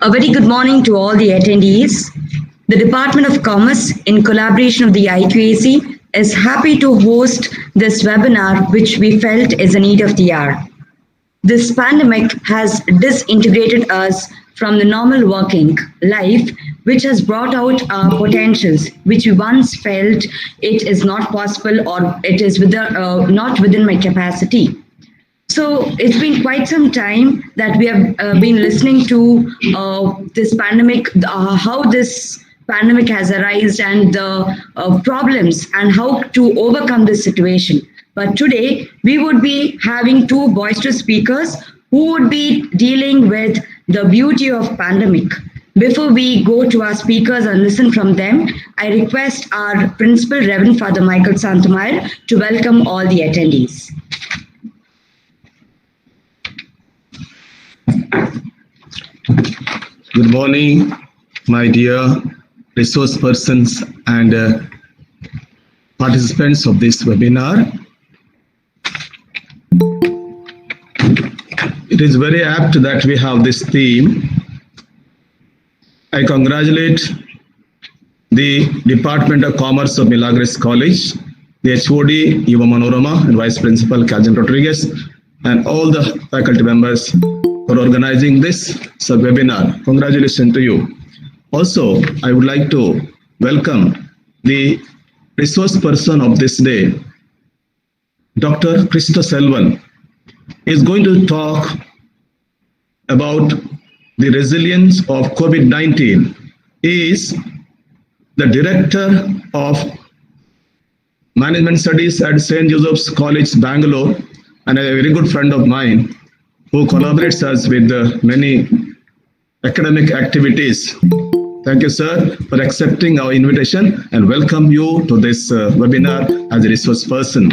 A very good morning to all the attendees. The Department of Commerce, in collaboration with the IQAC, is happy to host this webinar, which we felt is a need of the hour. This pandemic has disintegrated us from the normal working life, which has brought out our potentials, which we once felt it is not possible or it is not within my capacity. So it's been quite some time that we have been listening to this pandemic, how this pandemic has arisen and the problems and how to overcome this situation. But today we would be having two boisterous speakers who would be dealing with the beauty of pandemic. Before we go to our speakers and listen from them, I request our Principal Reverend Father Michael Santamayor to welcome all the attendees. Good morning, my dear resource persons and participants of this webinar. It is very apt that we have this theme. I congratulate the Department of Commerce of Milagres College, the HOD, Eva Manorama, and Vice Principal Kajan Rodriguez, and all the faculty members for organizing this sub-webinar. Congratulations to you. Also, I would like to welcome the resource person of this day, Dr. Christo Selvan. He is going to talk about the resilience of COVID-19. He is the Director of Management Studies at St. Joseph's College, Bangalore, and a very good friend of mine who collaborates us with many academic activities. Thank you, sir, for accepting our invitation and welcome you to this webinar as a resource person.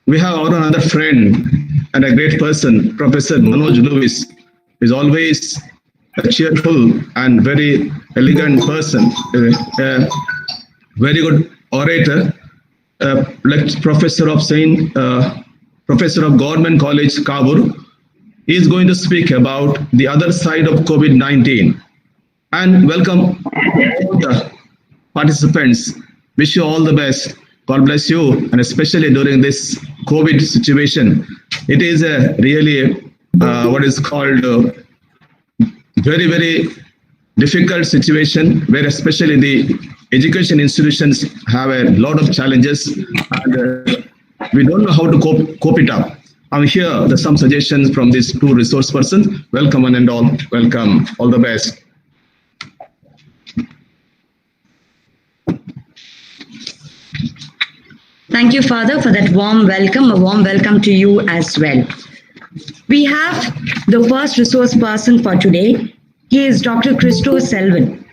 We have our another friend and a great person, Professor Manoj Lewis, who is always a cheerful and very elegant person, a very good orator, Professor of Government College, Kabur. He is going to speak about the other side of COVID-19. And welcome all the participants. Wish you all the best. God bless you, and especially during this COVID situation. It is a really what is called very, very difficult situation where especially the education institutions have a lot of challenges and we don't know how to cope it up. I'm here. There's some suggestions from these two resource persons. Welcome one and all. Welcome. All the best. Thank you, Father, for that warm welcome. A warm welcome to you as well. We have the first resource person for today. He is Dr. Christo Selvan.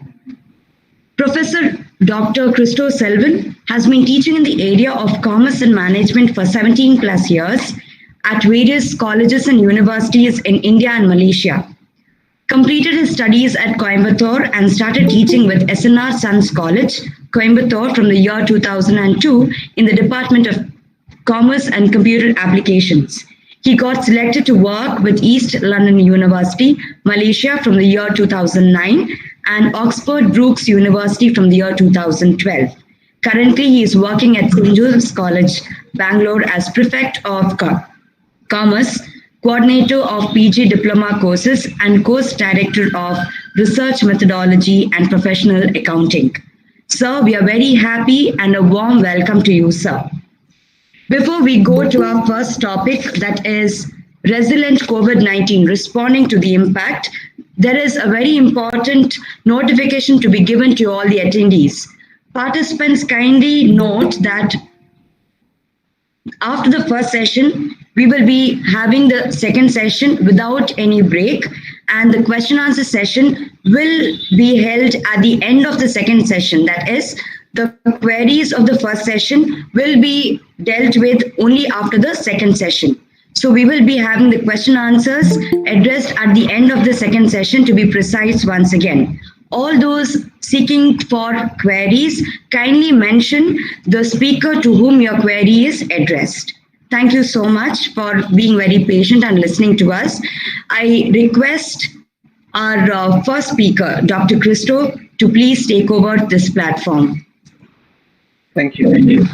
Professor Dr. Christo Selvan has been teaching in the area of commerce and management for 17 plus years at various colleges and universities in India and Malaysia. Completed his studies at Coimbatore and started teaching with SNR Sons College, Coimbatore from the year 2002 in the Department of Commerce and Computer Applications. He got selected to work with East London University, Malaysia from the year 2009 and Oxford Brookes University from the year 2012. Currently, he is working at St. Joseph's College, Bangalore as Prefect of Commerce, Coordinator of PG Diploma courses and Course Director of Research Methodology and Professional Accounting. Sir, we are very happy and a warm welcome to you, sir. Before we go to our first topic, that is resilient COVID-19, responding to the impact, there is a very important notification to be given to all the attendees. Participants, kindly note that after the first session, we will be having the second session without any break, and the question answer session will be held at the end of the second session. That is, the queries of the first session will be dealt with only after the second session. So we will be having the question answers addressed at the end of the second session, to be precise once again. All those seeking for queries, kindly mention the speaker to whom your query is addressed. Thank you so much for being very patient and listening to us. I request our first speaker, Dr. Christo, to please take over this platform. Thank you. Thank you.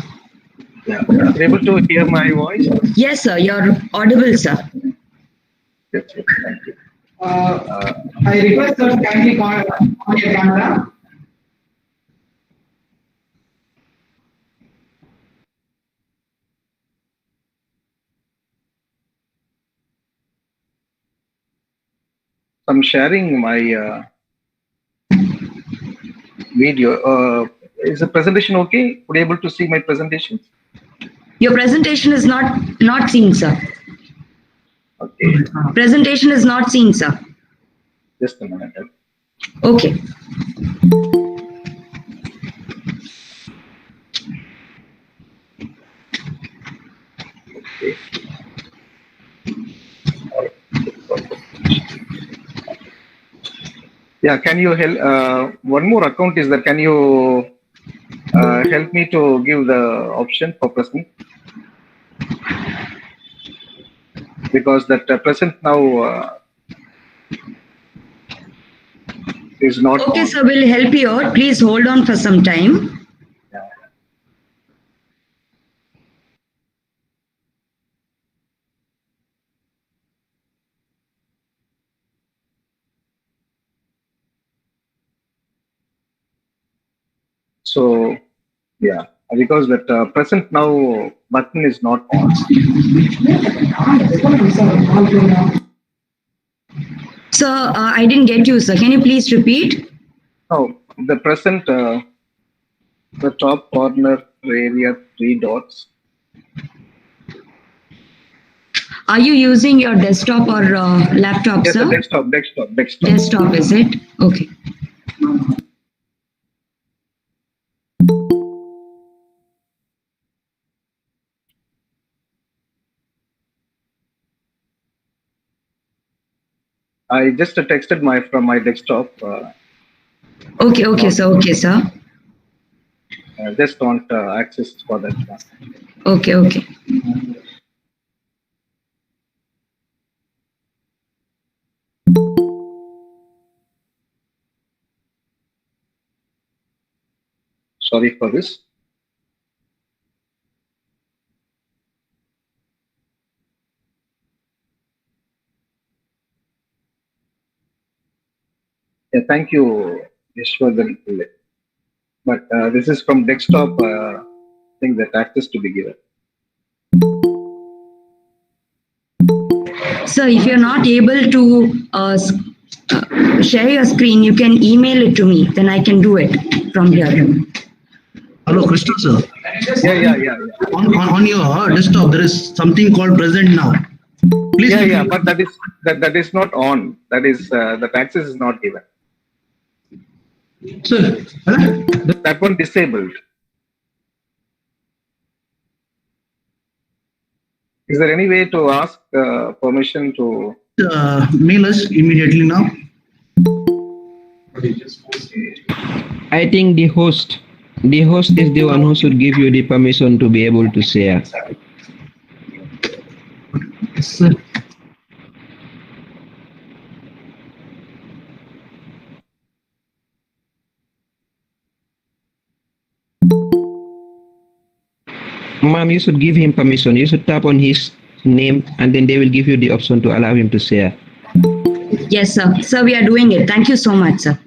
Yeah. Are you able to hear my voice? Yes, sir. You're audible, sir. Yes, yes, thank you. I request that kindly on your camera. I'm sharing my video. Is the presentation okay? Would you able to see my presentation? Your presentation is not seen, sir. Okay, Presentation is not seen, sir. just a minute. Okay. Okay. Yeah, can you help? One more account is there. Can you help me to give the option for present? Because that present now is not. Okay, on. sir. We'll help you out. Please hold on for some time. Yeah. So, yeah, because that present now button is not on. Sir, I didn't get you, sir. Can you please repeat? Now, the present, the top corner area, 3 dots. Are you using your desktop or laptop, Yes, sir? the desktop. Desktop, is it? Okay. I just texted from my desktop. Okay, sir. Okay, sir. Just want access for that one. Okay. Sorry for this. Yeah, thank you, Yashwardhan. But this is from desktop. Thing that access to be given. Sir, if you're not able to share your screen, you can email it to me. Then I can do it from here. Hello, Krishna sir. Yeah. On your desktop, there is something called present now. Please. Yeah, but that is not on. That is that access is not given. Sir, that one disabled. Is there any way to ask permission to mail us immediately now? I think the host is the one who should give you the permission to be able to share. Yes, sir. Ma'am, you should give him permission. You should tap on his name and then they will give you the option to allow him to share. Yes, sir. Sir, we are doing it. Thank you so much, sir.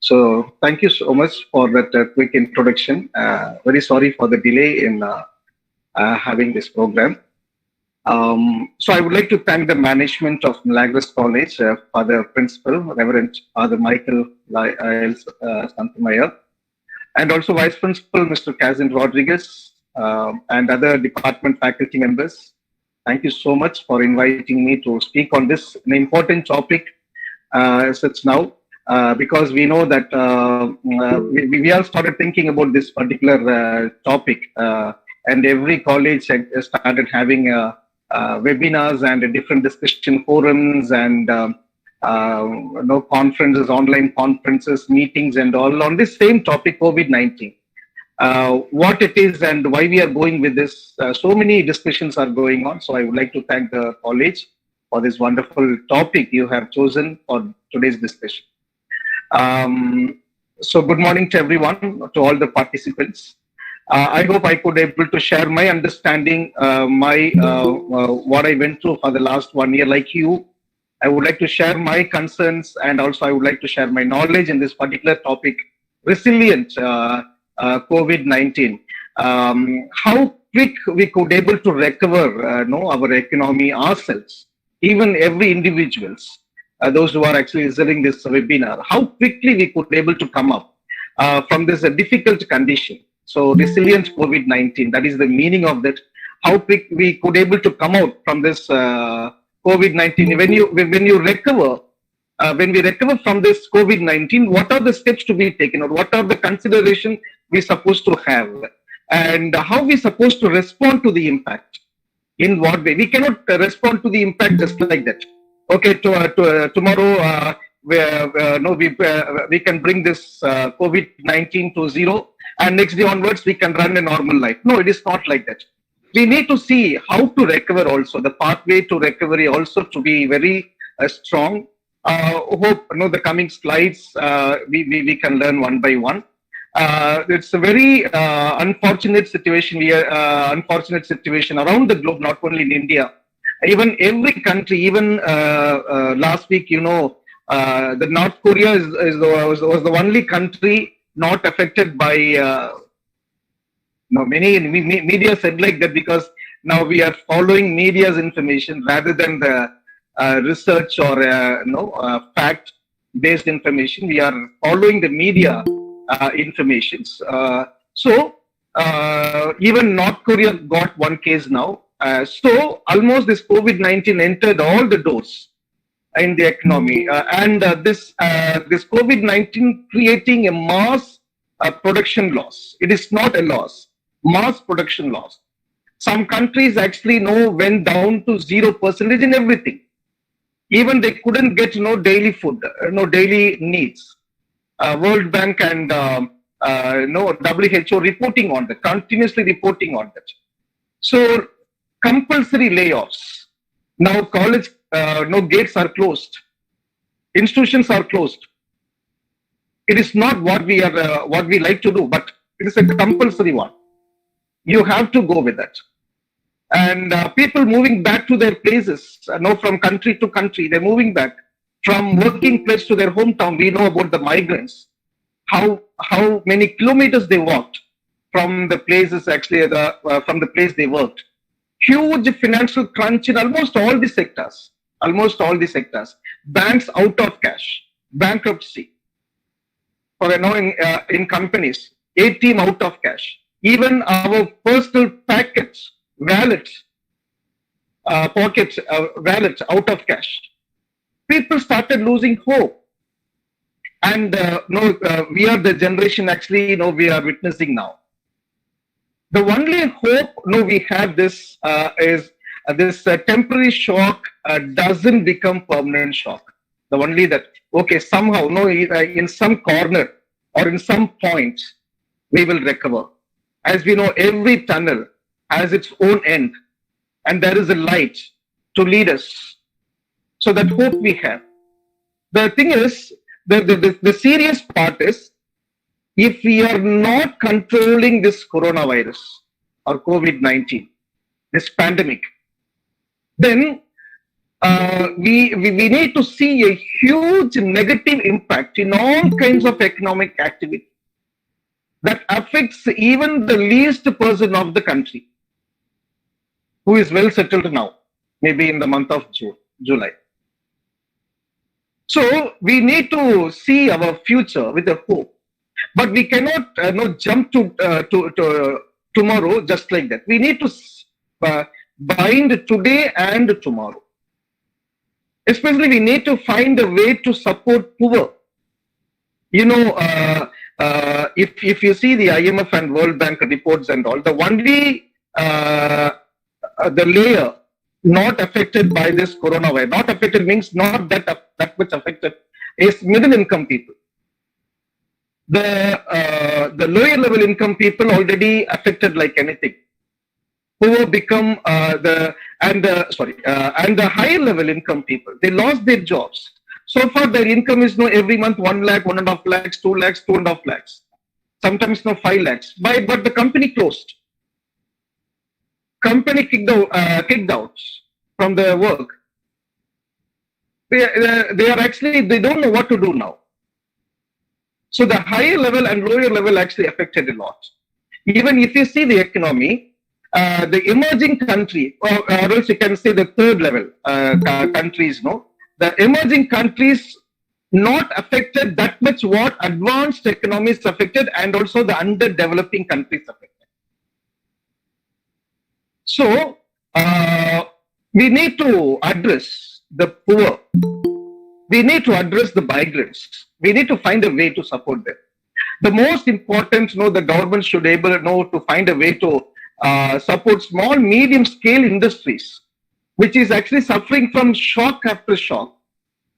So thank you so much for that quick introduction. Very sorry for the delay in having this program. So I would like to thank the management of Milagros College, Father Principal, Reverend Father Michael Lyles Santamayor, and also Vice Principal Mr. Kazin Rodriguez, and other department faculty members. Thank you so much for inviting me to speak on this an important topic as it's now, because we know that we all started thinking about this particular topic, and every college had started having webinars and different discussion forums and conferences, online conferences, meetings, and all on this same topic, COVID-19. What it is and why we are going with this. So many discussions are going on. So I would like to thank the college for this wonderful topic you have chosen for today's discussion. So good morning to everyone, to all the participants. I hope I could able to share my understanding, what I went through for the last 1 year. Like you, I would like to share my concerns, and also I would like to share my knowledge in this particular topic, resilient COVID-19. How quick we could able to recover our economy ourselves, even every individuals, those who are actually listening this webinar, how quickly we could able to come up from this difficult condition. So resilient COVID-19, that is the meaning of that. How quick we could able to come out from this COVID-19. When you recover, when we recover from this COVID-19, what are the steps to be taken, or what are the considerations we're supposed to have, and how we supposed to respond to the impact? In what way? We cannot respond to the impact just like that. Okay, tomorrow we can bring this COVID-19 to zero, and next day onwards we can run a normal life. No, it is not like that. We need to see how to recover also, the pathway to recovery also to be very strong. Hope the coming slides we can learn one by one. It's a very unfortunate situation. Unfortunate situation around the globe, not only in India, even every country. Even last week, the North Korea was the only country not affected by. Many media said like that, because now we are following media's information rather than the research or fact-based information. We are following the media informations. So even North Korea got one case now. So almost this COVID-19 entered all the doors in the economy, and this COVID-19 creating a mass production loss. It is not a loss. Mass production loss. Some countries actually went down to 0% in everything. Even they couldn't get daily food, daily needs. World Bank and WHO reporting on that, continuously reporting on that. So compulsory layoffs. Now college gates are closed. Institutions are closed. It is not what we like to do, but it is a compulsory one. You have to go with that. And people moving back to their places, from country to country, they're moving back from working place to their hometown. We know about the migrants, how many kilometers they walked from the places, actually from the place they worked. Huge financial crunch in almost all the sectors. Banks out of cash, bankruptcy. For in companies, ATM out of cash. Even our personal pockets out of cash. People started losing hope, and we are the generation actually we are witnessing now. The only hope we have this is this temporary shock doesn't become permanent shock. The only that somehow in some corner or in some point we will recover. As we know, every tunnel has its own end, and there is a light to lead us. So that hope we have. The thing is, the serious part is, if we are not controlling this coronavirus or COVID-19, this pandemic, then we need to see a huge negative impact in all kinds of economic activity that affects even the least person of the country who is well settled now, maybe in the month of July. So we need to see our future with a hope, but we cannot jump to tomorrow just like that. We need to bind today and tomorrow. Especially, we need to find a way to support poor. If you see the IMF and World Bank reports and all, the only the layer not affected by this coronavirus. Not affected means not that much affected is middle income people. The lower level income people already affected like anything. Who have become the higher level income people, they lost their jobs. So far, their income is every month 1 lakh, 1.5 lakhs, 2 lakhs, 2.5 lakhs. Sometimes 5 lakhs. But the company closed. Company kicked out from their work. They don't know what to do now. So the higher level and lower level actually affected a lot. Even if you see the economy, the emerging country, or else you can say the third level countries, the emerging countries not affected that much what advanced economies affected, and also the underdeveloping countries affected. So we need to address the poor. We need to address the migrants. We need to find a way to support them. The most important, the government should able to find a way to support small, medium scale industries, which is actually suffering from shock after shock.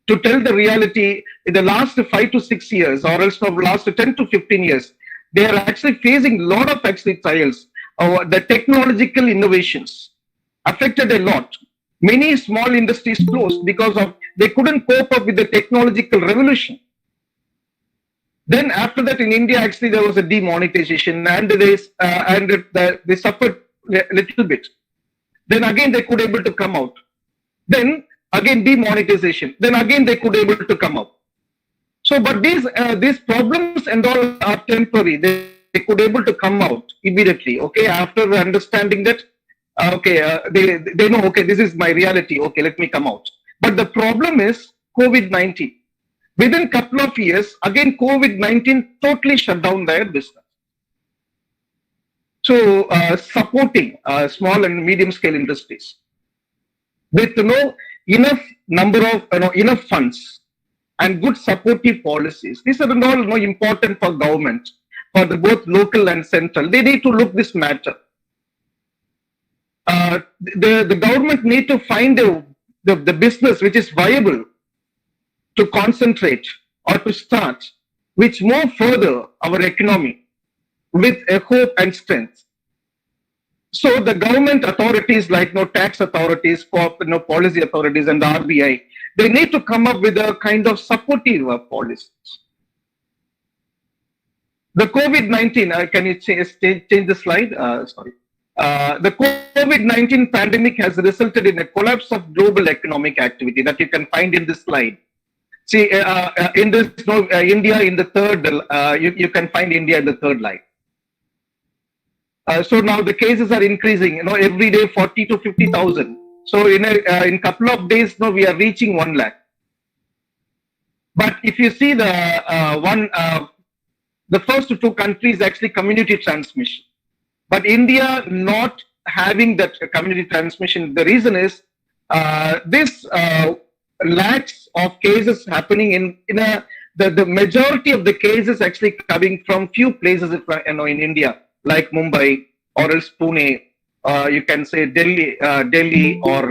To tell the reality, in the last 5 to 6 years, or else from the last 10 to 15 years, they are actually facing a lot of actually trials. The technological innovations affected a lot. Many small industries closed because of they couldn't cope up with the technological revolution. Then after that, in India, actually there was a demonetization, and they suffered a little bit. Then again they could able to come out. Then again demonetization. Then again they could able to come out. So, but these problems and all are temporary. They could able to come out immediately. Okay, after understanding that, they know. Okay, this is my reality. Okay, let me come out. But the problem is COVID-19. Within a couple of years, again COVID-19 totally shut down their business. So, supporting small and medium scale industries with enough number of enough funds and good supportive policies. These are all important for government, for both local and central. They need to look this matter. The government need to find the business which is viable to concentrate or to start, which move further our economy with a hope and strength. So the government authorities like tax authorities, policy authorities and the RBI, they need to come up with a kind of supportive policies. The COVID-19, can you change the slide? Sorry. The COVID-19 pandemic has resulted in a collapse of global economic activity that you can find in this slide. See, in this, India in the third, you can find India in the third line. So now the cases are increasing, every day 40 to 50,000. So in a couple of days, we are reaching 1 lakh. But if you see the first two countries actually community transmission, but India not having that community transmission. The reason is this lakhs of cases happening in the majority of the cases actually coming from few places in India, like Mumbai or else Pune, you can say Delhi or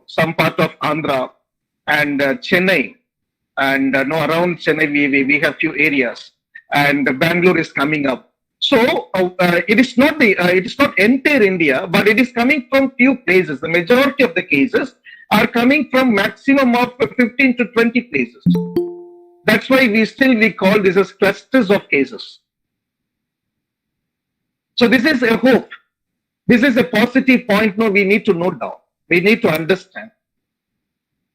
some part of Andhra and Chennai, and around Chennai we have few areas, and Bangalore is coming up. So it is not entire India, but it is coming from few places. The majority of the cases are coming from maximum of 15 to 20 places. That's why we call this as clusters of cases. So this is a hope. This is a positive point. We need to note down. We need to understand.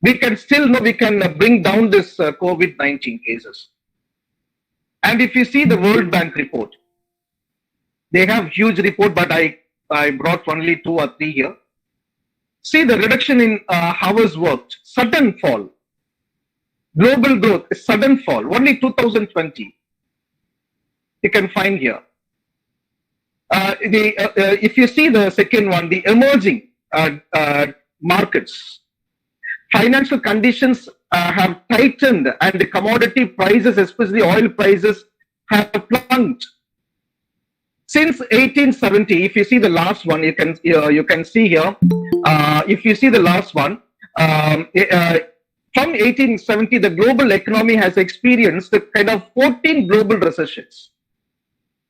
We can still bring down this COVID-19 cases. And if you see the World Bank report, they have huge report, but I brought only 2 or 3 here. See the reduction in hours worked, sudden fall. Global growth, sudden fall, only 2020. You can find here. If you see the second one, the emerging markets, financial conditions have tightened, and the commodity prices, especially oil prices, have plunged. Since 1870, if you see the last one, you can see here. If you see the last one, from 1870, the global economy has experienced a kind of 14 global recessions.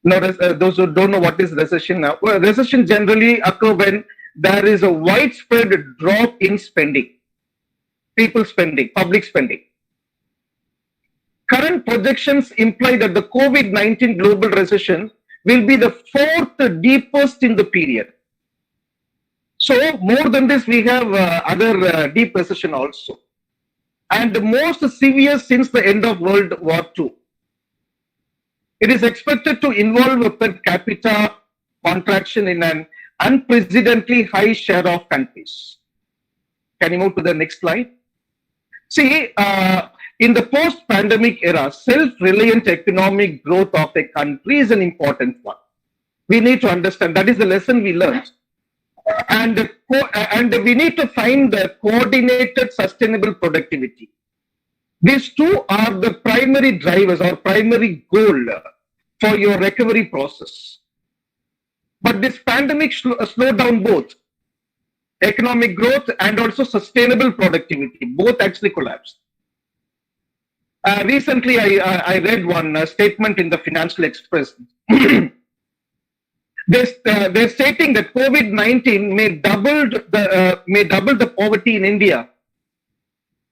Now, those who don't know what is recession now, well, recession generally occur when there is a widespread drop in spending, people spending, public spending. Current projections imply that the COVID-19 global recession will be the fourth deepest in the period. So more than this, we have other deep recession also. And the most severe since the end of World War II. It is expected to involve a per capita contraction in an unprecedentedly high share of countries. Can you move to the next slide? See, in the post-pandemic era, self-reliant economic growth of a country is an important one. We need to understand that is the lesson we learned. And we need to find the coordinated sustainable productivity. These two are the primary drivers or primary goal for your recovery process. But this pandemic slowed down both economic growth and also sustainable productivity. Both actually collapsed. Recently, I read one statement in the Financial Express. They're stating that COVID-19 may double the poverty in India.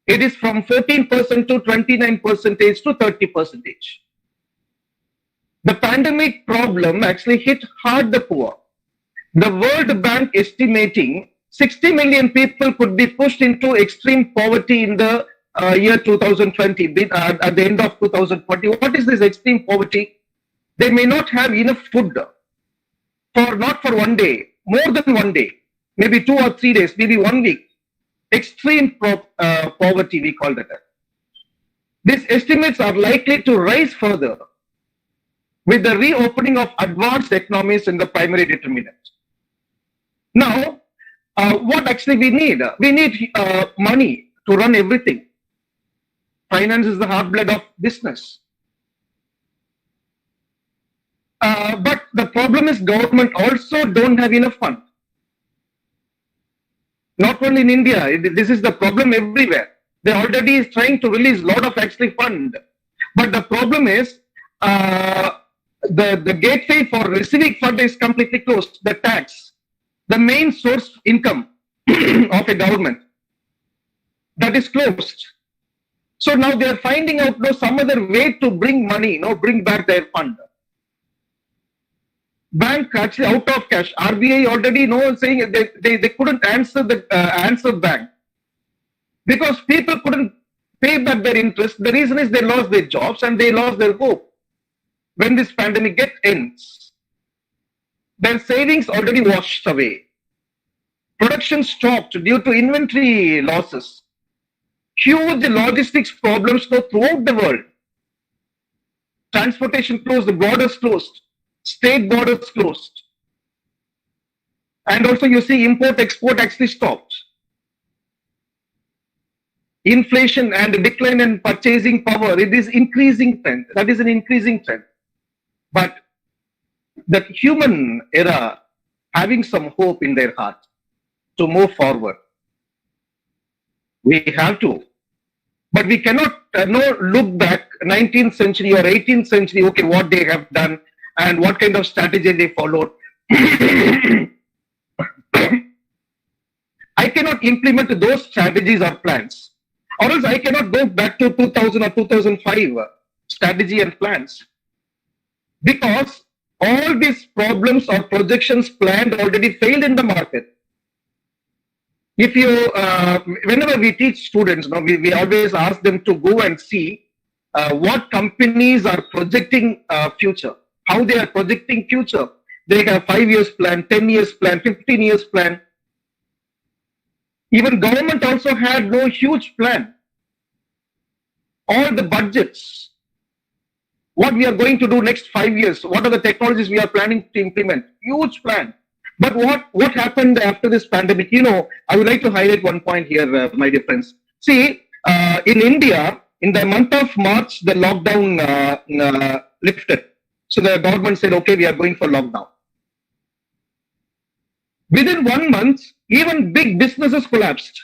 It is from 14% to 29% to 30%. The pandemic problem actually hit hard the poor. The World Bank estimating 60 million people could be pushed into extreme poverty in the year 2020, at the end of 2020. What is this extreme poverty? They may not have enough food not for one day, more than one day, maybe 2 or 3 days, maybe 1 week. Extreme poverty, we call that. These estimates are likely to rise further with the reopening of advanced economies in the primary determinant. Now, what actually we need? We need money to run everything. Finance is the heartblood of business. But the problem is government also don't have enough fund. Not only in India, this is the problem everywhere. They already is trying to release a lot of actually fund. But the problem is the gateway for receiving fund is completely closed. The tax, the main source income of a government, that is closed. So now they are finding out some other way to bring money, bring back their fund. Bank actually out of cash. RBI already saying they couldn't answer bank because people couldn't pay back their interest. The reason is they lost their jobs and they lost their hope. When this pandemic ends, their savings already washed away. Production stopped due to inventory losses. Huge logistics problems throughout the world. Transportation closed, the borders closed. State borders closed. And also you see import-export actually stopped. Inflation and decline in purchasing power, it is increasing trend. That is an increasing trend. But the human era having some hope in their heart to move forward. We have to. But we cannot look back 19th century or 18th century, okay, what they have done and what kind of strategy they followed. I cannot implement those strategies or plans. Or else I cannot go back to 2000 or 2005 strategy and plans. Because all these problems or projections planned already failed in the market. If you, whenever we teach students, we always ask them to go and see what companies are projecting future. How they are projecting future. They have 5 years plan, 10 years plan, 15 years plan. Even government also had no huge plan. All the budgets, what we are going to do next 5 years, what are the technologies we are planning to implement, huge plan. But what happened after this pandemic? I would like to highlight one point here, my dear friends. See, in India, in the month of March, the lockdown lifted. So the government said, okay, we are going for lockdown. Within 1 month, even big businesses collapsed.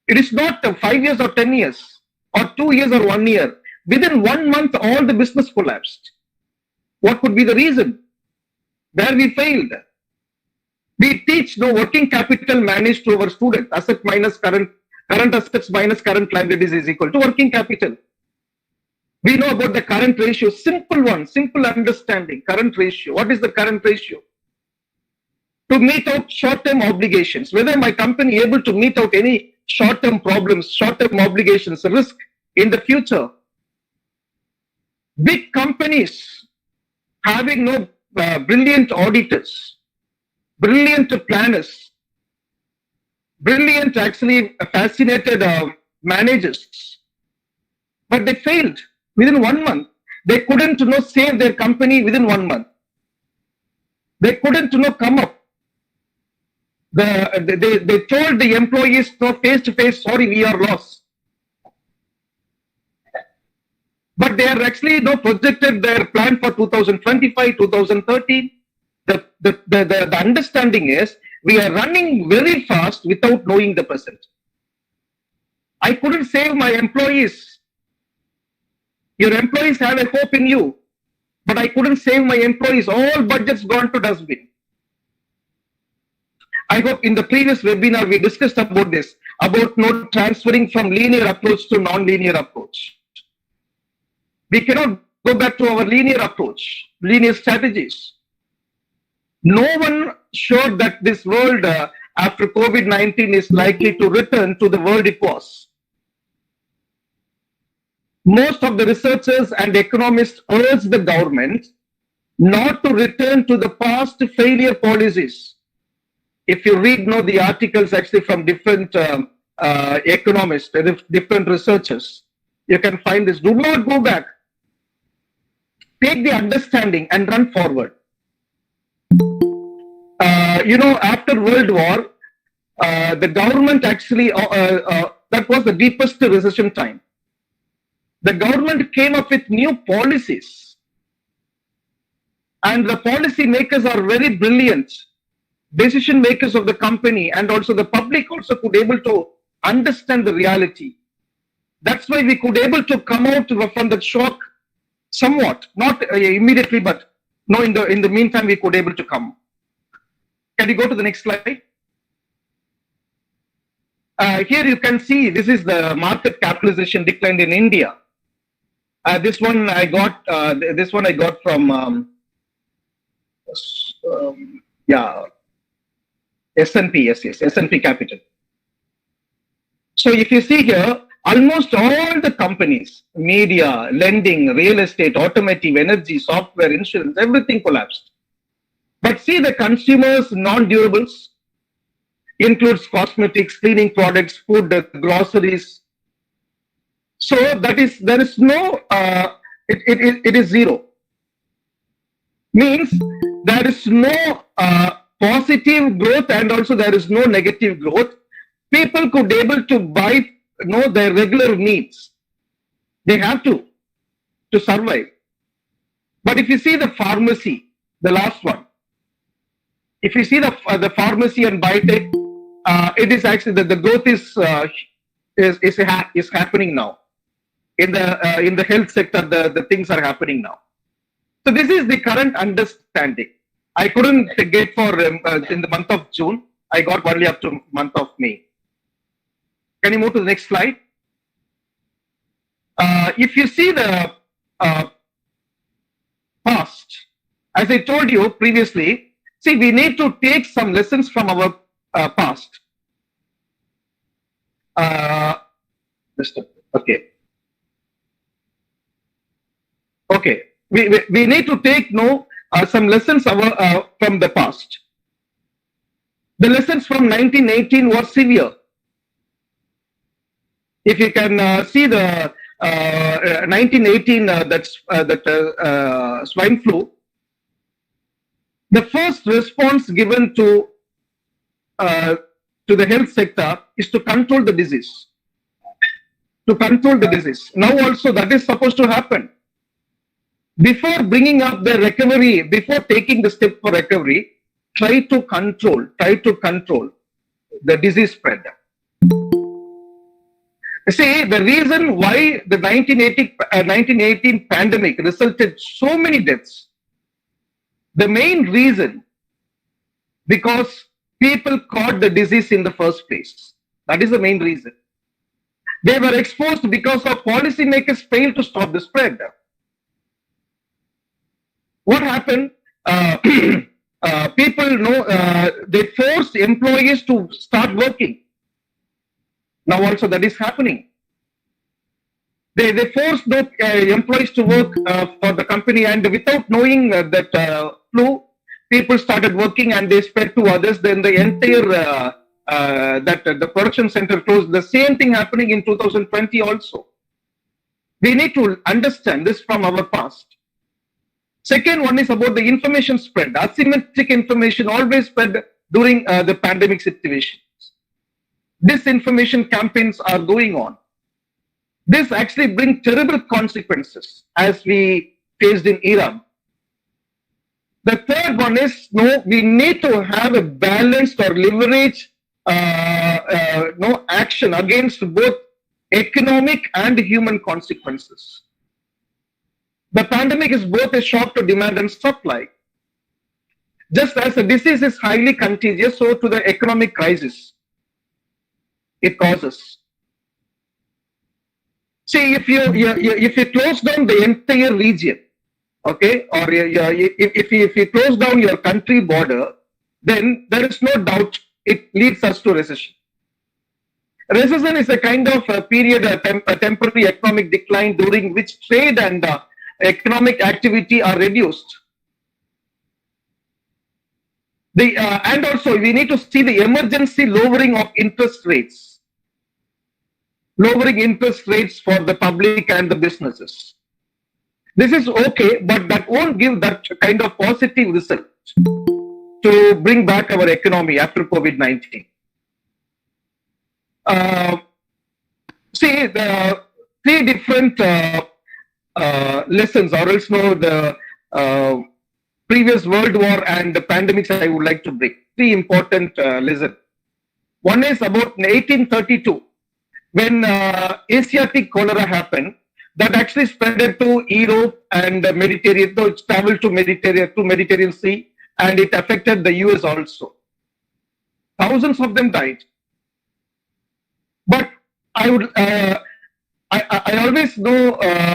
It is not 5 years or 10 years or 2 years or 1 year. Within 1 month, all the business collapsed. What could be the reason? Where we failed. We teach no working capital managed to our students. Asset minus current assets minus current liabilities is equal to working capital. We know about the current ratio. Simple one, simple understanding. Current ratio. What is the current ratio? To meet out short-term obligations. Whether my company is able to meet out any short-term problems, short-term obligations, risk in the future. Big companies having no brilliant auditors, brilliant planners, brilliant actually fascinated managers, but they failed within 1 month. They couldn't save their company within 1 month. They couldn't come up. They told the employees face to face, sorry, we are lost. But they are actually projected their plan for 2025, 2030. The understanding is we are running very fast without knowing the present. I couldn't save my employees. Your employees have a hope in you, but I couldn't save my employees. All budgets gone to dustbin. I hope in the previous webinar we discussed about this, about transferring from linear approach to non-linear approach. We cannot go back to our linear approach, linear strategies. No one showed that this world after COVID-19 is likely to return to the world it was. Most of the researchers and economists urge the government not to return to the past failure policies. If you read the articles actually from different economists, different researchers, you can find this. Do not go back. Take the understanding and run forward. After World War, the government actually, that was the deepest recession time. The government came up with new policies. And the policy makers are very brilliant. Decision makers of the company and also the public also could able to understand the reality. That's why we could able to come out from the shock somewhat, not immediately, but in the meantime we could able to come. Can you go to the next slide? Here you can see this is the market capitalization decline in India. This one I got from S&P, yes, S&P Capital. So if you see here, almost all the companies, media, lending, real estate, automotive, energy, software, insurance, everything collapsed. But see the consumers, non-durables, includes cosmetics, cleaning products, food, groceries. So there is no, it is zero. Means there is no positive growth and also there is no negative growth. People could able to buy their regular needs. They have to survive. But if you see the pharmacy, the last one, if you see the pharmacy and biotech, it is actually the growth is happening now. In the health sector, the things are happening now. So this is the current understanding. I couldn't get for in the month of June. I got only up to month of May. Can you move to the next slide? If you see the past, as I told you previously, see, we need to take some lessons from our past. Okay. Okay. We need to take some lessons from the past. The lessons from 1918 were severe. If you can see the 1918 swine flu, the first response given to the health sector is to control the disease. To control the disease. Now also that is supposed to happen. before bringing up the recovery, before taking the step for recovery, try to control the disease spread. See, the reason why the 1918 pandemic resulted so many deaths, the main reason, because people caught the disease in the first place. That is the main reason. They were exposed because of policymakers failed to stop the spread. What happened? People know they forced employees to start working. Now also that is happening. They forced those employees to work for the company, and without knowing that flu, people started working and they spread to others. Then the entire the production center closed. The same thing happening in 2020 also. We need to understand this from our past. Second one is about the information spread. Asymmetric information always spread during the pandemic situations. Disinformation campaigns are going on. This actually brings terrible consequences as we faced in Iran. The third one is, we need to have a balanced or leverage action against both economic and human consequences. The pandemic is both a shock to demand and supply. Just as a disease is highly contagious, so to the economic crisis it causes. See, if you close down the entire region, okay, or if you close down your country border, then there is no doubt it leads us to recession. Recession is a kind of a period, a temporary economic decline during which trade and economic activity are reduced. And also we need to see the emergency lowering of interest rates. Lowering interest rates for the public and the businesses. This is okay, but that won't give that kind of positive result to bring back our economy after COVID-19. See, the three different lessons, or else the previous World War and the pandemics I would like to bring. Three important lessons. One is about 1832. When Asiatic cholera happened, that actually spread to Europe and Mediterranean, so it traveled to Mediterranean Sea, and it affected the US also. Thousands of them died. But I would, I always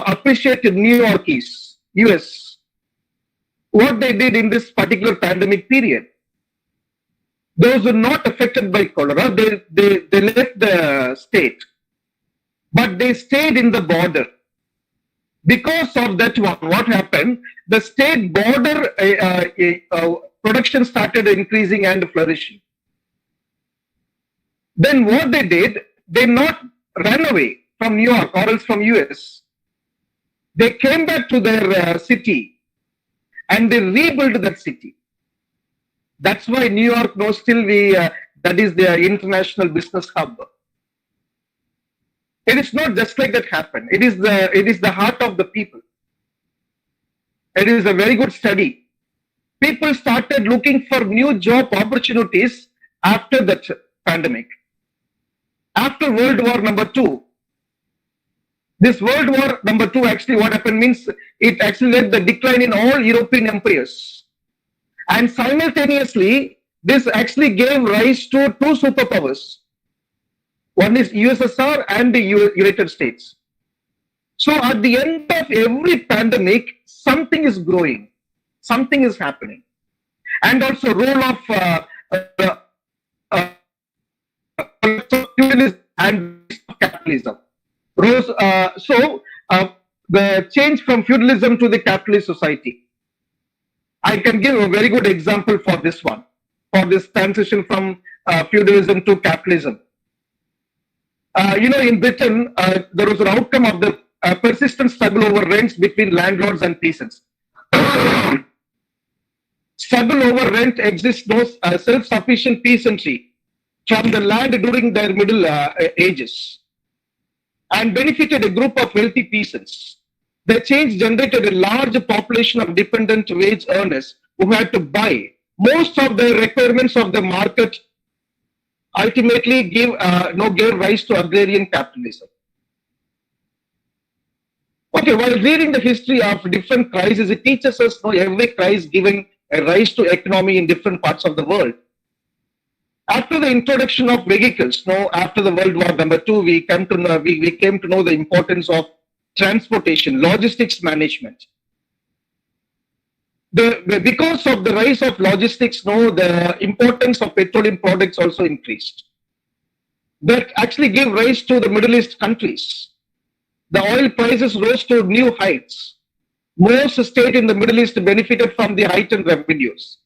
appreciate New Yorkies, US, what they did in this particular pandemic period. Those were not affected by cholera. They left the state, but they stayed in the border. Because of that one, what happened? The state border production started increasing and flourishing. Then what they did, they not ran away from New York or else from US. They came back to their city and they rebuilt that city. That's why New York knows still that is their international business hub. It is not just like that happened. It is the heart of the people. It is a very good study. People started looking for new job opportunities after that pandemic. After World War II, this World War II actually what happened means it actually led the decline in all European empires. And simultaneously, this actually gave rise to two superpowers. One is USSR and the United States. So at the end of every pandemic, something is growing, something is happening. And also role of feudalism and capitalism. The change from feudalism to the capitalist society. I can give a very good example for this one, for this transition from feudalism to capitalism. In Britain, there was an outcome of the persistent struggle over rents between landlords and peasants. Struggle over rent exists no self-sufficient peasantry from the land during their Middle Ages and benefited a group of wealthy peasants. The change generated a large population of dependent wage earners who had to buy most of the requirements of the market, ultimately gave rise to agrarian capitalism. Okay, while reading the history of different crises, it teaches us every crisis giving a rise to economy in different parts of the world. After the introduction of vehicles, after the World War II, we came to know the importance of transportation, logistics management. Because of the rise of logistics, the importance of petroleum products also increased. That actually gave rise to the Middle East countries. The oil prices rose to new heights. Most states in the Middle East benefited from the heightened revenues.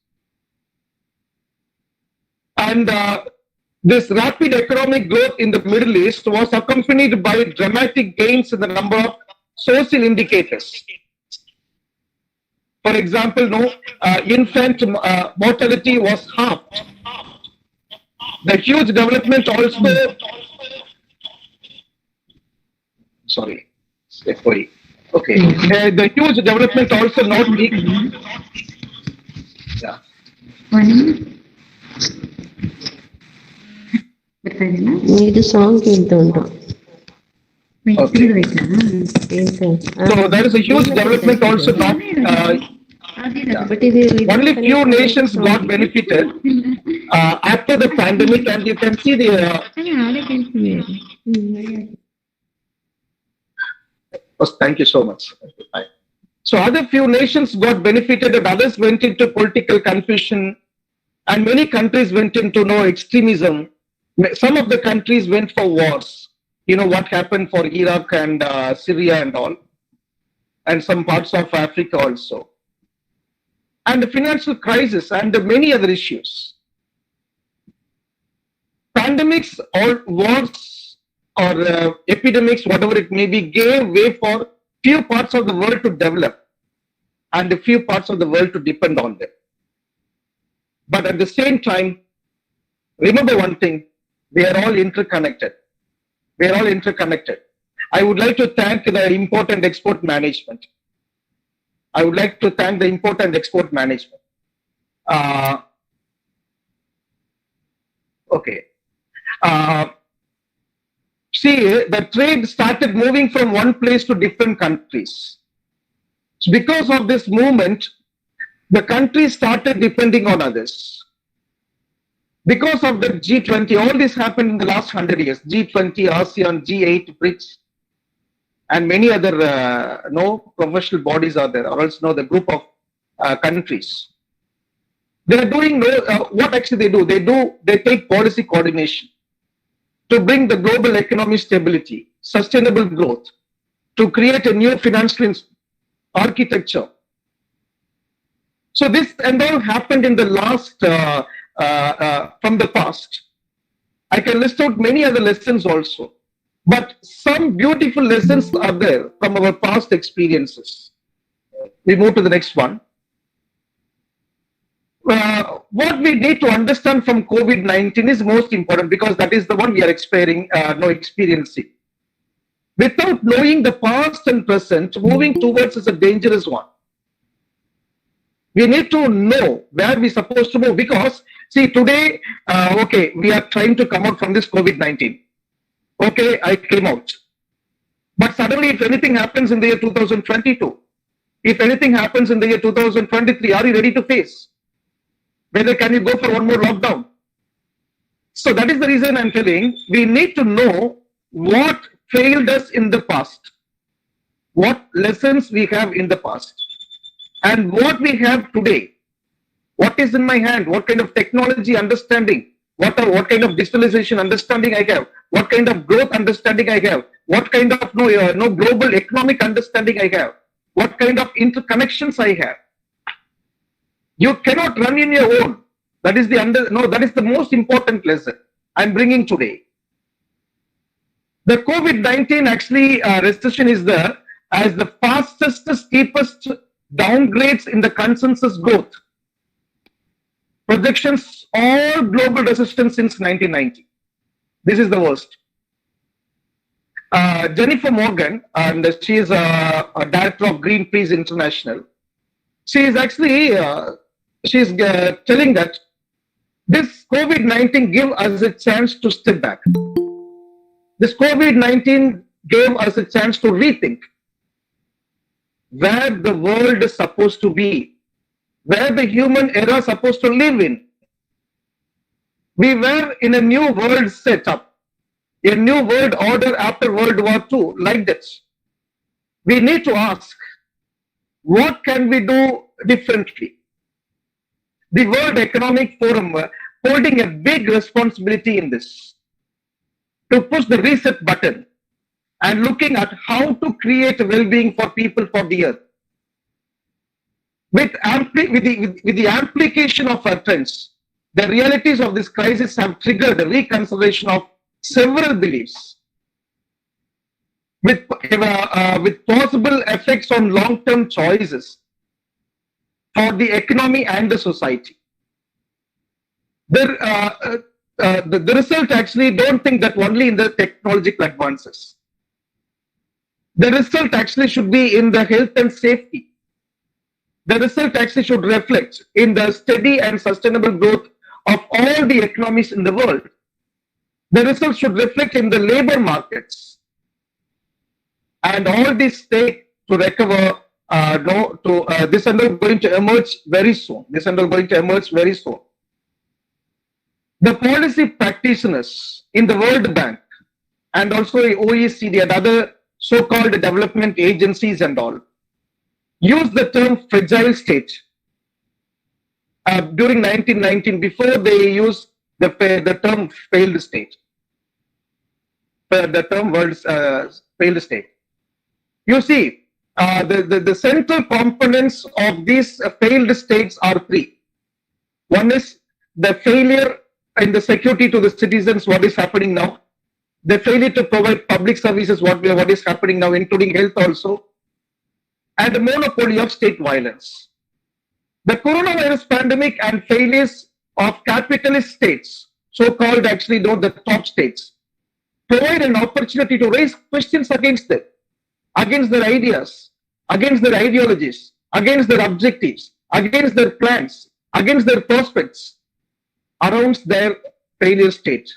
And this rapid economic growth in the Middle East was accompanied by dramatic gains in the number of social indicators. For example, infant mortality was halved. The huge development also. Sorry, okay. The huge development also not leaked. Yeah. ಇದು song ಕೇಳ್ತಾ ಉಂಟು. Okay. So there is a huge development also not. Only few nations got benefited after the pandemic, and you can see the. Thank you so much. So other few nations got benefited, and others went into political confusion, and many countries went into extremism. Some of the countries went for wars. You know what happened for Iraq and Syria and all, and some parts of Africa also. And the financial crisis and many other issues. Pandemics or wars or epidemics, whatever it may be, gave way for few parts of the world to develop and a few parts of the world to depend on them. But at the same time, remember one thing, they are all interconnected. We are all interconnected. I would like to thank the import and export management. I would like to thank the import and export management. Okay. See, the trade started moving from one place to different countries. So because of this movement, the countries started depending on others. Because of the G20, all this happened in the last 100 years. G20, ASEAN, G8, BRICS, and many other professional bodies are there, or else the group of countries. They are doing what actually they do. They take policy coordination to bring the global economic stability, sustainable growth, to create a new financial architecture. So this and all happened in the last. From the past. I can list out many other lessons also, but some beautiful lessons are there from our past experiences. We move to the next one. What we need to understand from COVID-19 is most important because that is the one we are experiencing. Without knowing the past and present, moving towards is a dangerous one. We need to know where we're supposed to move because, see, today, we are trying to come out from this COVID-19. Okay, I came out. But suddenly, if anything happens in the year 2022, if anything happens in the year 2023, are you ready to face? Whether can you go for one more lockdown? So that is the reason I'm telling, we need to know what failed us in the past, what lessons we have in the past. And what we have today, what is in my hand, what kind of technology understanding, what kind of digitalization understanding I have, what kind of growth understanding I have, what kind of global economic understanding I have, what kind of interconnections I have. You cannot run in your own. That is that is the most important lesson I'm bringing today. The COVID-19 actually recession is there as the fastest, steepest downgrades in the consensus growth. Projections all global recession since 1990. This is the worst. Jennifer Morgan, and she is a director of Greenpeace International. She is actually telling that this COVID-19 gave us a chance to step back. This COVID-19 gave us a chance to rethink where the world is supposed to be, where the human era is supposed to live in. We were in a new world setup, a new world order after World War II, like this. We need to ask, what can we do differently? The World Economic Forum holding a big responsibility in this, to push the reset button and looking at how to create well-being for people for the earth. With the amplification of our trends, the realities of this crisis have triggered a reconsideration of several beliefs, with possible effects on long-term choices for the economy and the society. The result actually don't think that only in the technological advances. The result actually should be in the health and safety. The result actually should reflect in the steady and sustainable growth of all the economies in the world. The result should reflect in the labor markets. And all this take to recover, this is going to emerge very soon. The policy practitioners in the World Bank and also the OECD and other so-called development agencies and all use the term fragile state during 1919 before they used the term failed state. The term failed state. You see, the central components of these failed states are three. One is the failure in the security to the citizens, what is happening now. The failure to provide public services, what is happening now, including health also. And the monopoly of state violence. The coronavirus pandemic and failures of capitalist states, so-called actually the top states, provide an opportunity to raise questions against them, against their ideas, against their ideologies, against their objectives, against their plans, against their prospects, around their failure state.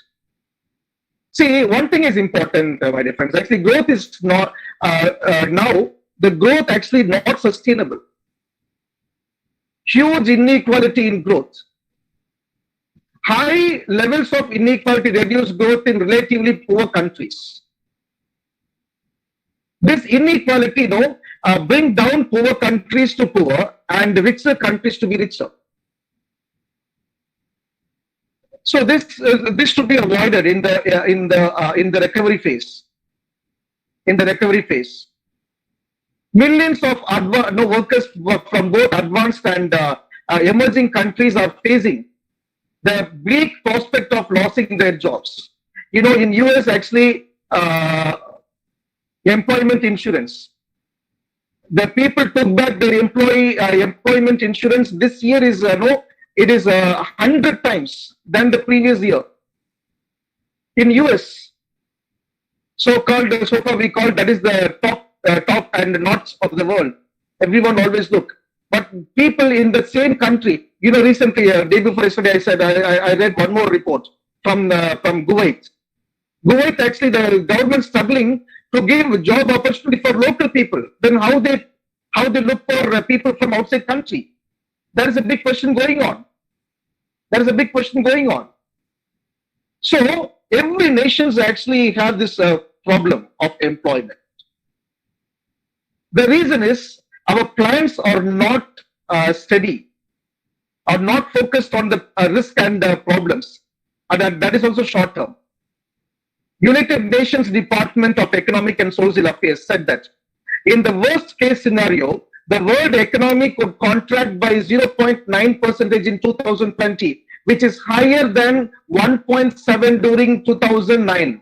See, one thing is important, my dear friends. Actually, growth is not now. The growth actually not sustainable. Huge inequality in growth. High levels of inequality reduce growth in relatively poor countries. This inequality, bring down poor countries to poor and richer countries to be richer. So this should be avoided in the recovery phase. In the recovery phase, millions of workers from both advanced and emerging countries are facing the bleak prospect of losing their jobs. In US actually, employment insurance. The people took back their employment insurance. This year is it is 100 times than the previous year. In US, so-called we call that is the top and notch of the world. Everyone always look, but people in the same country. Recently, day before yesterday, I said I read one more report from Kuwait. Kuwait actually the government struggling to give job opportunity for local people. Then how they look for people from outside country? There is a big question going on. So every nations actually have this problem of employment. The reason is our plans are not steady, are not focused on the risk and problems. And that is also short term. United Nations Department of Economic and Social Affairs said that in the worst case scenario, the world economy could contract by 0.9% in 2020, which is higher than 1.7 during 2009.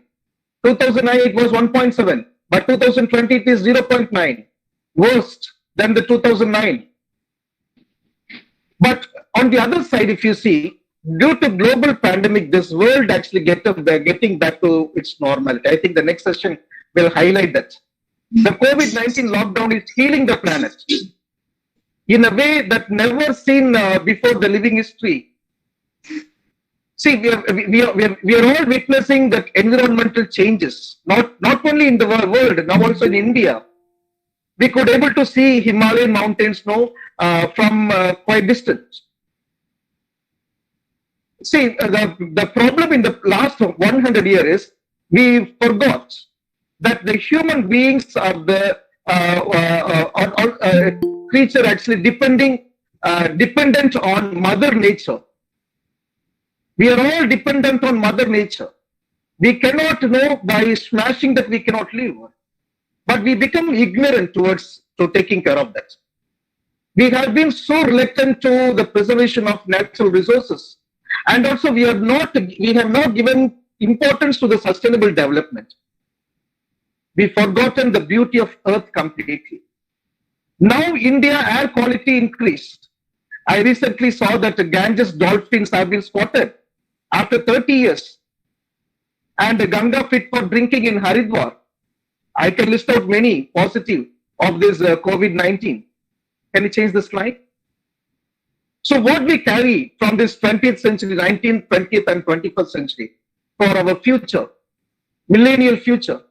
2009 it was 1.7, but 2020 it is 0.9, worse than the 2009. But on the other side, if you see, due to global pandemic, this world actually getting back to its normality. I think the next session will highlight that. The COVID-19 lockdown is healing the planet in a way that never seen before the living history. See, we are all witnessing that environmental changes, not only in the world, now also in India. We could able to see Himalayan mountains now from quite distant. See, the problem in the last 100 years is we forgot that the human beings are the creature actually dependent on Mother Nature. We are all dependent on Mother Nature. We cannot know by smashing that we cannot live, but we become ignorant towards taking care of that. We have been so reluctant to the preservation of natural resources, and also we have not given importance to the sustainable development. We've forgotten the beauty of Earth completely. Now India air quality increased. I recently saw that the Ganges dolphins have been spotted after 30 years. And the Ganga fit for drinking in Haridwar. I can list out many positive of this COVID-19. Can you change the slide? So what we carry from this 20th century, 19th, 20th and 21st century for our future, millennial future.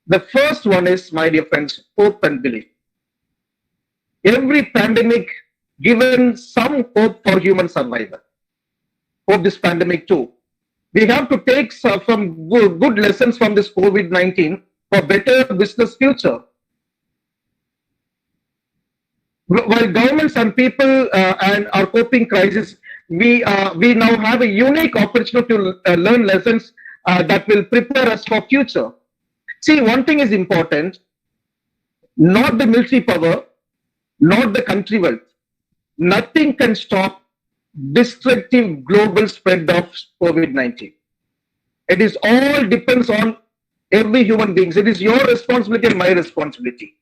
The first one is, my dear friends, hope and belief. Every pandemic given some hope for human survival. Hope this pandemic too. We have to take some good lessons from this COVID-19 for better business future. While governments and people and are coping crisis, we now have a unique opportunity to learn lessons that will prepare us for future. See, one thing is important, not the military power, not the country wealth. Nothing can stop destructive global spread of COVID-19. It is all depends on every human being. It is your responsibility and my responsibility.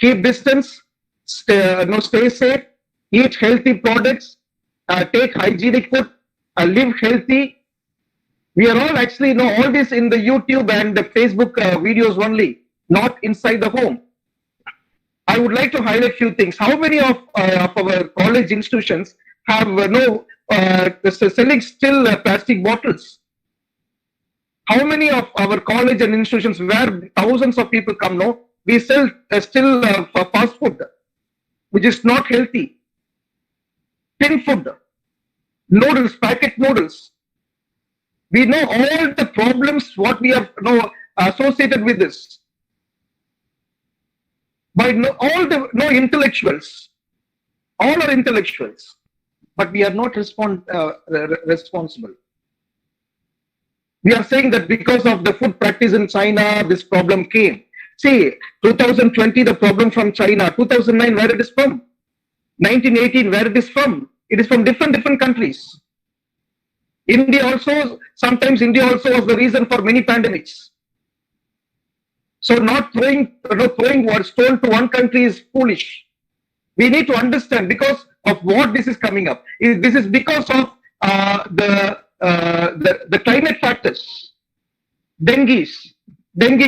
Keep distance, stay safe, eat healthy products, take hygienic food, live healthy. We are all actually all this in the YouTube and the Facebook videos only, not inside the home. I would like to highlight a few things. How many of our college institutions have selling still plastic bottles? How many of our college and institutions where thousands of people come now, we sell still fast food, which is not healthy. Tin food, noodles, packet noodles. We know all the problems what we have associated with this. By intellectuals, all are intellectuals, but we are not responsible. We are saying that because of the food practice in China, this problem came. See, 2020, the problem from China, 2009, where it is from? 1918, where it is from? It is from different countries. Sometimes India also was the reason for many pandemics. So not throwing stone to one country is foolish. We need to understand because of what this is coming up. This is because of the climate factors. Dengue,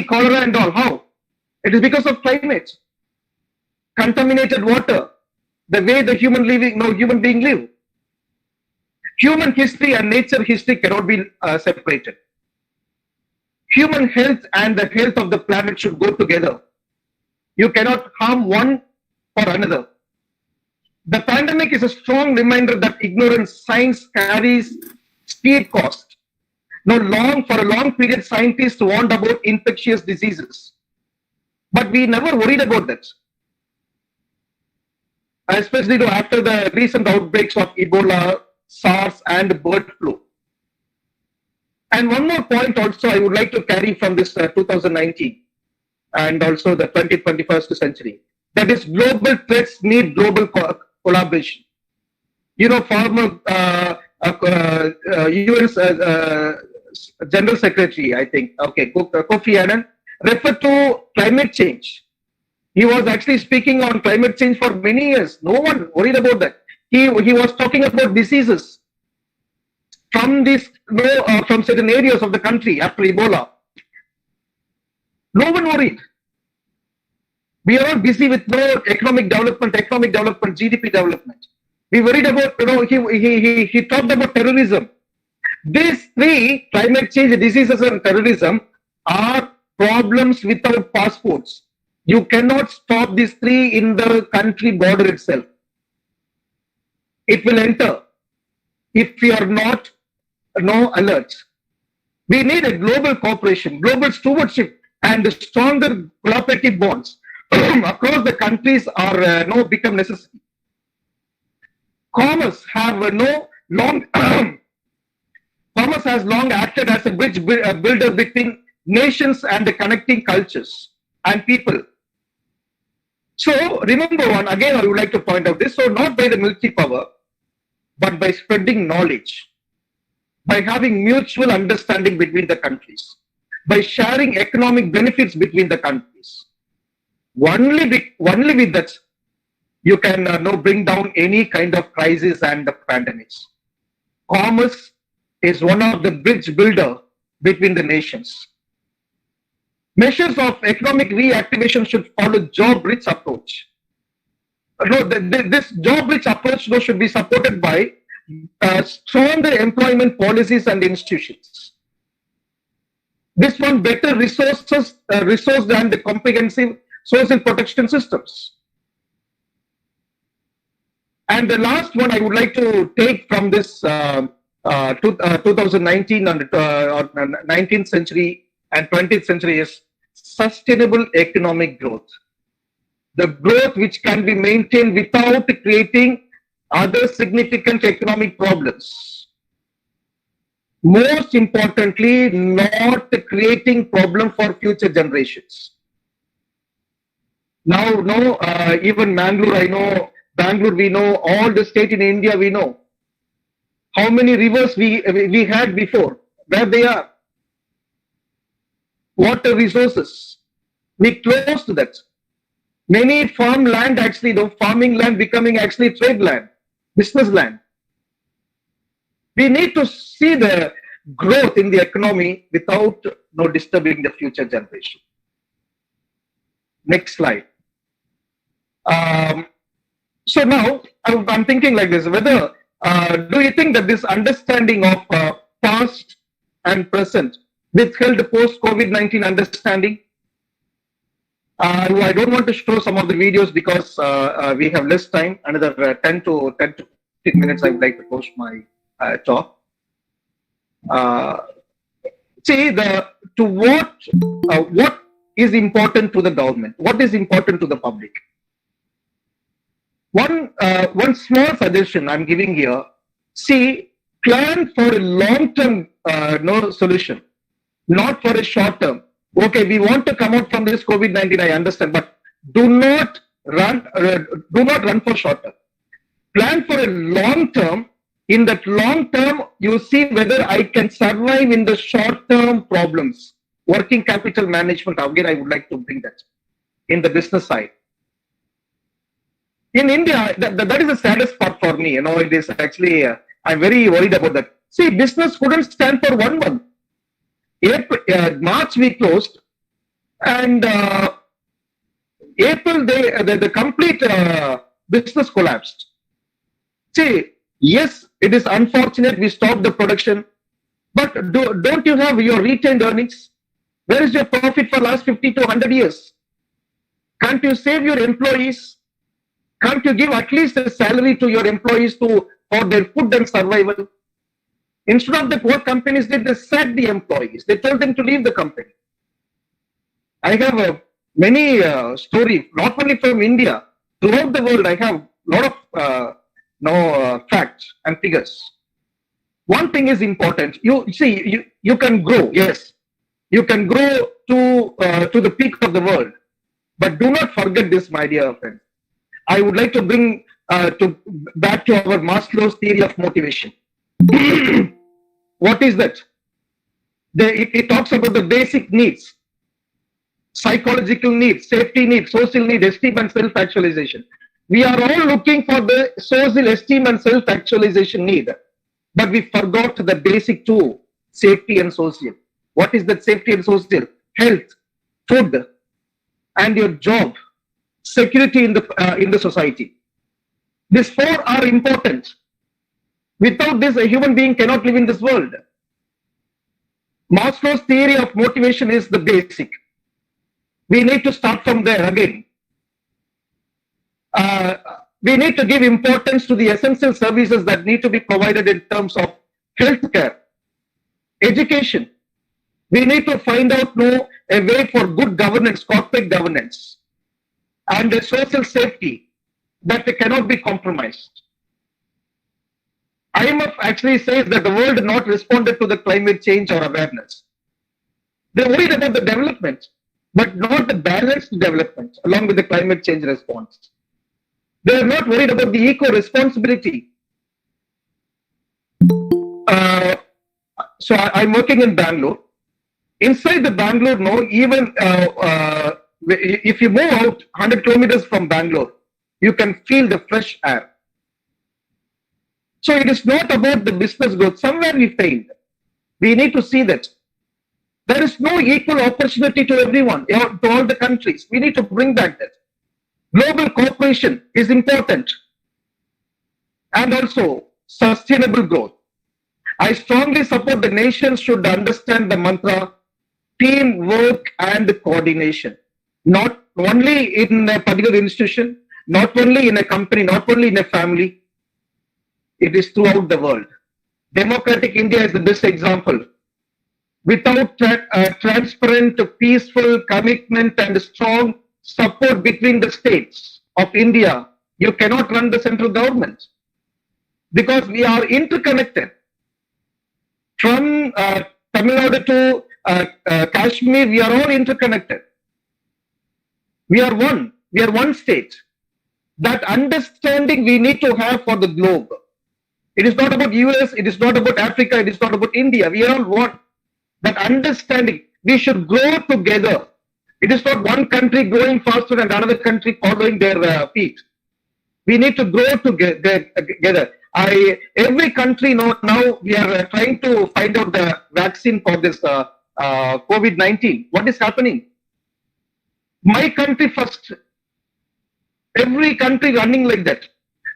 cholera and all. How? It is because of climate. Contaminated water. The way the human being live. Human history and nature history cannot be separated. Human health and the health of the planet should go together. You cannot harm one or another. The pandemic is a strong reminder that ignorance science carries steep cost. For a long period, scientists warned about infectious diseases. But we never worried about that. Especially after the recent outbreaks of Ebola, SARS and bird flu. And one more point also I would like to carry from this 2019 and also the 21st century. That is, global threats need global collaboration. Former UN's General Secretary, I think, Kofi Annan, referred to climate change. He was actually speaking on climate change for many years. No one worried about that. He was talking about diseases from from certain areas of the country after Ebola. No one worried. We are all busy with economic development, GDP development. We worried about, he talked about terrorism. These three, climate change, diseases and terrorism, are problems without passports. You cannot stop these three in the country border itself. It will enter if we are not alert. We need a global cooperation, global stewardship, and stronger cooperative bonds across the countries are become necessary. Commerce Commerce has long acted as a bridge builder between nations and connecting cultures and people. So remember again I would like to point out this, so not by the military power, but by spreading knowledge, by having mutual understanding between the countries, by sharing economic benefits between the countries. Only with that, you can bring down any kind of crisis and pandemics. Commerce is one of the bridge builder between the nations. Measures of economic reactivation should follow job-rich approach. This job-rich approach should be supported by stronger employment policies and institutions. This one better resourced and comprehensive social protection systems. And the last one I would like to take from this 2019 and 19th century and 20th century is sustainable economic growth. The growth which can be maintained without creating other significant economic problems. Most importantly, not creating problem for future generations. Now, even Bangalore, we know, all the state in India, we know. How many rivers we had before, where they are. Water resources, we close to that. Many farmland farming land becoming actually trade land, business land. We need to see the growth in the economy without disturbing the future generation. Next slide. So now I'm thinking like this, whether do you think that this understanding of past and present withheld post-COVID-19 understanding? I don't want to show some of the videos because we have less time. Another 10 to 15 minutes, I would like to close my talk. What is important to the government? What is important to the public? One small suggestion I'm giving here. Plan for a long-term solution, not for a short term. Okay, we want to come out from this COVID-19, I understand, but do not run for short term. Plan for a long term. In that long term, you see whether I can survive in the short term problems. Working capital management, again, I would like to bring that in the business side. In India, that is the saddest part for me. It is actually, I'm very worried about that. Business couldn't stand for 1 month. March we closed, and April the complete business collapsed. Yes, it is unfortunate we stopped the production, but don't you have your retained earnings? Where is your profit for last 50 to 100 years? Can't you save your employees? Can't you give at least a salary to your employees for their food and survival? Instead of that, what companies did, they sacked the employees. They told them to leave the company. I have many stories, not only from India, throughout the world. I have a lot of facts and figures. One thing is important. You can grow. Yes, you can grow to the peak of the world, but do not forget this, my dear friend. I would like to bring back to our Maslow's theory of motivation. What is that? It talks about the basic needs: psychological needs, safety needs, social need, esteem and self-actualization. We are all looking for the social esteem and self-actualization need, but we forgot the basic two: safety and social. What is that safety and social? Health, food, and your job, security in the society. These four are important. Without this, a human being cannot live in this world. Maslow's theory of motivation is the basic. We need to start from there again. We need to give importance to the essential services that need to be provided in terms of healthcare, education. We need to find out a way for good governance, corporate governance, and a social safety that cannot be compromised. IMF actually says that the world not responded to the climate change or awareness. They're worried about the development, but not the balanced development along with the climate change response. They're not worried about the eco-responsibility. So I'm working in Bangalore. Inside the Bangalore, even if you move out 100 kilometers from Bangalore, you can feel the fresh air. So it is not about the business growth. Somewhere we failed. We need to see that. There is no equal opportunity to everyone, to all the countries. We need to bring back that. Global cooperation is important. And also sustainable growth. I strongly support the nations should understand the mantra teamwork and coordination. Not only in a particular institution, not only in a company, not only in a family. It is throughout the world. Democratic India is the best example. Without transparent, peaceful commitment and strong support between the states of India, you cannot run the central government. Because we are interconnected. From Tamil Nadu to Kashmir, we are all interconnected. We are one. We are one state. That understanding we need to have for the globe. It is not about US, it is not about Africa, it is not about India. We are all one. That understanding, we should grow together. It is not one country growing faster and another country following their feet. We need to grow together. Every country now we are trying to find out the vaccine for this COVID-19. What is happening? My country first. Every country running like that.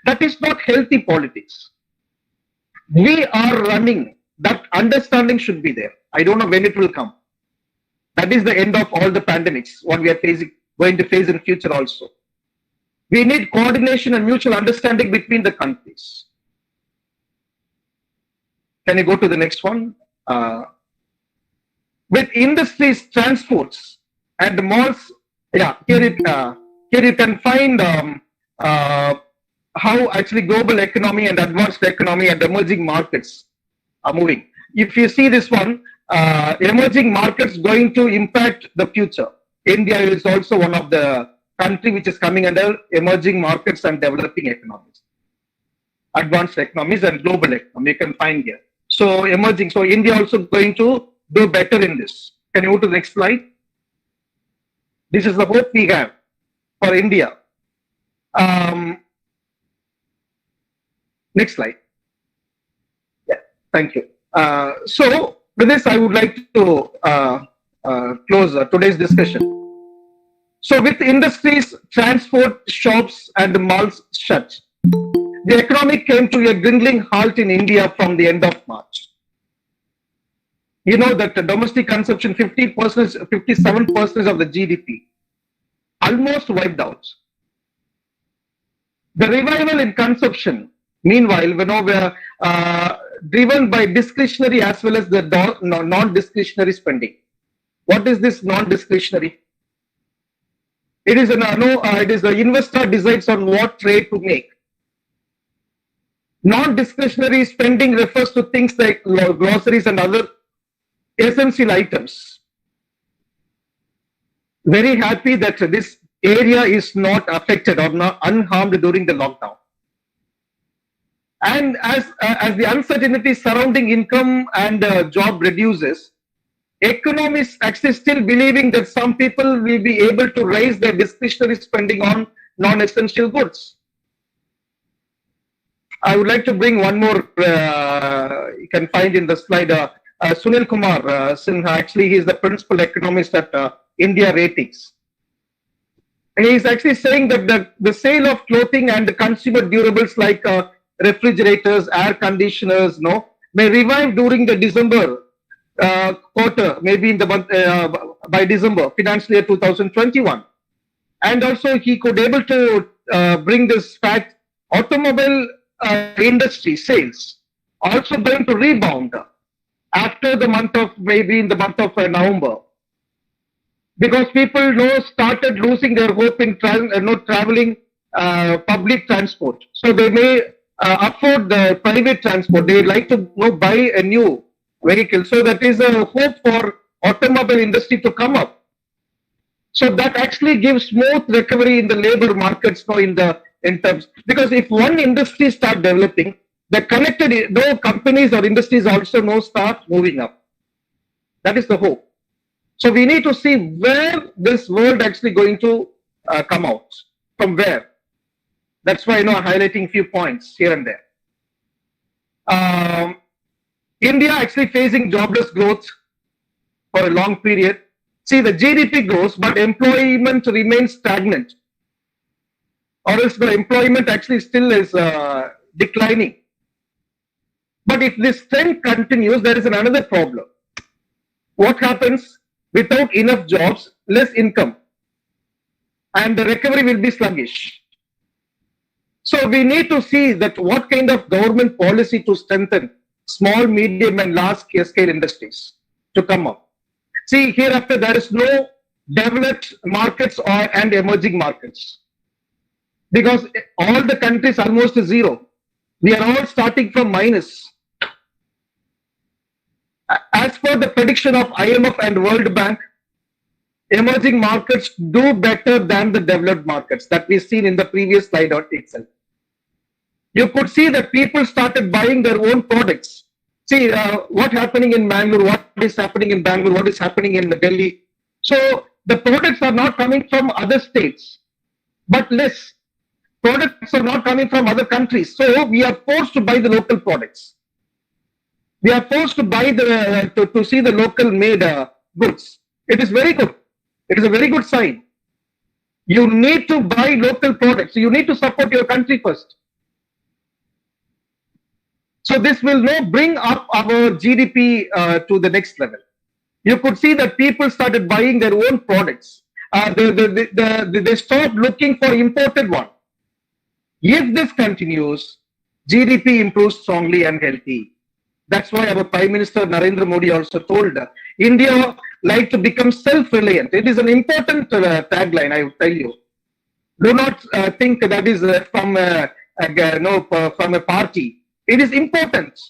That is not healthy politics. We are running. That understanding should be there. I don't know when it will come. That is the end of all the pandemics, what we are going to face in future also. We need coordination and mutual understanding between the countries. Can you go to the next one? With industries, transports, and malls, here you can find how actually global economy and advanced economy and emerging markets are moving. If you see this one, emerging markets going to impact the future. India is also one of the country which is coming under emerging markets and developing economies. Advanced economies and global economy you can find here. So emerging, so India also going to do better in this. Can you go to the next slide? This is the hope we have for India. Next slide. Yeah, thank you. So with this, I would like to close today's discussion. So with industries, transport, shops and malls shut, the economy came to a dwindling halt in India from the end of March. You know that the domestic consumption, 50%, 57% of the GDP, almost wiped out. The revival in consumption, meanwhile, we are driven by discretionary as well as the non-discretionary spending. What is this non-discretionary? It is the investor decides on what trade to make. Non-discretionary spending refers to things like groceries and other essential items. Very happy that this area is not affected or not unharmed during the lockdown. And as the uncertainty surrounding income and job reduces, economists actually still believing that some people will be able to raise their discretionary spending on non-essential goods. I would like to bring one more, you can find in the slide, Sunil Kumar Sinha. Actually, he is the principal economist at India ratings. And he's actually saying that the sale of clothing and consumer durables like refrigerators, air conditioners, may revive during the December quarter, maybe in the month by December, financial year 2021. And also he could able to bring this fact, automobile industry sales also going to rebound after the month of, maybe in the month of November. Because people started losing their hope in traveling public transport. So they may afford the private transport. They would like to buy a new vehicle. So that is a hope for automobile industry to come up. So that actually gives smooth recovery in the labor markets in terms, because if one industry start developing, the connected companies or industries also start moving up. That is the hope. So we need to see where this world actually going to come out, from where. That's why highlighting few points here and there. India actually facing jobless growth for a long period. See, the GDP grows, but employment remains stagnant, or else the employment actually still is declining. But if this trend continues, there is another problem. What happens? Without enough jobs, less income, and the recovery will be sluggish. So we need to see that what kind of government policy to strengthen small, medium, and large scale industries to come up. See, hereafter there is no developed markets and emerging markets, because all the countries almost is zero. We are all starting from minus. As per the prediction of IMF and World Bank, emerging markets do better than the developed markets that we've seen in the previous slide itself. You could see that people started buying their own products. See what happening in Bangalore, what is happening in Bangalore, what is happening in Delhi. So the products are not coming from other states, but less. Products are not coming from other countries. So we are forced to buy the local products. We are forced to buy to see the local made goods. It is very good. It is a very good sign. You need to buy local products. You need to support your country first. So this will now bring up our GDP to the next level. You could see that people started buying their own products. They stopped looking for imported one. If this continues, GDP improves strongly and healthy. That's why our Prime Minister Narendra Modi also told India like to become self-reliant. It is an important tagline, I will tell you. Do not think that is from a party. It is important.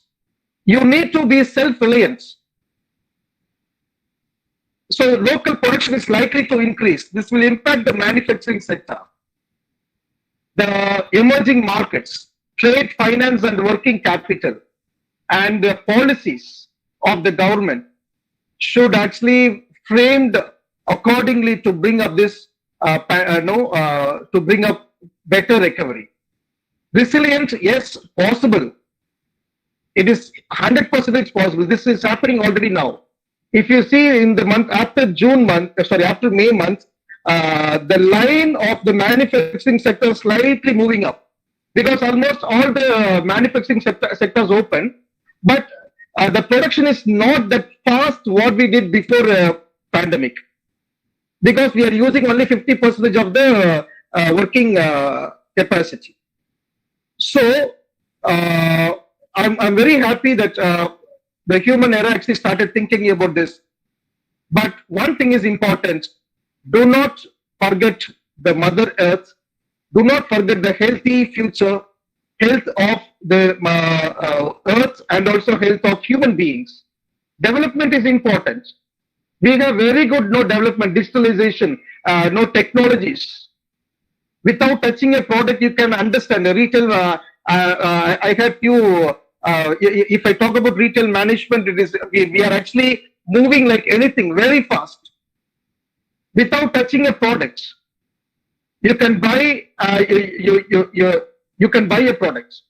You need to be self-reliant. So local production is likely to increase. This will impact the manufacturing sector. The emerging markets, trade, finance, and working capital, and the policies of the government should actually framed accordingly to bring up this to bring up better recovery. Resilient, yes, possible. It is 100% possible. This is happening already now. If you see in the month after after May month, the line of the manufacturing sector is slightly moving up, because almost all the manufacturing sectors open, but the production is not that fast what we did before pandemic, because we are using only 50% of the working capacity. So I'm very happy that the human era actually started thinking about this. But one thing is important: do not forget the Mother Earth. Do not forget the healthy future, health of the earth, and also health of human beings. Development is important. We have very good development, digitalization, technologies. Without touching a product, you can understand the retail. I have few. If I talk about retail management, it is we are actually moving like anything very fast. Without touching a product, you can buy you can buy a product.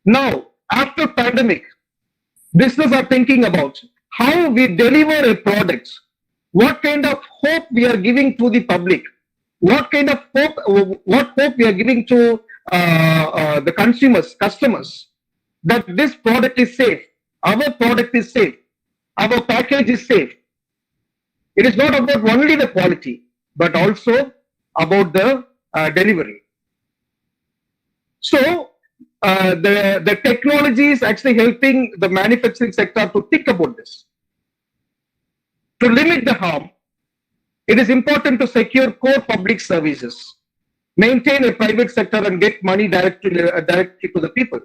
Now, after pandemic, business are thinking about how we deliver a product what kind of hope we are giving to the public, what kind of hope, what hope we are giving to the customers, that this product is safe, our product is safe, our package is safe. It is not about only the quality, but also about the delivery. So the technology is actually helping the manufacturing sector to think about this. To limit the harm, it is important to secure core public services, maintain a private sector and get money directly to the people.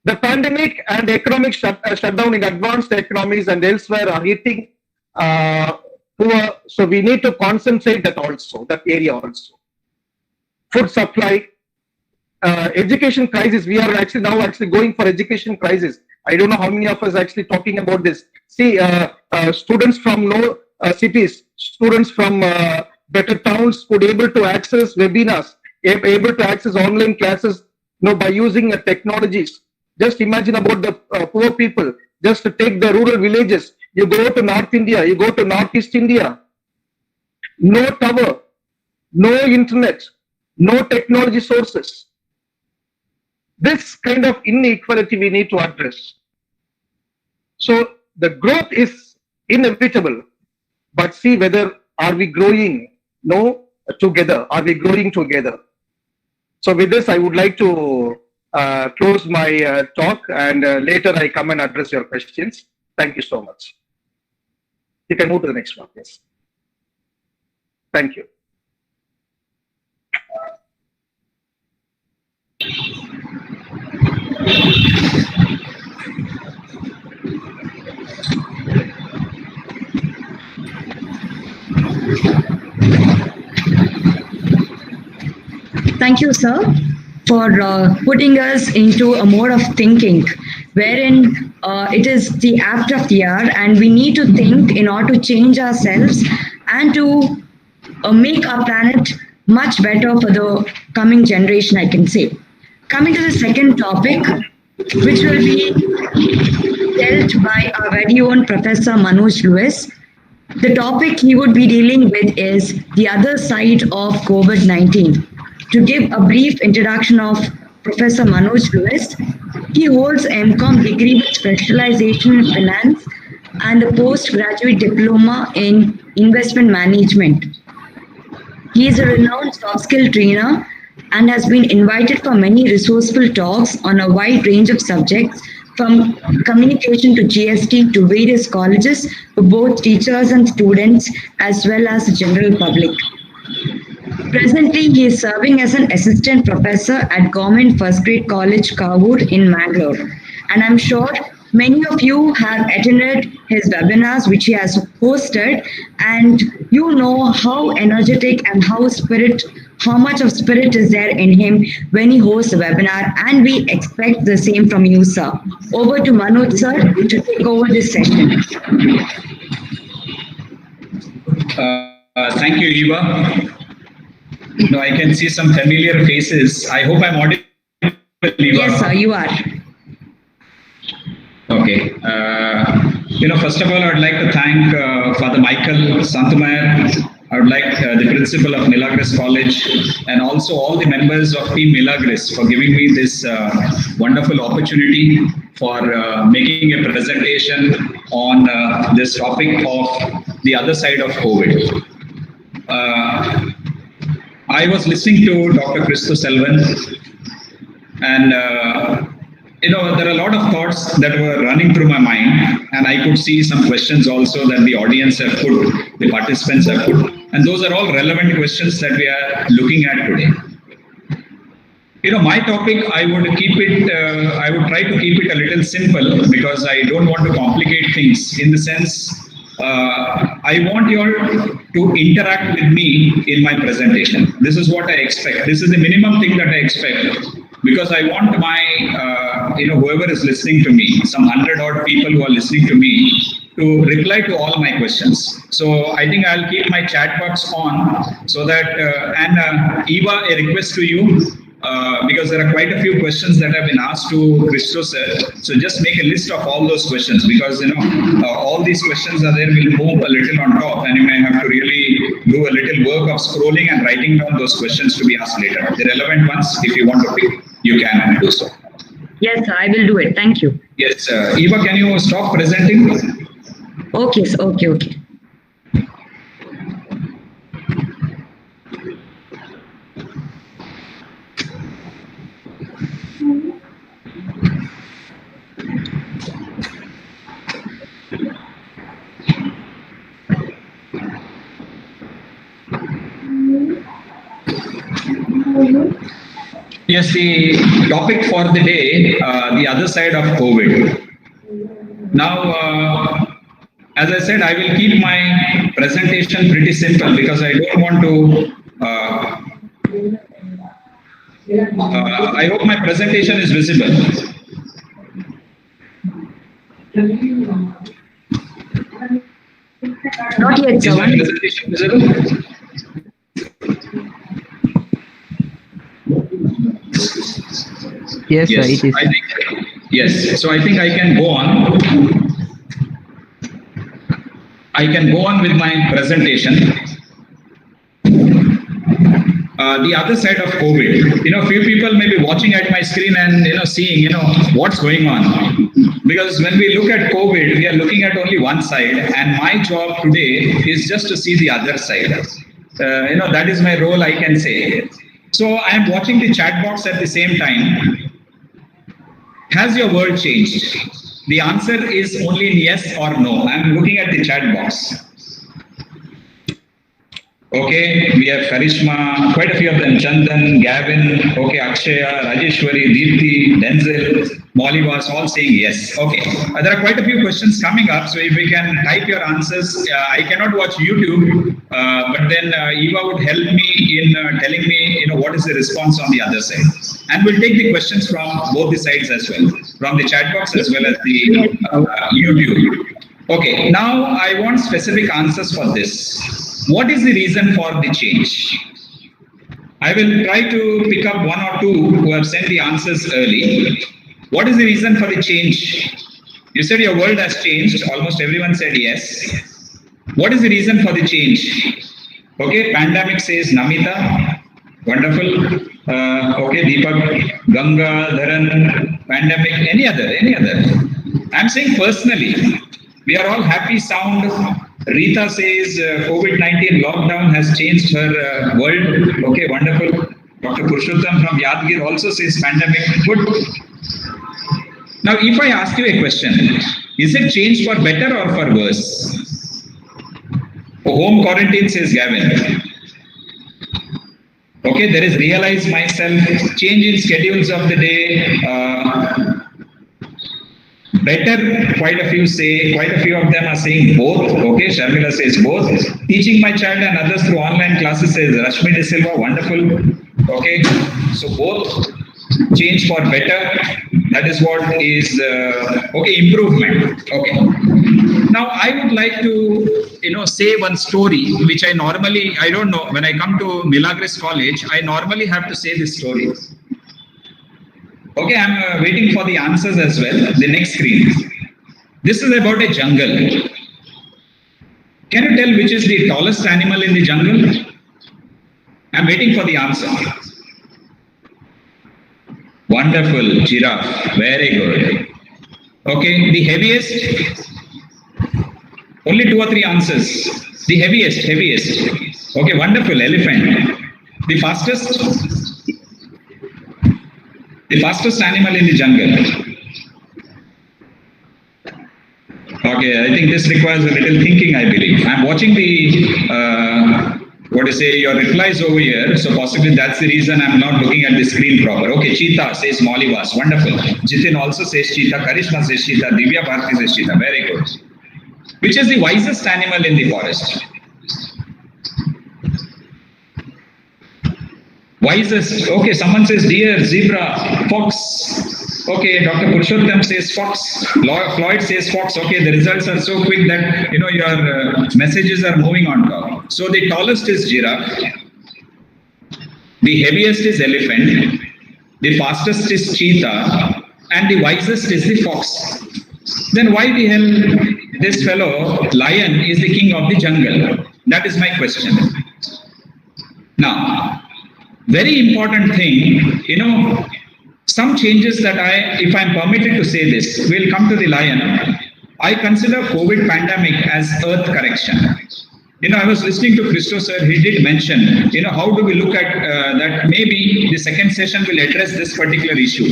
The pandemic and economic shutdown in advanced economies and elsewhere are hitting poor, so we need to concentrate that area also. Food supply, education crisis. We are now going for education crisis. I don't know how many of us are actually talking about this. See, students from low cities, students from better towns could able to access webinars, able to access online classes, by using technologies. Just imagine about the poor people. Just to take the rural villages. You go to North India, you go to Northeast India. No tower, no internet, no technology sources. This kind of inequality we need to address. So the growth is inevitable, but see whether are we growing together? Are we growing together? So with this, I would like to close my talk, and later I come and address your questions. Thank you so much. You can move to the next one, please. Thank you. Thank you, sir, for putting us into a mode of thinking wherein it is the after of the hour and we need to think in order to change ourselves and to make our planet much better for the coming generation, I can say. Coming to the second topic, which will be dealt by our very own Professor Manoj Lewis. The topic he would be dealing with is the other side of COVID-19. To give a brief introduction of Professor Manoj Lewis, he holds an MCOM degree with specialization in finance and a postgraduate diploma in investment management. He is a renowned soft skill trainer and has been invited for many resourceful talks on a wide range of subjects, from communication to GST to various colleges for both teachers and students as well as the general public. Presently, he is serving as an assistant professor at Government First Grade College, Kavur in Mangalore. And I'm sure many of you have attended his webinars, which he has hosted, and you know how energetic and how much of spirit is there in him when he hosts a webinar, and we expect the same from you, sir. Over to Manoj, sir, to take over this session. Thank you, Eva. I can see some familiar faces. I hope I'm audible, Eva. Yes, sir, you are. Okay. First of all, I would like to thank Father Michael Santumayar. I would like the principal of Milagres College and also all the members of Team Milagres for giving me this wonderful opportunity for making a presentation on this topic of the other side of COVID. I was listening to Dr. Christo Selvan, and there are a lot of thoughts that were running through my mind, and I could see some questions also that the audience have put, the participants have put, and those are all relevant questions that we are looking at today. My topic, I would try to keep it a little simple because I don't want to complicate things. In the sense, I want you all to interact with me in my presentation. This is what I expect. This is the minimum thing that I expect, because I want my, whoever is listening to me, some 100 odd people who are listening to me, to reply to all my questions. So I think I'll keep my chat box on so that, and Eva, a request to you, because there are quite a few questions that have been asked to Christo sir. So just make a list of all those questions, because all these questions are there, will move a little on top, and you may have to really do a little work of scrolling and writing down those questions to be asked later. The relevant ones, if you want to pick, you can do so. Yes, sir, I will do it. Thank you. Yes, Eva, can you stop presenting? Okay, sir. Okay. Yes, the topic for the day, the other side of COVID. Now, as I said, I will keep my presentation pretty simple because I don't want to. I hope my presentation is visible. Not yet, Is sir. my presentation visible? Yes, sir, it is. Yes, so I think I can go on. I can go on with my presentation. The other side of COVID. Few people may be watching at my screen and seeing what's going on. Because when we look at COVID, we are looking at only one side, and my job today is just to see the other side. That is my role, I can say. So I am watching the chat box at the same time. Has your world changed? The answer is only yes or no. I am looking at the chat box. Okay, we have Karishma, quite a few of them, Chandan, Gavin, okay, Akshaya, Rajeshwari, Deepthi, Denzel, Mollywas, all saying yes. Okay, there are quite a few questions coming up, so if we can type your answers. I cannot watch YouTube, but then Eva would help me in telling me, what is the response on the other side. And we'll take the questions from both the sides as well, from the chat box as well as the YouTube. Okay, now I want specific answers for this. What is the reason for the change? I will try to pick up one or two who have sent the answers early. What is the reason for the change? You said your world has changed. Almost everyone said yes. What is the reason for the change? Okay, pandemic says Namita. Wonderful. Okay, Deepak, Ganga, Dharan, pandemic, any other. I'm saying personally, we are all happy, sound. Rita says COVID-19 lockdown has changed her world. Okay, wonderful. Dr. Purushottam from Yadgir also says pandemic. Good. Now, if I ask you a question, is it changed for better or for worse? Home quarantine, says Gavin. Okay, there is realize myself, change in schedules of the day. Better, quite a few of them are saying both. Okay, Sharmila says both. Teaching my child and others through online classes, says Rashmi De Silva, wonderful. Okay, so both change for better. That is what is, improvement. Okay. Now, I would like to, say one story, which I don't know, when I come to Milagres College, I normally have to say this story. Okay, I'm waiting for the answers as well. The next screen. This is about a jungle. Can you tell which is the tallest animal in the jungle? I'm waiting for the answer. Wonderful, giraffe. Very good. Okay, the heaviest? Only 2 or 3 answers. The heaviest. Okay, wonderful, elephant. The fastest? The fastest animal in the jungle. Okay, I think this requires a little thinking, I believe. I'm watching the, your replies over here. So possibly that's the reason I'm not looking at the screen proper. Okay, cheetah, says Mollywas. Wonderful. Jitin also says cheetah. Karishma says cheetah. Divya Bharti says cheetah. Very good. Which is the wisest animal in the forest? Wisest. Okay, someone says deer, zebra, fox. Okay, Dr. Purushottam says fox. Floyd says fox. Okay, the results are so quick that your messages are moving on top. So the tallest is giraffe. The heaviest is elephant. the fastest is cheetah, and the wisest is the fox. Then why the hell this fellow lion is the king of the jungle? That is my question. Now, very important thing, some changes that if I'm permitted to say this, will come to the lion. I consider COVID pandemic as earth correction. I was listening to Christo sir, he did mention, how do we look at that maybe the second session will address this particular issue.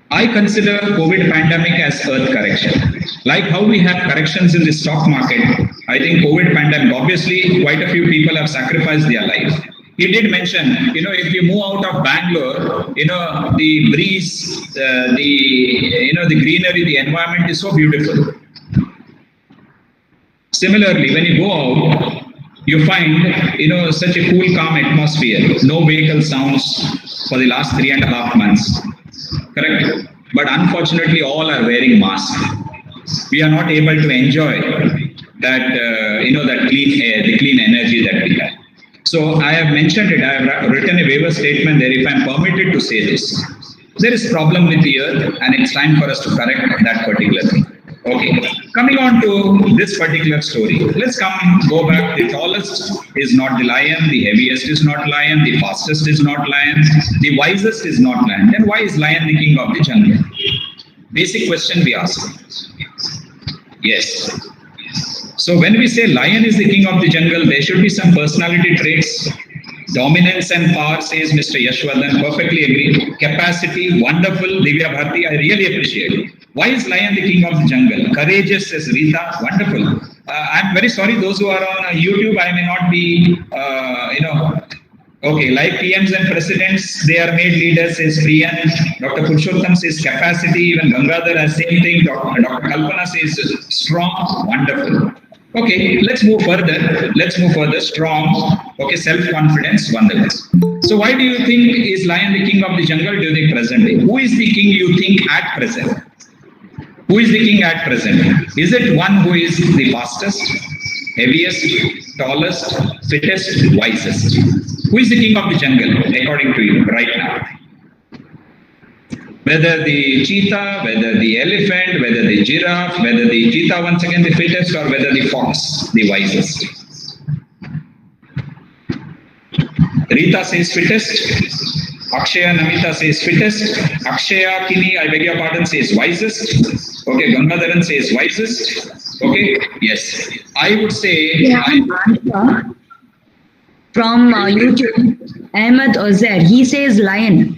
I consider COVID pandemic as earth correction. Like how we have corrections in the stock market, I think COVID pandemic, obviously quite a few people have sacrificed their life. He did mention, if you move out of Bangalore, the breeze, the greenery, the environment is so beautiful. Similarly, when you go out, you find, such a cool, calm atmosphere, no vehicle sounds for the last 3.5 months. Correct? But unfortunately, all are wearing masks. We are not able to enjoy that, that clean air, the clean energy that we have. So I have mentioned it, I have written a waiver statement there, if I am permitted to say this. There is problem with the earth and it's time for us to correct that particular thing. Okay, coming on to this particular story. Let's go back. The tallest is not the lion, the heaviest is not lion, the fastest is not lion, the wisest is not lion. Then why is lion the king of the jungle? Basic question we ask. Yes. So when we say lion is the king of the jungle, there should be some personality traits. Dominance and power, says Mr. Yashwardhan, perfectly agree. Capacity, wonderful, Divya Bharti, I really appreciate it. Why is lion the king of the jungle? Courageous, says Rita, wonderful. I'm very sorry, those who are on YouTube, I may not be, okay, like PMs and presidents, they are made leaders, says Priyan. Dr. Purushottam says capacity, even Gangadhar has same thing. Dr. Kalpana says strong, wonderful. Okay, let's move further. Strong, okay, self-confidence, wonderful. So why do you think is lion the king of the jungle during present day? Who is the king you think at present? Who is the king at present? Is it one who is the fastest, heaviest, tallest, fittest, wisest? Who is the king of the jungle, according to you, right now? Whether the cheetah, whether the elephant, whether the giraffe, whether the cheetah once again the fittest, or whether the fox, the wisest. Rita says fittest. Akshaya Namita says fittest. Akshaya Kini, I beg your pardon, says wisest. Okay, Gangadharan says wisest. Okay, yes. I would say... From YouTube, Ahmed Ozer, he says lion.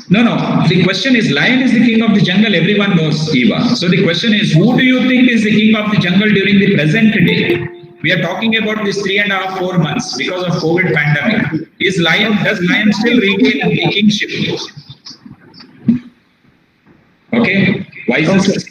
No. The question is, lion is the king of the jungle. Everyone knows, Eva. So the question is, who do you think is the king of the jungle during the present day? We are talking about this 3.5, 4 months because of COVID pandemic. Does lion still retain the kingship? Okay. Wisest.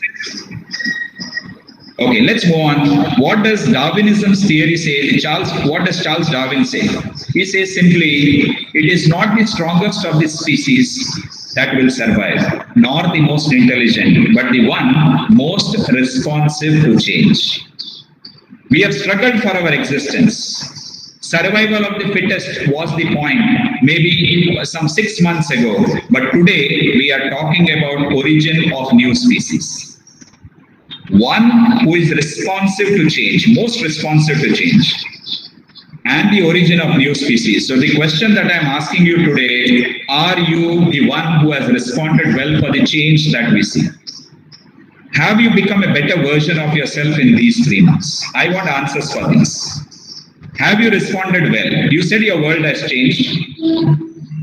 Okay, let's move on. What does Darwinism's theory say? What does Charles Darwin say? He says simply, it is not the strongest of the species that will survive, nor the most intelligent, but the one most responsive to change. We have struggled for our existence. Survival of the fittest was the point, maybe some 6 months ago, but today we are talking about origin of new species. One who is responsive to change, most responsive to change, and the origin of new species. So the question that I'm asking you today, are you the one who has responded well for the change that we see? Have you become a better version of yourself in these 3 months? I want answers for this. Have you responded well? You said your world has changed.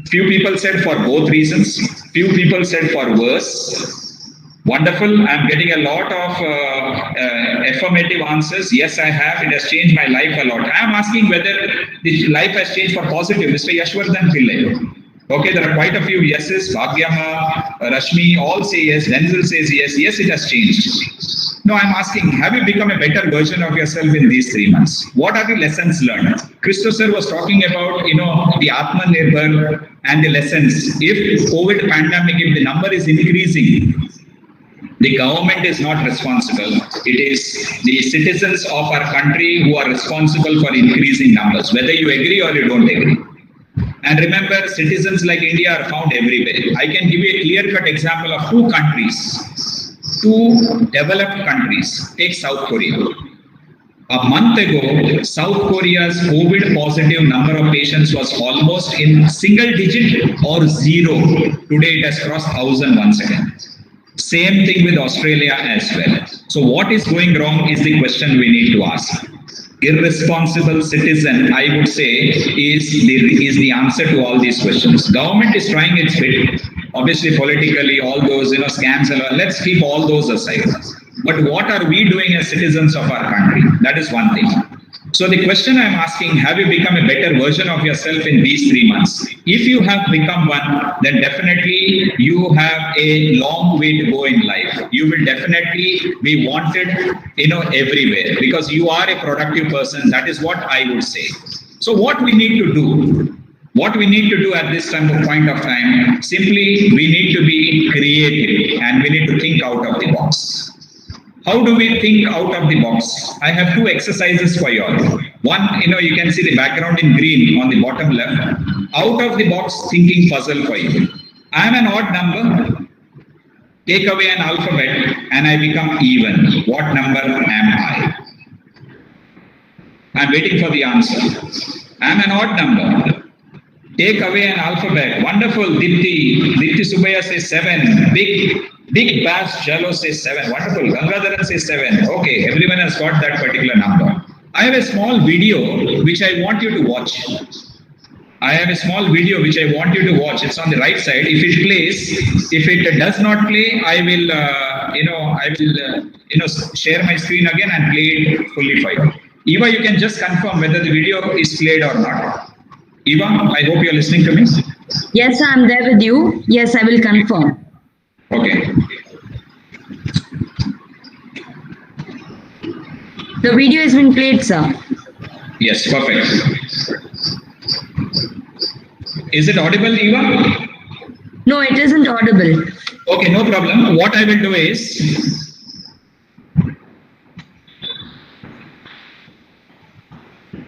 Few people said for both reasons. Few people said for worse. Wonderful. I'm getting a lot of affirmative answers. Yes, I have. It has changed my life a lot. I'm asking whether the life has changed for positive. Mr. Yashwardhan Pillai. Okay, there are quite a few yeses. Bhagyama, Rashmi, all say yes. Denzel says yes. Yes, it has changed. No, I'm asking, have you become a better version of yourself in these 3 months? What are the lessons learned? Christo sir was talking about, the Atmanirbhar and the lessons. If COVID pandemic, if the number is increasing, The government is not responsible. It is the citizens of our country who are responsible for increasing numbers, whether you agree or you don't agree. And remember, citizens like India are found everywhere. I can give you a clear-cut example of two developed countries. Take South Korea. A month ago, South Korea's COVID positive number of patients was almost in single digit or zero. Today it has crossed 1,000 once again. Same thing with Australia as well. So what is going wrong is the question we need to ask. Irresponsible citizen, I would say, is the answer to all these questions. Government is trying its bit. Obviously, politically, all those scams and all, let's keep all those aside. But what are we doing as citizens of our country? That is one thing. So the question I'm asking, have you become a better version of yourself in these 3 months? If you have become one, then definitely you have a long way to go in life. You will definitely be wanted, everywhere, because you are a productive person. That is what I would say. So what we need to do? What we need to do at this point of time, simply we need to be creative and we need to think out of the box. How do we think out of the box? I have 2 exercises for you all. One, you can see the background in green on the bottom left. Out of the box thinking puzzle for you. I am an odd number. Take away an alphabet and I become even. What number am I? I am waiting for the answer. I am an odd number. Take away an alphabet. Wonderful. Dipti Subaya says 7. Big Bass Jallo says 7. Wonderful. Gangadharan says 7. Okay, everyone has got that particular number. I have a small video which I want you to watch. It's on the right side. If it plays, if it does not play, I will, share my screen again and play it fully for you. Eva, you can just confirm whether the video is played or not. Eva, I hope you are listening to me. Yes, I'm there with you. Yes, I will confirm. Okay. The video has been played, sir. Yes, perfect. Is it audible, Eva? No, it isn't audible. Okay, no problem. What I will do is,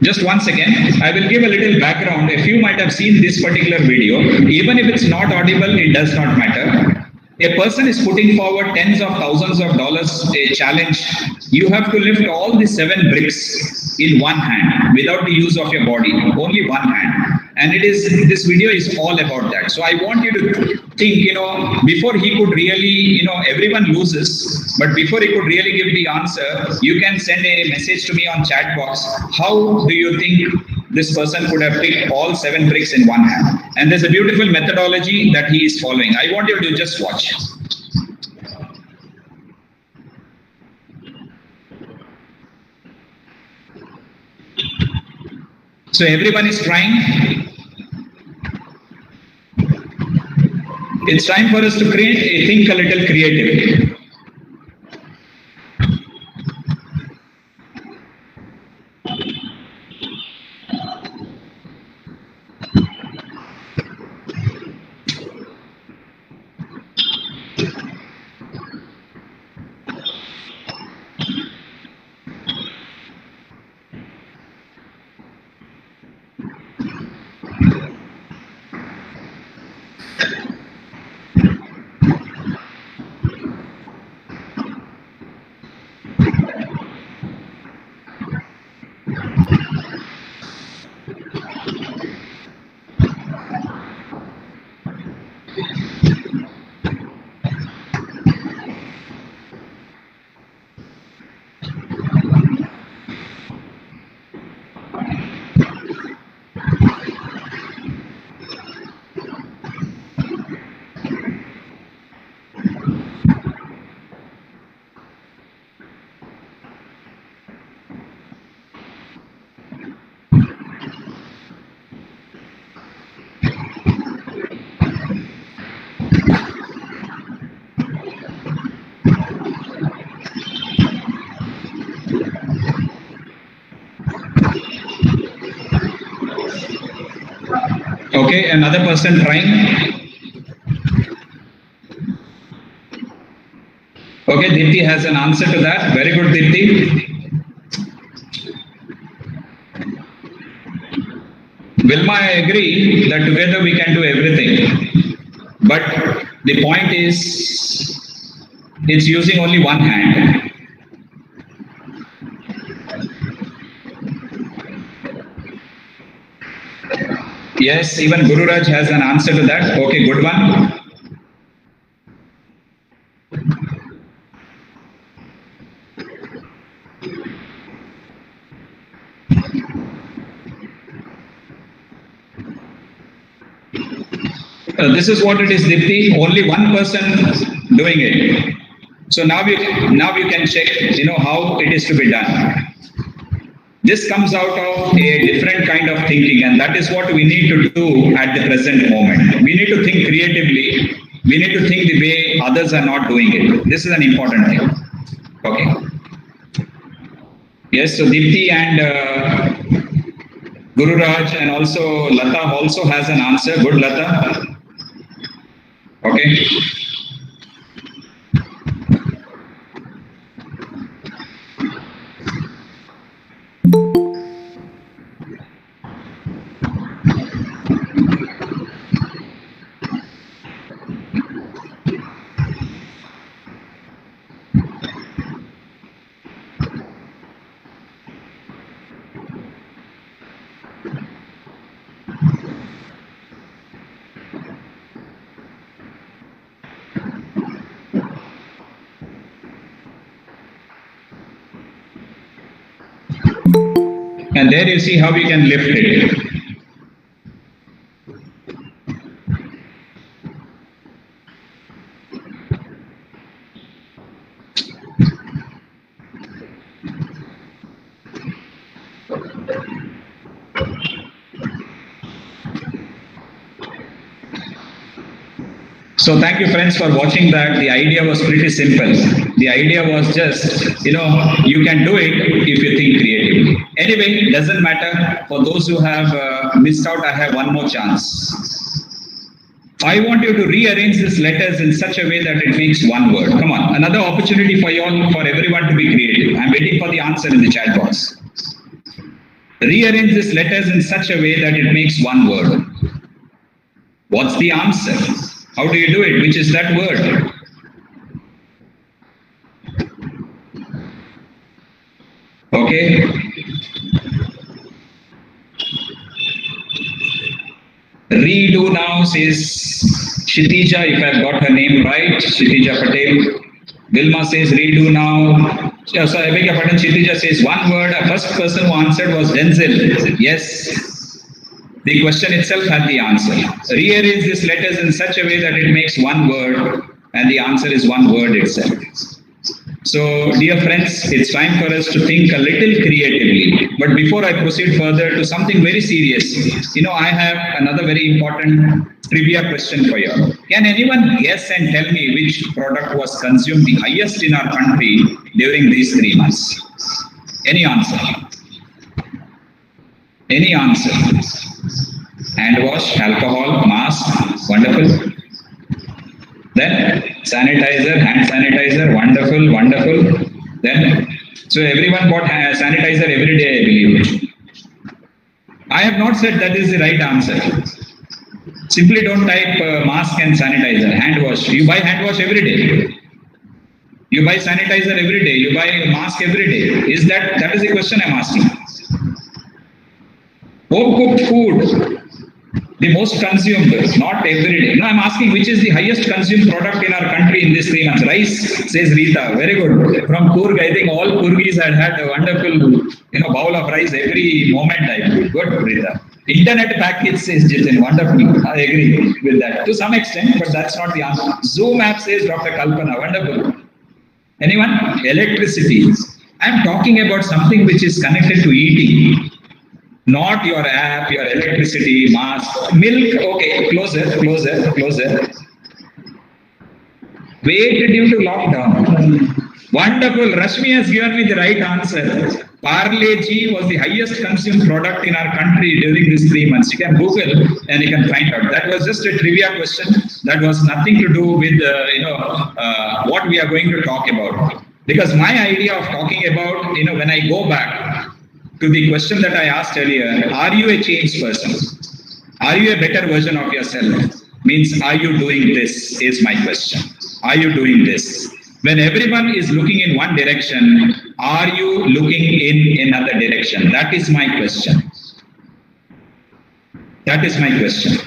just once again, I will give a little background. If you might have seen this particular video, even if it's not audible, it does not matter. A person is putting forward tens of thousands of dollars, a challenge. You have to lift all the 7 bricks in one hand without the use of your body, only one hand. And this video is all about that. So I want you to think, before he could really, everyone loses, but before he could really give the answer, you can send a message to me on chat box. How do you think this person could have picked all 7 bricks in one hand? And there's a beautiful methodology that he is following. I want you to just watch. So everyone is trying. It's time for us to think a little creatively. Okay, another person trying. Okay, Dipti has an answer to that. Very good, Dipti. Vilma, I agree that together we can do everything. But the point is, it's using only one hand. Yes, even Guru Raj has an answer to that. Okay, good one. This is what it is, Dipti. Only one person doing it. So now you can check, how it is to be done. This comes out of a different kind of thinking, and that is what we need to do at the present moment. We need to think creatively. We need to think the way others are not doing it. This is an important thing. Okay. Yes, so Dipti and Guru Raj and also Lata also has an answer. Good, Lata. Okay. And there you see how we can lift it. So thank you friends for watching that. The idea was pretty simple. The idea was just, you can do it if you think creatively. Anyway, doesn't matter. For those who have missed out, I have one more chance. I want you to rearrange these letters in such a way that it makes one word. Come on, another opportunity for you all, for everyone to be creative. I'm waiting for the answer in the chat box. Rearrange these letters in such a way that it makes one word. What's the answer? How do you do it? Which is that word? Okay. Redo now says Kshitija, if I've got her name right, Kshitija Patel. Vilma says redo now. So I beg your pardon, Kshitija says one word. The first person who answered was Denzel. Yes. The question itself had the answer. Rearrange these letters in such a way that it makes one word, and the answer is one word itself. So, dear friends, it's time for us to think a little creatively. But before I proceed further to something very serious, I have another very important trivia question for you. Can anyone guess and tell me which product was consumed the highest in our country during these 3 months? Any answer? Any answer? Hand wash, alcohol, mask, wonderful. Then sanitizer, hand sanitizer, wonderful, wonderful. Then, so everyone bought sanitizer every day, I believe. I have not said that is the right answer. Simply don't type mask and sanitizer, hand wash. You buy hand wash every day. You buy sanitizer every day. You buy a mask every day. That is the question I'm asking. Home cooked food. The most consumed, not every day. No, I'm asking which is the highest consumed product in our country in these 3 months. Rice, says Rita. Very good. From Kurg, I think all Kurgis had a wonderful, bowl of rice every moment. I believe. Good, Rita. Internet package, says Jitin. Wonderful. I agree with that to some extent, but that's not the answer. Zoom app, says Dr. Kalpana. Wonderful. Anyone? Electricity. I'm talking about something which is connected to eating. Not your app, your electricity, mask, milk. Okay, closer. Wait due to lockdown. Wonderful. Rashmi has given me the right answer. Parle-G was the highest consumed product in our country during these 3 months. You can Google and you can find out. That was just a trivia question. That was nothing to do with what we are going to talk about. Because my idea of talking about, when I go back to the question that I asked earlier, are you a changed person? Are you a better version of yourself? Means, are you doing this is my question. Are you doing this? When everyone is looking in one direction, are you looking in another direction? That is my question. That is my question.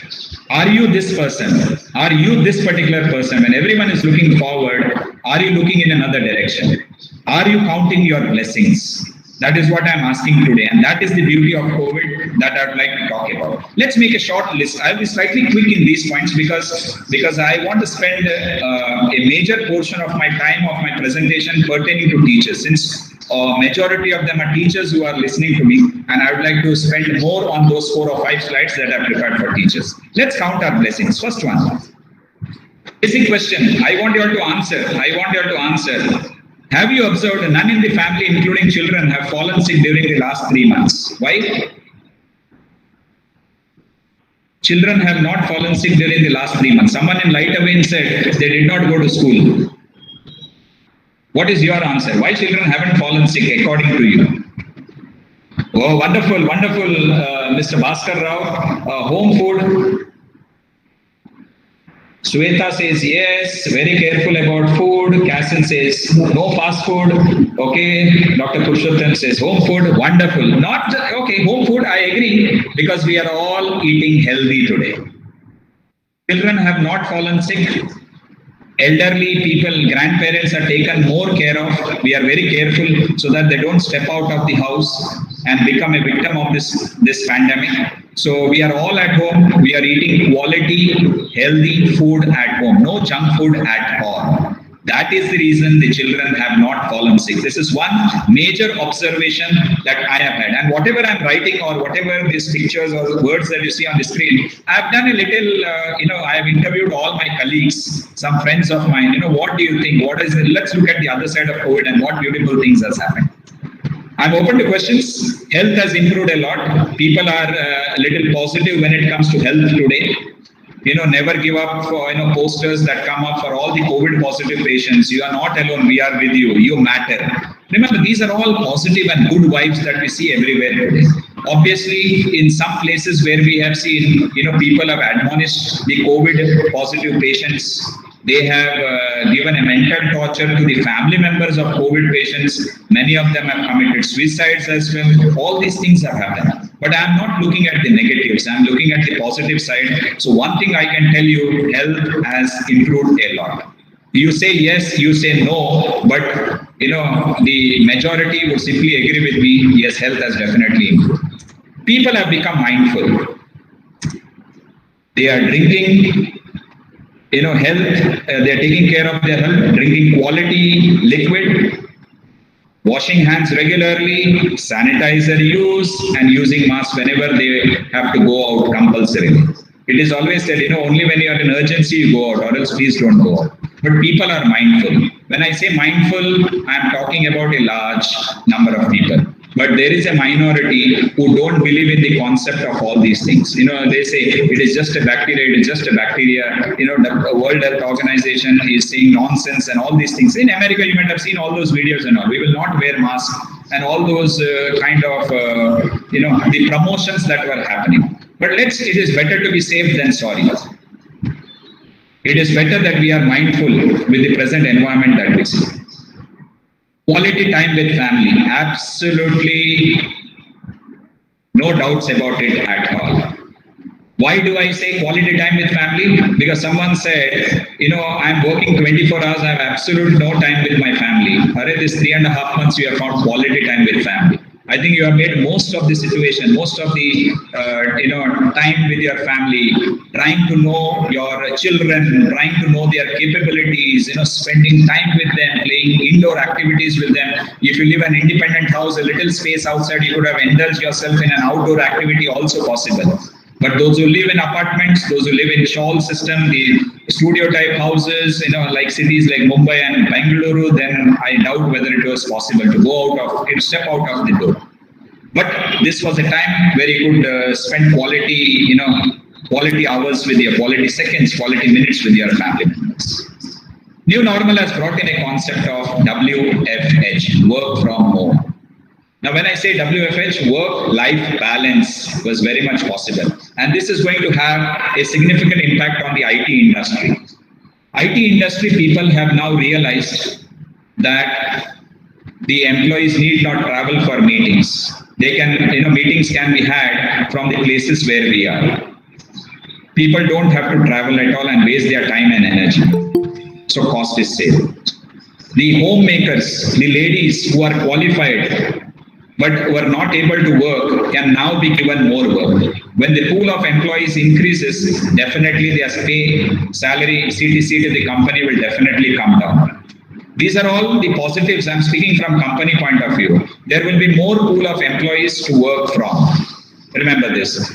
Are you this person? Are you this particular person? When everyone is looking forward, are you looking in another direction? Are you counting your blessings? That is what I'm asking today. And that is the beauty of COVID that I'd like to talk about. Let's make a short list. I'll be slightly quick in these points because I want to spend a major portion of my time of my presentation pertaining to teachers, since majority of them are teachers who are listening to me, and I would like to spend more on those 4 or 5 slides that I've prepared for teachers. Let's count our blessings. First one. Basic question. I want you all to answer. Have you observed none in the family, including children, have fallen sick during the last 3 months? Why? Children have not fallen sick during the last 3 months. Someone in Light Away said they did not go to school. What is your answer? Why children haven't fallen sick according to you? Oh, wonderful, Mr. Bhaskar Rao. Home food. Sweta says yes, very careful about food. Castle says no fast food. Okay, Dr. Purushottam says home food, wonderful. Home food, I agree, because we are all eating healthy today. Children have not fallen sick. Elderly people, grandparents are taken more care of. We are very careful so that they don't step out of the house and become a victim of this pandemic. So we are all at home. We are eating quality, healthy food at home. No junk food at all. That is the reason the children have not fallen sick. This is one major observation that I have had. And whatever I'm writing or whatever these pictures or the words that you see on the screen, I've done a little, I have interviewed all my colleagues, some friends of mine. What do you think? Let's look at the other side of COVID and what beautiful things has happened. I'm open to questions. Health has improved a lot. People are a little positive when it comes to health today. Never give up for, posters that come up for all the COVID positive patients. You are not alone. We are with you. You matter. Remember, these are all positive and good vibes that we see everywhere today. Obviously, in some places where we have seen, people have admonished the COVID positive patients. They have given a mental torture to the family members of COVID patients. Many of them have committed suicides as well. All these things have happened. But I'm not looking at the negatives. I'm looking at the positive side. So one thing I can tell you, health has improved a lot. You say yes, you say no, but the majority would simply agree with me. Yes, health has definitely improved. People have become mindful. They are drinking health, they're taking care of their health, drinking quality liquid, washing hands regularly, sanitizer use, and using masks whenever they have to go out compulsorily. It is always said, only when you are in urgency, you go out, or else please don't go out. But people are mindful. When I say mindful, I'm talking about a large number of people. But there is a minority who don't believe in the concept of all these things. They say it is just a bacteria, it is just a bacteria. The World Health Organization is saying nonsense and all these things. In America, you might have seen all those videos and all. We will not wear masks and all those the promotions that were happening. But it is better to be safe than sorry. It is better that we are mindful with the present environment that we see. Quality time with family, absolutely no doubts about it at all. Why do I say quality time with family? Because someone said, I'm working 24 hours, I have absolutely no time with my family. This 3.5 months you have found quality time with family. I think you have made most of the situation, most of the time with your family, trying to know your children, trying to know their capabilities, spending time with them, playing indoor activities with them. If you live in an independent house, a little space outside, you could have indulged yourself in an outdoor activity also possible. But those who live in apartments, those who live in shawl system, the studio type houses, like cities like Mumbai and Bengaluru, then I doubt whether it was possible to step out of the door. But this was a time where you could spend quality hours with your quality seconds, quality minutes with your family members. New normal has brought in a concept of WFH, work from home. Now, when I say WFH, work-life balance was very much possible. And this is going to have a significant impact on the IT industry. IT industry people have now realized that the employees need not travel for meetings. They can, meetings can be had from the places where we are. People don't have to travel at all and waste their time and energy. So cost is saved. The homemakers, the ladies who are qualified but who are not able to work can now be given more work. When the pool of employees increases, definitely their pay, salary, CTC to the company will definitely come down. These are all the positives. I'm speaking from company point of view. There will be more pool of employees to work from. Remember this.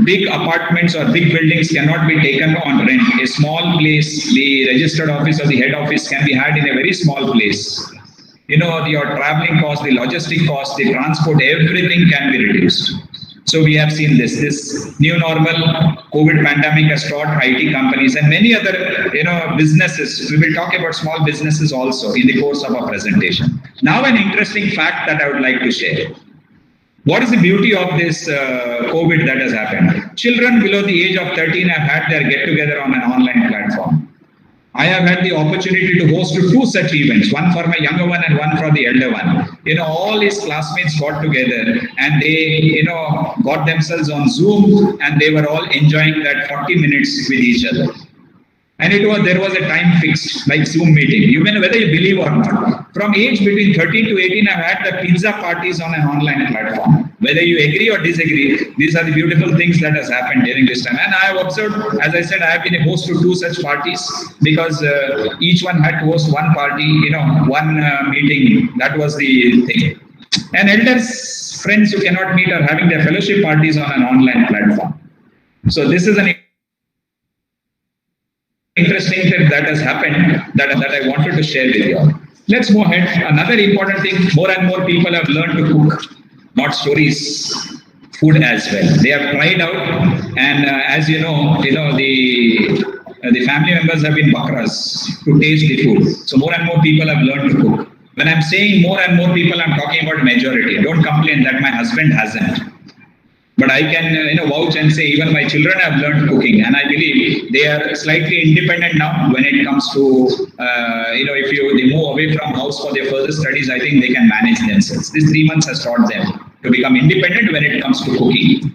Big apartments or big buildings cannot be taken on rent. A small place, the registered office or the head office can be had in a very small place. Your traveling cost, the logistic cost, the transport, everything can be reduced. So we have seen this new normal. COVID pandemic has taught IT companies and many other, businesses. We will talk about small businesses also in the course of our presentation. Now, an interesting fact that I would like to share. What is the beauty of this COVID that has happened? Children below the age of 13 have had their get-together on an online platform. I have had the opportunity to host two such events, one for my younger one and one for the elder one. All his classmates got together and they, got themselves on Zoom and they were all enjoying that 40 minutes with each other. And there was a time fixed, like Zoom meeting, even whether you believe or not. From age between 13 to 18, I've had the pizza parties on an online platform. Whether you agree or disagree, these are the beautiful things that has happened during this time. And I have observed, as I said, I have been a host to two such parties because each one had to host one party, one meeting. That was the thing. And elders, friends who cannot meet are having their fellowship parties on an online platform. So this is an interesting thing that has happened that I wanted to share with you all. Let's move ahead. Another important thing, more and more people have learned to cook, not stories, food as well. They have tried out, and as you know, the family members have been bakras to taste the food. So more and more people have learned to cook. When I'm saying more and more people, I'm talking about majority. Don't complain that my husband hasn't. But I can vouch and say even my children have learned cooking, and I believe they are slightly independent now when it comes to if they move away from house for their further studies, I think they can manage themselves. This 3 months has taught them to become independent when it comes to cooking.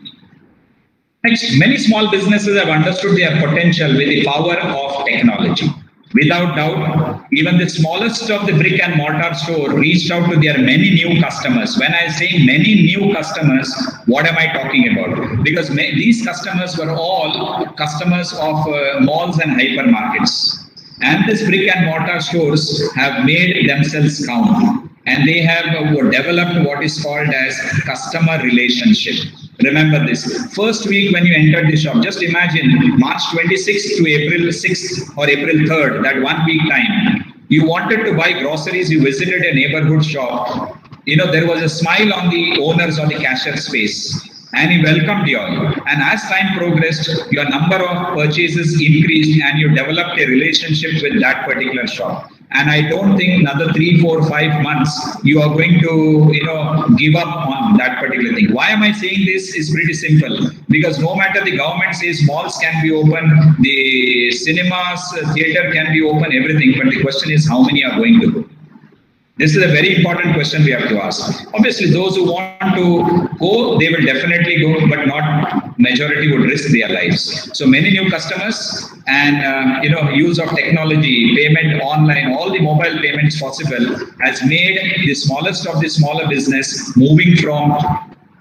Next, many small businesses have understood their potential with the power of technology. Without doubt, even the smallest of the brick and mortar store reached out to their many new customers. When I say many new customers, what am I talking about? Because these customers were all customers of malls and hypermarkets. And these brick and mortar stores have made themselves count. And they have developed what is called as customer relationship. Remember this. First week when you entered the shop, just imagine March 26th to April 6th or April 3rd, that 1 week time. You wanted to buy groceries, you visited a neighborhood shop. There was a smile on the owner's or the cashier's face. And he welcomed you all. And as time progressed, your number of purchases increased and you developed a relationship with that particular shop. And I don't think another 3, 4, 5 months, you are going to, give up on that particular thing. Why am I saying this? Is pretty simple. Because no matter the government says malls can be open, the cinemas, theater can be open, everything. But the question is how many are going to go? This is a very important question we have to ask. Obviously, those who want to go, they will definitely go, but not majority would risk their lives. So many new customers and use of technology, payment online, all the mobile payments possible has made the smallest of the smaller business moving from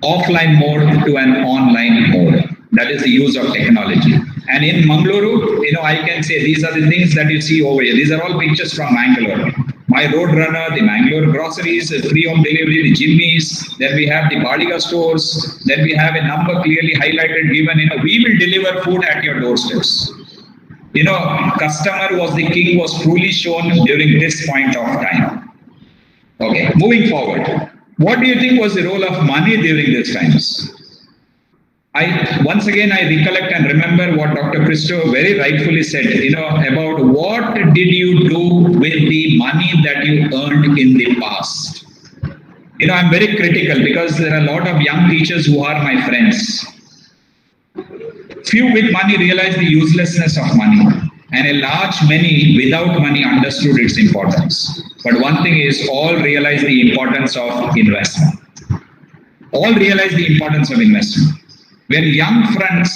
offline mode to an online mode. That is the use of technology. And in Mangaluru, I can say these are the things that you see over here. These are all pictures from Mangalore. My Roadrunner, the Mangalore Groceries, free home delivery, the Jimmy's, then we have the Badiga stores, then we have a number clearly highlighted given, we will deliver food at your doorsteps. Customer was the king was truly shown during this point of time. Okay, moving forward. What do you think was the role of money during these times? Once again, I recollect and remember what Dr. Christo very rightfully said, about what did you do with the money that you earned in the past? I'm very critical because there are a lot of young teachers who are my friends. Few with money realize the uselessness of money, and a large many without money understood its importance. But one thing is, all realize the importance of investment. All realize the importance of investment. When young friends,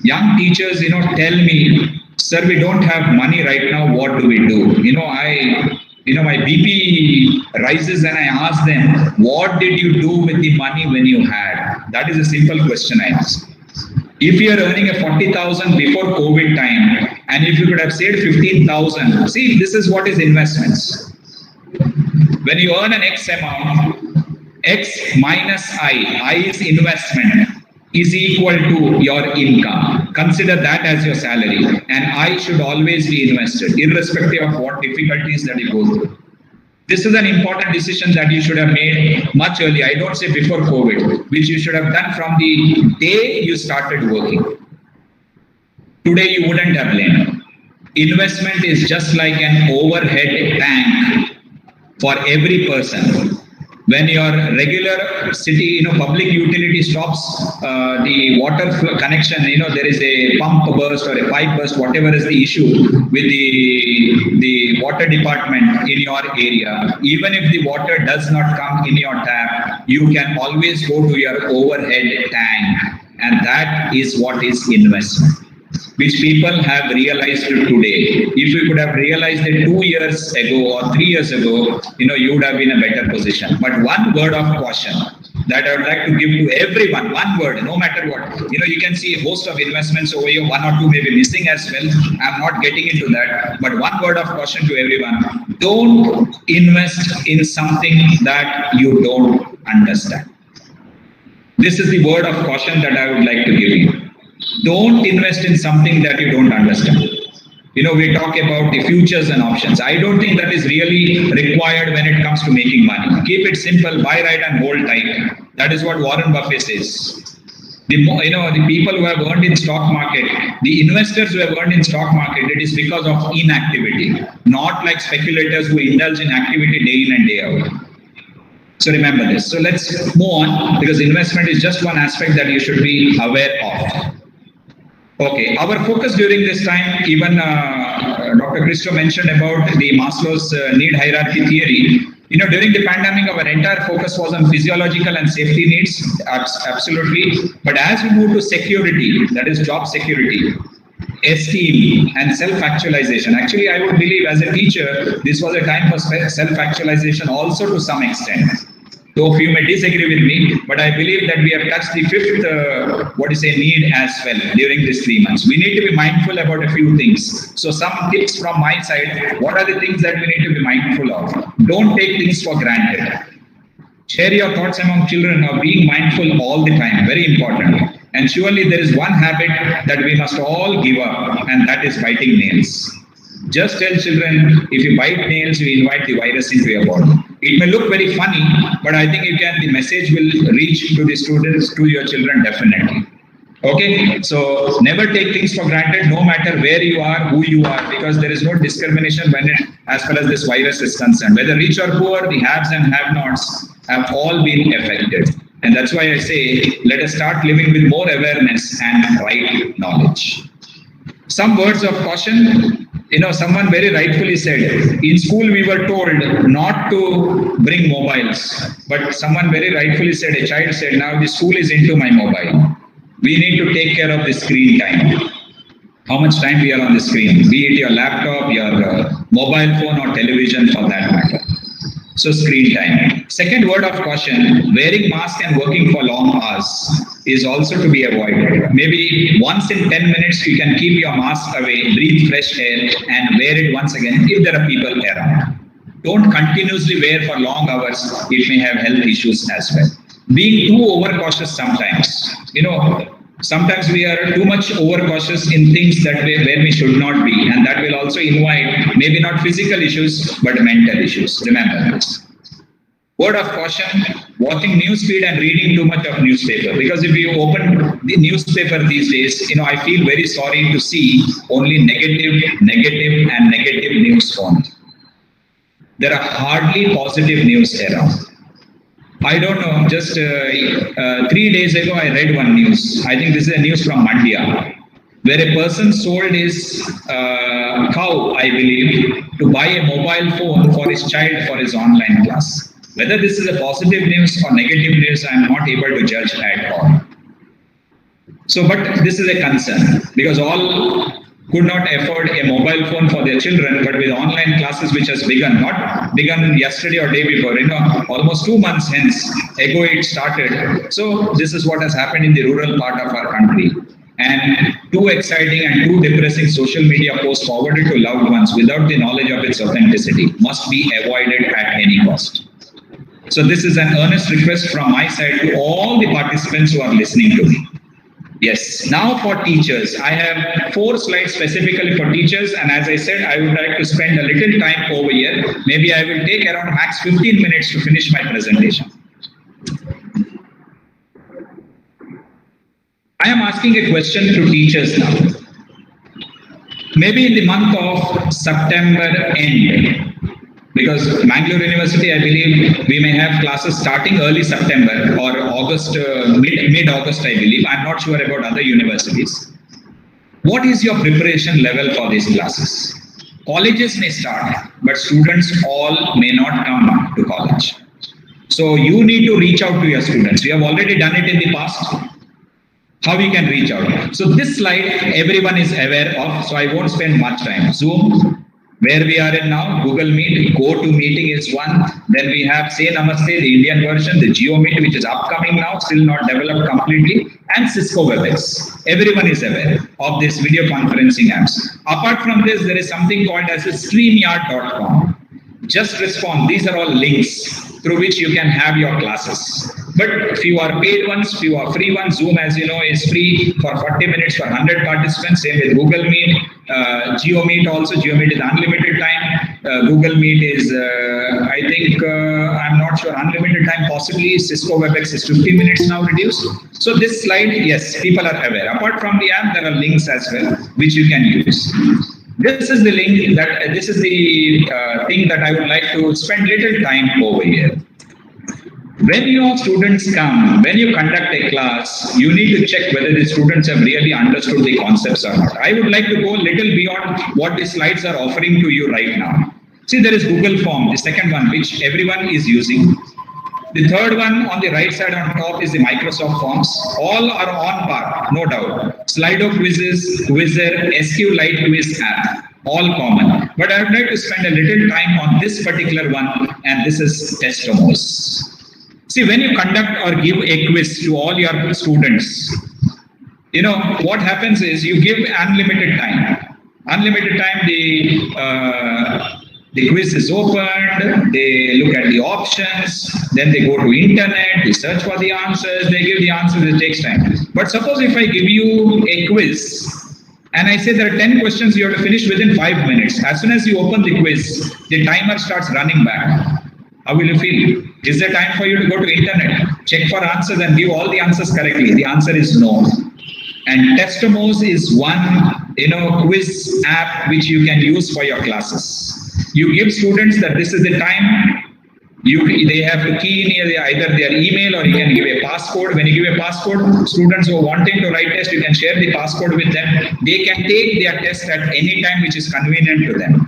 young teachers, tell me, sir, we don't have money right now, what do we do? My BP rises and I ask them, what did you do with the money when you had? That is a simple question I ask. If you are earning a 40,000 before COVID time, and if you could have saved 15,000, see, this is what is investments. When you earn an X amount, X minus I is investment, is equal to your income. Consider that as your salary, and I should always be invested, irrespective of what difficulties that you go through. This is an important decision that you should have made much earlier. I don't say before COVID, which you should have done from the day you started working. Today you wouldn't have learned. Investment is just like an overhead tank for every person. When your regular city, public utility stops the water connection, there is a pump burst or a pipe burst, whatever is the issue with the water department in your area. Even if the water does not come in your tap, you can always go to your overhead tank, and that is what is investment, which people have realized today. If you could have realized it 2 years ago or 3 years ago, you would have been in a better position. But one word of caution that I would like to give to everyone, one word, no matter what. You can see a host of investments over here, one or two may be missing as well. I'm not getting into that. But one word of caution to everyone, don't invest in something that you don't understand. This is the word of caution that I would like to give you. Don't invest in something that you don't understand. We talk about the futures and options. I don't think that is really required when it comes to making money. Keep it simple, buy right and hold tight. That is what Warren Buffett says. The people who have earned in stock market, the investors who have earned in stock market, it is because of inactivity, not like speculators who indulge in activity day in and day out. So remember this. So let's move on, because investment is just one aspect that you should be aware of. Okay, our focus during this time, even Dr. Christo mentioned about the Maslow's need hierarchy theory. During the pandemic, our entire focus was on physiological and safety needs, absolutely. But as we move to security, that is job security, esteem and self-actualization. Actually, I would believe as a teacher, this was a time for self-actualization also to some extent. Though you may disagree with me, but I believe that we have touched the fifth, need as well during these 3 months. We need to be mindful about a few things. So some tips from my side, what are the things that we need to be mindful of? Don't take things for granted. Share your thoughts among children of being mindful all the time, very important. And surely there is one habit that we must all give up, and that is biting nails. Just tell children, if you bite nails, you invite the virus into your body. It may look very funny, but I think the message will reach to the students, to your children definitely. Okay, so never take things for granted, no matter where you are, who you are, because there is no discrimination as far as this virus is concerned. Whether rich or poor, the haves and have-nots have all been affected. And that's why I say, let us start living with more awareness and right knowledge. Some words of caution. Someone very rightfully said, in school we were told not to bring mobiles. But someone very rightfully said, a child said, now the school is into my mobile. We need to take care of the screen time. How much time we are on the screen, be it your laptop, your mobile phone or television for that matter. So screen time. Second word of caution, wearing mask and working for long hours is also to be avoided. Maybe once in 10 minutes you can keep your mask away, breathe fresh air and wear it once again if there are people around. don't continuously wear for long hours. It may have health issues as well. Being too overcautious sometimes, sometimes we are too much overcautious in things where we should not be, and that will also invite maybe not physical issues but mental issues. Remember this. Word of caution: watching newsfeed and reading too much of newspaper, because if you open the newspaper these days, I feel very sorry to see only negative news only. There are hardly positive news around. I don't know, just 3 days ago I read one news. I think this is a news from Mandya, where a person sold his cow, I believe, to buy a mobile phone for his child for his online class. Whether this is a positive news or negative news, I am not able to judge at all. So, but this is a concern, because all could not afford a mobile phone for their children, but with online classes which has begun, not begun yesterday or day before, almost 2 months ago it started. So this is what has happened in the rural part of our country. And too exciting and too depressing social media posts forwarded to loved ones without the knowledge of its authenticity must be avoided at any cost. So this is an earnest request from my side to all the participants who are listening to me. Yes, now for teachers, I have 4 slides specifically for teachers, and as I said, I would like to spend a little time over here. Maybe I will take around max 15 minutes to finish my presentation. I am asking a question to teachers now. Maybe in the month of September end, because Mangalore University, I believe we may have classes starting early September or August, mid-August, I believe. I'm not sure about other universities. What is your preparation level for these classes? Colleges may start, but students all may not come to college. So you need to reach out to your students. We have already done it in the past. How we can reach out? So this slide, everyone is aware of, so I won't spend much time. Zoom, where we are in now, Google Meet, GoToMeeting is one. Then we have Say Namaste, the Indian version, the GeoMeet, which is upcoming now, still not developed completely, and Cisco WebEx. Everyone is aware of this video conferencing apps. Apart from this, there is something called as a StreamYard.com. Just respond. These are all links through which you can have your classes. But few are paid ones, few are free ones. Zoom, as you know, is free for 40 minutes for 100 participants. Same with Google Meet. GeoMeet also. GeoMeet is unlimited time. Google Meet is, I think, I'm not sure, unlimited time possibly. Cisco WebEx is 50 minutes now reduced. So this slide, yes, people are aware. Apart from the app, there are links as well, which you can use. This is the link that, this is the thing that I would like to spend little time over here. When your students come, when you conduct a class, you need to check whether the students have really understood the concepts or not. I would like to go a little beyond what the slides are offering to you right now. See, there is Google Form, the second one, which everyone is using. The third one on the right side on top is the Microsoft Forms. All are on par, no doubt. Slido quizzes, Quizzer, SQLite quiz app, all common. But I would like to spend a little time on this particular one, and this is Testomos. See, when you conduct or give a quiz to all your students, what happens is you give unlimited time. Unlimited time, the quiz is opened, they look at the options, then they go to internet, they search for the answers, they give the answers, it takes time. But suppose if I give you a quiz, and I say there are 10 questions you have to finish within 5 minutes. As soon as you open the quiz, the timer starts running back. How will you feel? Is there time for you to go to internet, check for answers and give all the answers correctly? The answer is no. And Testomos is one, quiz app which you can use for your classes. You give students that this is the time. They have to key in either their email, or you can give a passcode. When you give a passcode, students who are wanting to write test, you can share the passcode with them. They can take their test at any time which is convenient to them.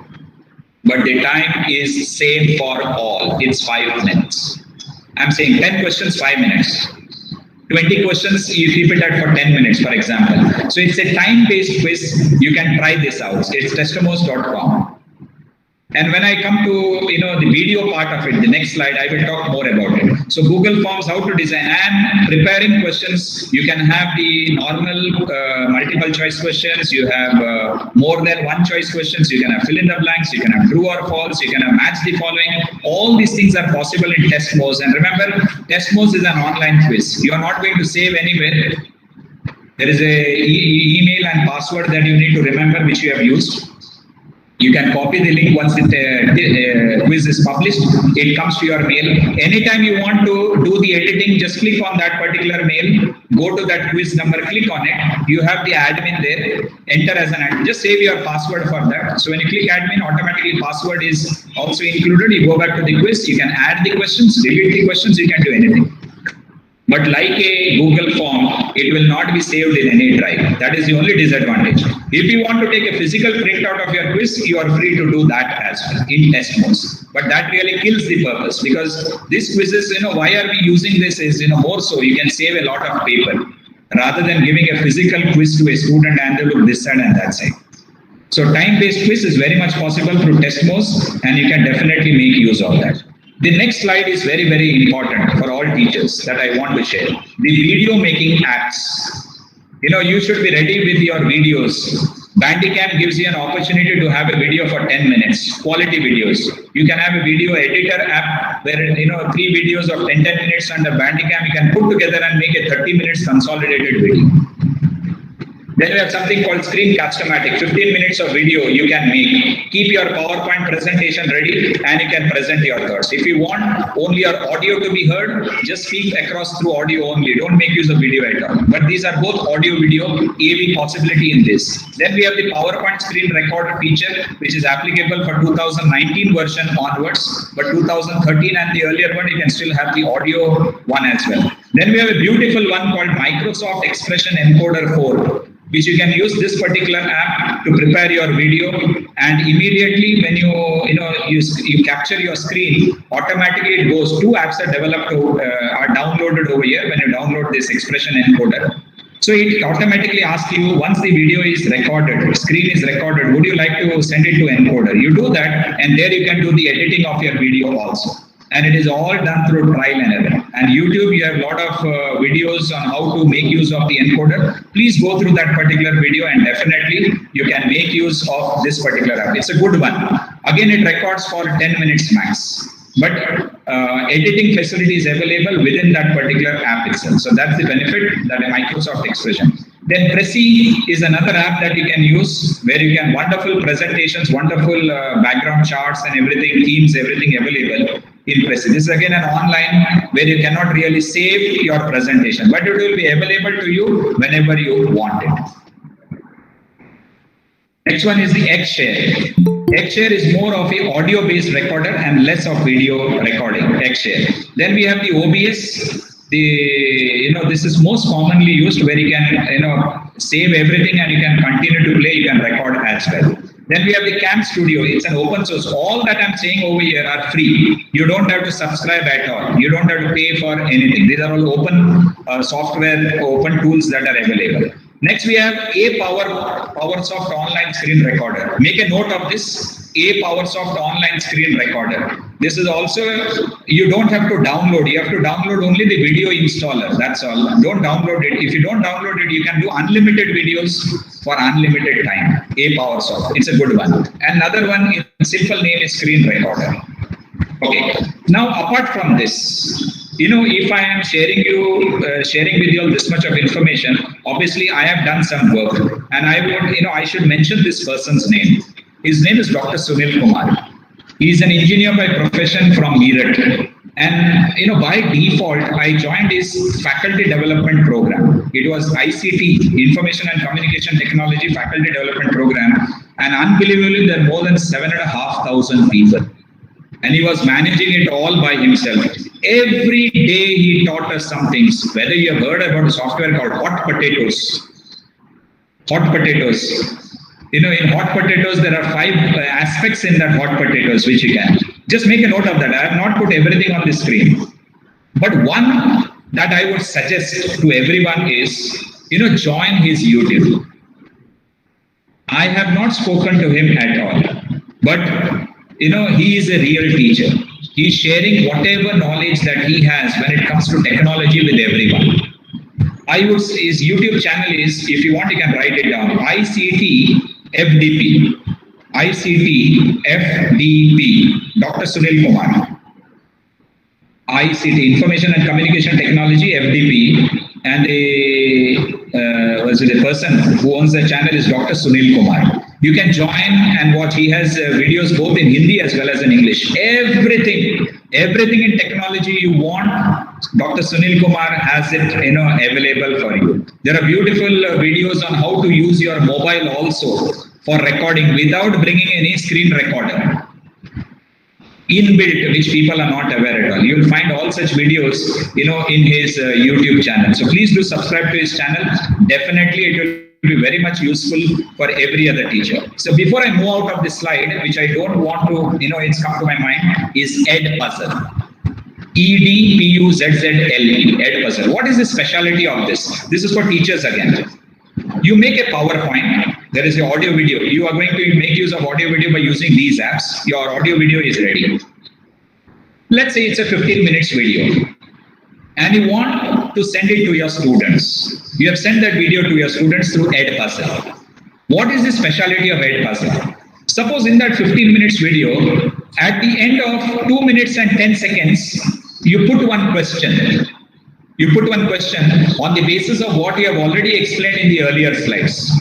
But the time is same for all. It's 5 minutes. I'm saying 10 questions, 5 minutes. 20 questions, you keep it at for 10 minutes, for example. So it's a time-based quiz. You can try this out. It's testomos.com. And when I come to the video part of it, the next slide, I will talk more about it. So Google Forms, how to design and preparing questions. You can have the normal multiple choice questions. You have more than one choice questions. You can have fill in the blanks. You can have true or false. You can have match the following. All these things are possible in test modes. And remember, test modes is an online quiz. You are not going to save anywhere. There is a email and password that you need to remember, which you have used. You can copy the link once the quiz is published. It comes to your mail. Anytime you want to do the editing, just click on that particular mail, go to that quiz number, click on it. You have the admin there, enter as an admin. Just save your password for that. So when you click admin, automatically password is also included. You go back to the quiz, you can add the questions, delete the questions, you can do anything. But like a Google form, it will not be saved in any drive. That is the only disadvantage. If you want to take a physical printout of your quiz, you are free to do that as well in test modes. But that really kills the purpose, because this quizzes, why are we using this is, more so you can save a lot of paper rather than giving a physical quiz to a student and they look this side and that side. So time-based quiz is very much possible through test modes, and you can definitely make use of that. The next slide is very, very important for all teachers that I want to share. The video making apps. You should be ready with your videos. Bandicam gives you an opportunity to have a video for 10 minutes, quality videos. You can have a video editor app where, 3 videos of 10 minutes under Bandicam, you can put together and make a 30 minutes consolidated video. Then we have something called Screen Capstomatic, 15 minutes of video you can make. Keep your PowerPoint presentation ready and you can present your thoughts. If you want only your audio to be heard, just speak across through audio only. Don't make use of video at all. But these are both audio video, AV possibility in this. Then we have the PowerPoint screen recorder feature, which is applicable for 2019 version onwards. But 2013 and the earlier one, you can still have the audio one as well. Then we have a beautiful one called Microsoft Expression Encoder 4. Which you can use this particular app to prepare your video, and immediately when you capture your screen, automatically it goes. 2 apps are developed are downloaded over here when you download this expression encoder. So it automatically asks you, once the video is recorded, screen is recorded, would you like to send it to encoder? You do that, and there you can do the editing of your video also. And it is all done through trial and error. And YouTube, you have a lot of videos on how to make use of the encoder. Please go through that particular video and definitely you can make use of this particular app. It's a good one. Again, it records for 10 minutes max. But editing facility is available within that particular app itself. So that's the benefit that Microsoft Expression. Then Prezi is another app that you can use where you can wonderful presentations, wonderful background charts and everything, themes, everything available in Prezi. This is again an online where you cannot really save your presentation, but it will be available to you whenever you want it. Next one is the XShare. XShare is more of a audio-based recorder and less of video recording. XShare. Then we have the OBS. This is most commonly used where you can save everything and you can continue to play. You can record as well. Then we have the Cam Studio. It's an open source. All that I'm saying over here are free. You don't have to subscribe at all. You don't have to pay for anything. These are all open software, open tools that are available. Next, we have a PowerSoft online screen recorder. Make a note of this, a PowerSoft online screen recorder. This is also, you don't have to download. You have to download only the video installer. That's all. Don't download it. If you don't download it, you can do unlimited videos for unlimited time. A PowerSoft. It's a good one. Another one, its simple name is screen recorder. Okay. Now, apart from this, if I am sharing with you all this much of information, obviously I have done some work, and I should mention this person's name. His name is Dr. Sunil Kumar. He is an engineer by profession from Meerut. And by default, I joined his faculty development program. It was ICT, Information and Communication Technology Faculty Development Program, and unbelievably, there are more than 7,500 people. And he was managing it all by himself. Every day he taught us some things. Whether you have heard about a software called Hot Potatoes. Hot Potatoes. In Hot Potatoes, there are 5 aspects in that Hot Potatoes which you can. Just make a note of that. I have not put everything on the screen. But one that I would suggest to everyone is, join his YouTube. I have not spoken to him at all. But he is a real teacher. He's sharing whatever knowledge that he has when it comes to technology with everyone. I would say his YouTube channel is, if you want, you can write it down, ICT FDP. ICT FDP, Dr. Sunil Kumar. ICT, Information and Communication Technology, FDP, and the person who owns the channel is Dr. Sunil Kumar. You can join and watch. He has videos both in Hindi as well as in English. Everything in technology you want, Dr. Sunil Kumar has it, available for you. There are beautiful videos on how to use your mobile also for recording without bringing any screen recorder. Inbuilt, which people are not aware at all. You will find all such videos, in his YouTube channel. So please do subscribe to his channel. Definitely, it will be very much useful for every other teacher. So before I move out of this slide, which I don't want to, it's come to my mind, is Ed Puzzle. EDPUZZLE, Ed Puzzle. What is the speciality of this? This is for teachers again. You make a PowerPoint. There is your audio video. You are going to make use of audio video by using these apps. Your audio video is ready. Let's say it's a 15 minutes video and you want to send it to your students. You have sent that video to your students through Ed Puzzle. What is the speciality of Ed Puzzle? Suppose in that 15 minutes video, at the end of 2 minutes and 10 seconds, you put one question. You put one question on the basis of what you have already explained in the earlier slides.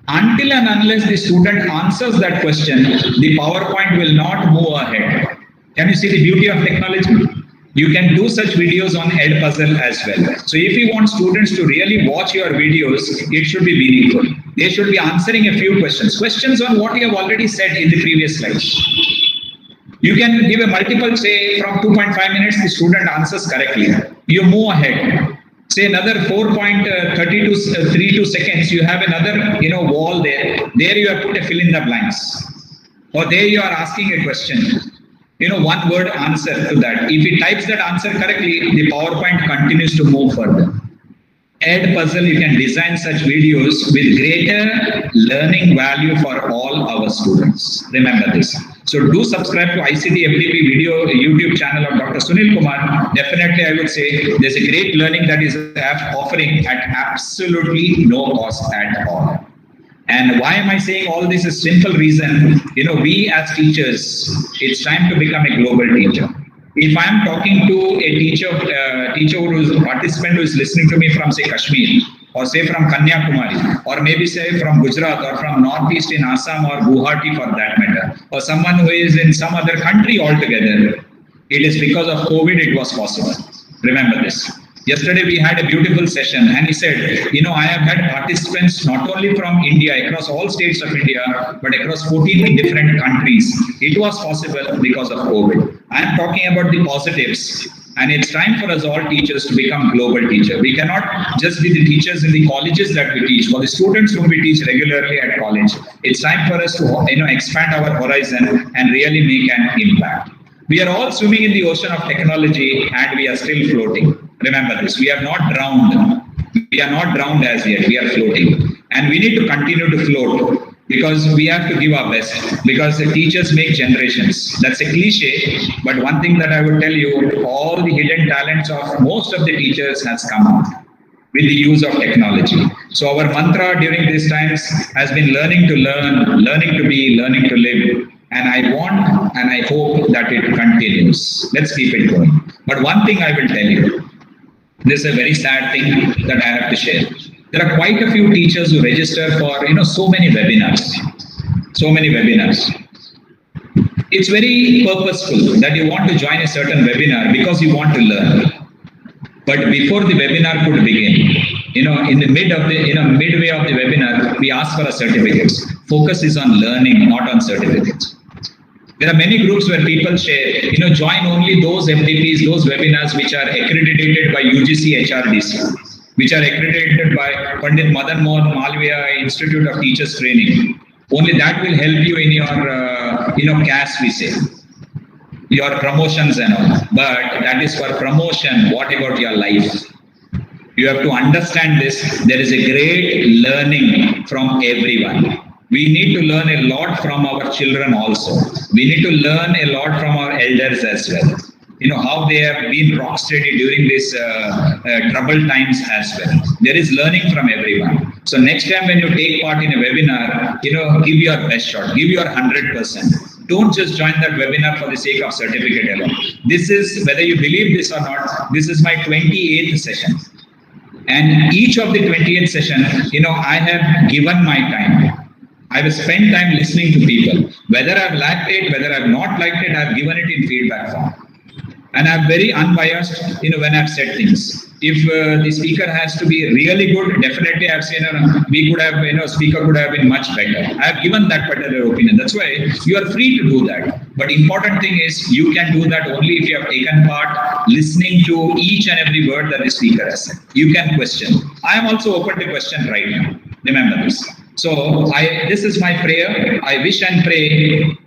Until and unless the student answers that question, the PowerPoint will not move ahead. Can you see the beauty of technology? You can do such videos on Ed Puzzle as well. So if you want students to really watch your videos, it should be meaningful. They should be answering a few questions. Questions on what you have already said in the previous slides. You can give a multiple, say from 2.5 minutes, the student answers correctly. You move ahead. Say another 4.32 seconds, you have another wall there. There you have put a fill in the blanks. Or there you are asking a question. One word answer to that. If he types that answer correctly, the PowerPoint continues to move further. Ed Puzzle, you can design such videos with greater learning value for all our students. Remember this. So do subscribe to ICT FDP video YouTube channel of Dr. Sunil Kumar. Definitely, I would say there's a great learning that is offering at absolutely no cost at all. And why am I saying all this? Is simple reason. We as teachers, it's time to become a global teacher. If I'm talking to a teacher who is a participant who is listening to me from, say, Kashmir, or say from Kanyakumari, or maybe say from Gujarat, or from Northeast in Assam or Guwahati for that matter, or someone who is in some other country altogether, it is because of COVID it was possible. Remember this. Yesterday we had a beautiful session and he said, I have had participants not only from India, across all states of India, but across 14 different countries. It was possible because of COVID. I am talking about the positives. And it's time for us all teachers to become global teachers. We cannot just be the teachers in the colleges that we teach. For the students whom we teach regularly at college, it's time for us to expand our horizon and really make an impact. We are all swimming in the ocean of technology and we are still floating. Remember this, we are not drowned. We are not drowned as yet, we are floating. And we need to continue to float because we have to give our best. Because the teachers make generations. That's a cliche, but one thing that I would tell you, all the hidden talents of most of the teachers has come out with the use of technology. So our mantra during these times has been learning to learn, learning to be, learning to live. And I want and I hope that it continues. Let's keep it going. But one thing I will tell you, this is a very sad thing that I have to share. There are quite a few teachers who register for so many webinars. It's very purposeful that you want to join a certain webinar because you want to learn. But before the webinar could begin, in the midway of the webinar, we ask for a certificates. Focus is on learning, not on certificates. There are many groups where people share, join only those FDPs, those webinars which are accredited by UGC HRDC, which are accredited by Pandit Madan Mohan Malviya Institute of Teachers Training. Only that will help you in your CAS, we say, your promotions and all. But that is for promotion. What about your life? You have to understand this. There is a great learning from everyone. we need to learn a lot from our children also. We need to learn a lot from our elders as well. How they have been rock steady during these troubled times as well. There is learning from everyone. So next time when you take part in a webinar, give your best shot, give your 100%. Don't just join that webinar for the sake of certificate alone. This is, whether you believe this or not, this is my 28th session. And each of the 28th session, I have given my time. I have spent time listening to people. Whether I've liked it, whether I've not liked it, I've given it in feedback form. And I'm very unbiased, when I've said things. If the speaker has to be really good, definitely I've seen, speaker could have been much better. I have given that particular opinion. That's why you are free to do that. But important thing is you can do that only if you have taken part listening to each and every word that the speaker has said. You can question. I am also open to question right now. Remember this. So this is my prayer. I wish and pray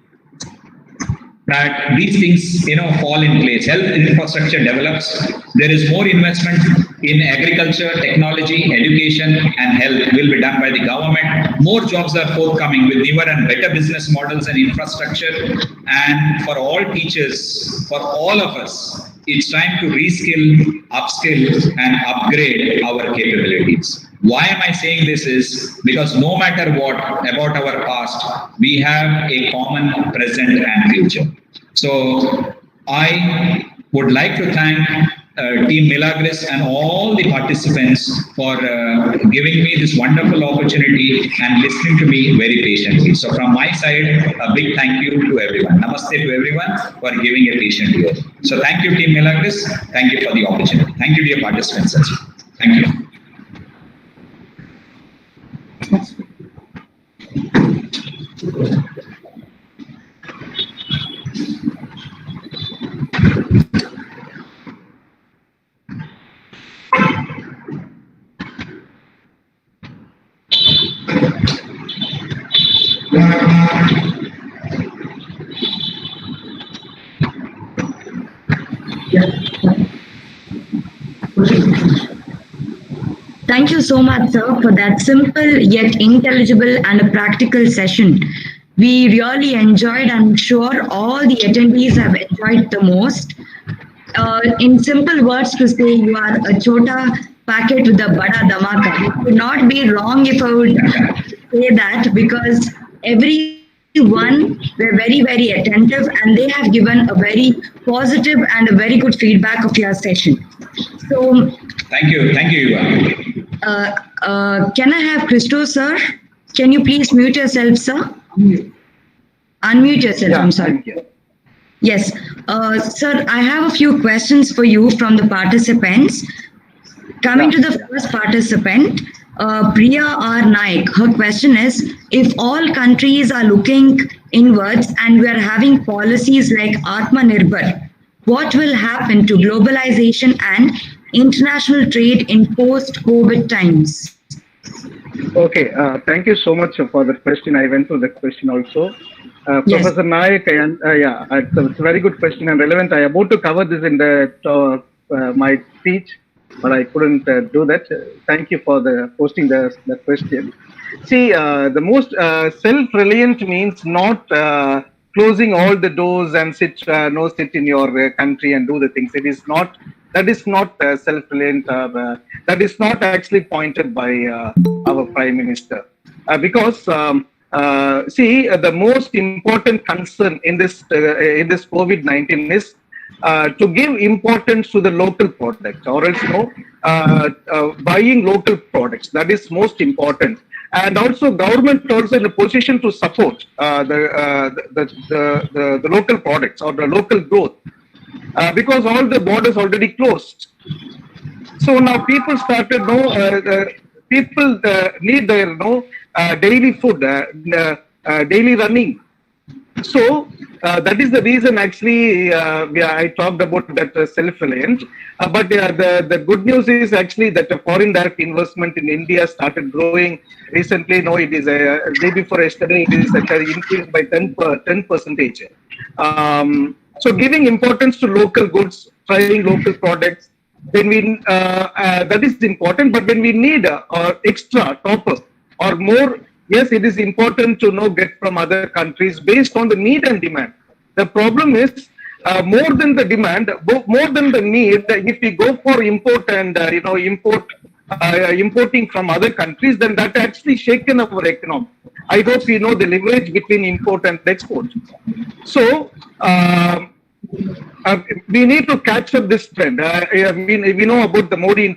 that these things, fall in place. Health infrastructure develops. There is more investment in agriculture, technology, education, and health will be done by the government. More jobs are forthcoming with newer and better business models and infrastructure. And for all teachers, for all of us, it's time to reskill, upskill, and upgrade our capabilities. Why am I saying this is because no matter what about our past, we have a common present and future. So I would like to thank Team Milagres and all the participants for giving me this wonderful opportunity and listening to me very patiently. So from my side, a big thank you to everyone. Namaste to everyone for giving a patient ear. So thank you, Team Milagres. Thank you for the opportunity. Thank you, dear participants as well. Thank you. Thank you so much, sir, for that simple yet intelligible and a practical session. We really enjoyed. I'm sure all the attendees have enjoyed the most. In simple words to say, you are a chota packet with a bada dhamaka. It would not be wrong if I would say that, because everyone were very, very attentive and they have given a very positive and a very good feedback of your session. So, thank you, Yuva. Can I have Christo, sir? Can you please mute yourself, sir? Unmute yourself. Yeah, I'm sorry. thank you. Yes, sir, I have a few questions for you from the participants. Coming to the first participant, Priya R. Naik, her question is, if all countries are looking inwards and we are having policies like Atmanirbhar, what will happen to globalization and international trade in post-COVID times? Okay, thank you so much for the question. I went through the question also. Yes. Professor Naik, it's a very good question and relevant. I am about to cover this in my speech, but I couldn't do that. Thank you for posting the question. See, the most self-reliant means not closing all the doors and sit in your country and do the things. That is not self-reliant. That is not actually pointed by our Prime Minister. Because the most important concern in this COVID-19 is to give importance to the local product, or else buying local products. That is most important. And also, government also in a position to support the local products or the local growth, because all the borders already closed. So now people started people need their daily food, daily running. So that is the reason actually I talked about that self-reliant. But the good news is actually that the foreign direct investment in India started growing recently. No, it is day before yesterday, it is actually increased by 10%. So giving importance to local goods, trying local products, then that is important. But when we need extra top-up or more yes, it is important to get from other countries based on the need and demand. The problem is more than the demand, more than the need. If we go for import and importing from other countries, then that actually shaken our economy. I hope you know the leverage between import and export. So we need to catch up this trend. We know about the Modi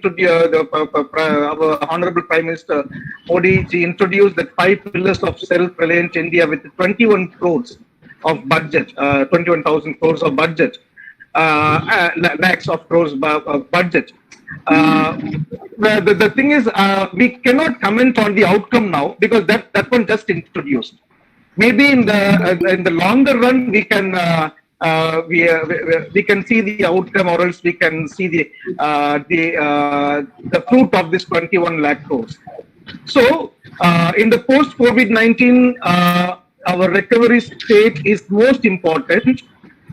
our Honorable Prime Minister Modi ji introduced the 5 pillars of self-reliant India with 21 crores of budget, 21,000 crores of budget, lakhs of crores of budget. The thing is, we cannot comment on the outcome now because that one just introduced. Maybe in the longer run, we can we can see the outcome, or else we can see the fruit of this 21 lakh crores. So, in the post-COVID-19, our recovery state is most important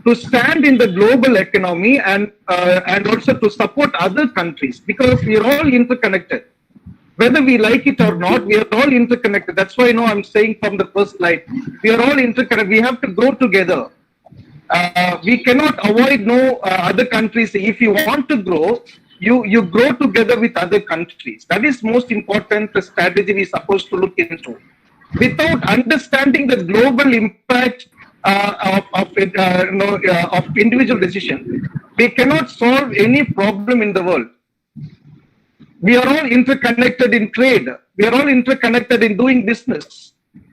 to stand in the global economy and also to support other countries, because we are all interconnected. Whether we like it or not, we are all interconnected. That's why I'm saying from the first slide, we are all interconnected. We have to grow together. We cannot avoid other countries. If you want to grow, you grow together with other countries. That is most important strategy we're supposed to look into. Without understanding the global impact of individual decision, we cannot solve any problem in the world. We are all interconnected in trade. We are all interconnected in doing business.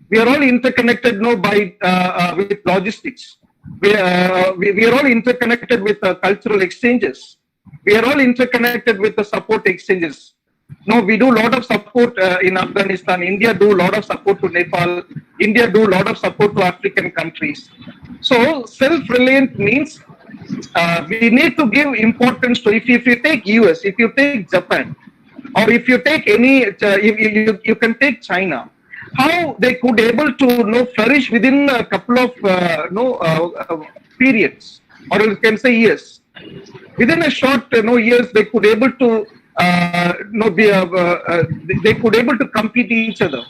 We are all interconnected with logistics. We are all interconnected with cultural exchanges. We are all interconnected with the support exchanges. We do a lot of support in Afghanistan. India do a lot of support to Nepal. India do a lot of support to African countries. So self-reliant means we need to give importance to, if you take US, if you take Japan, or if you take any, you can take China, how they could able to flourish within a couple of periods, or you can say years. Within a short years, they could able to they could able to compete each other.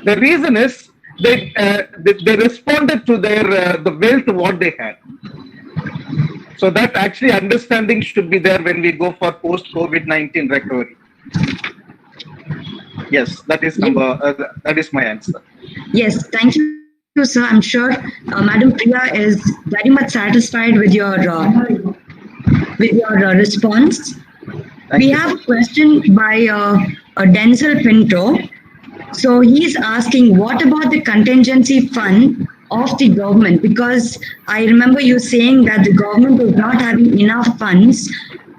The reason is they responded to the wealth what they had. So that actually understanding should be there when we go for post-COVID-19 recovery. Yes, that is my answer. Yes, thank you, sir. I'm sure Madam Priya is very much satisfied with your response. We have a question by Denzel Pinto. So he's asking, what about the contingency fund of the government? Because I remember you saying that the government is not having enough funds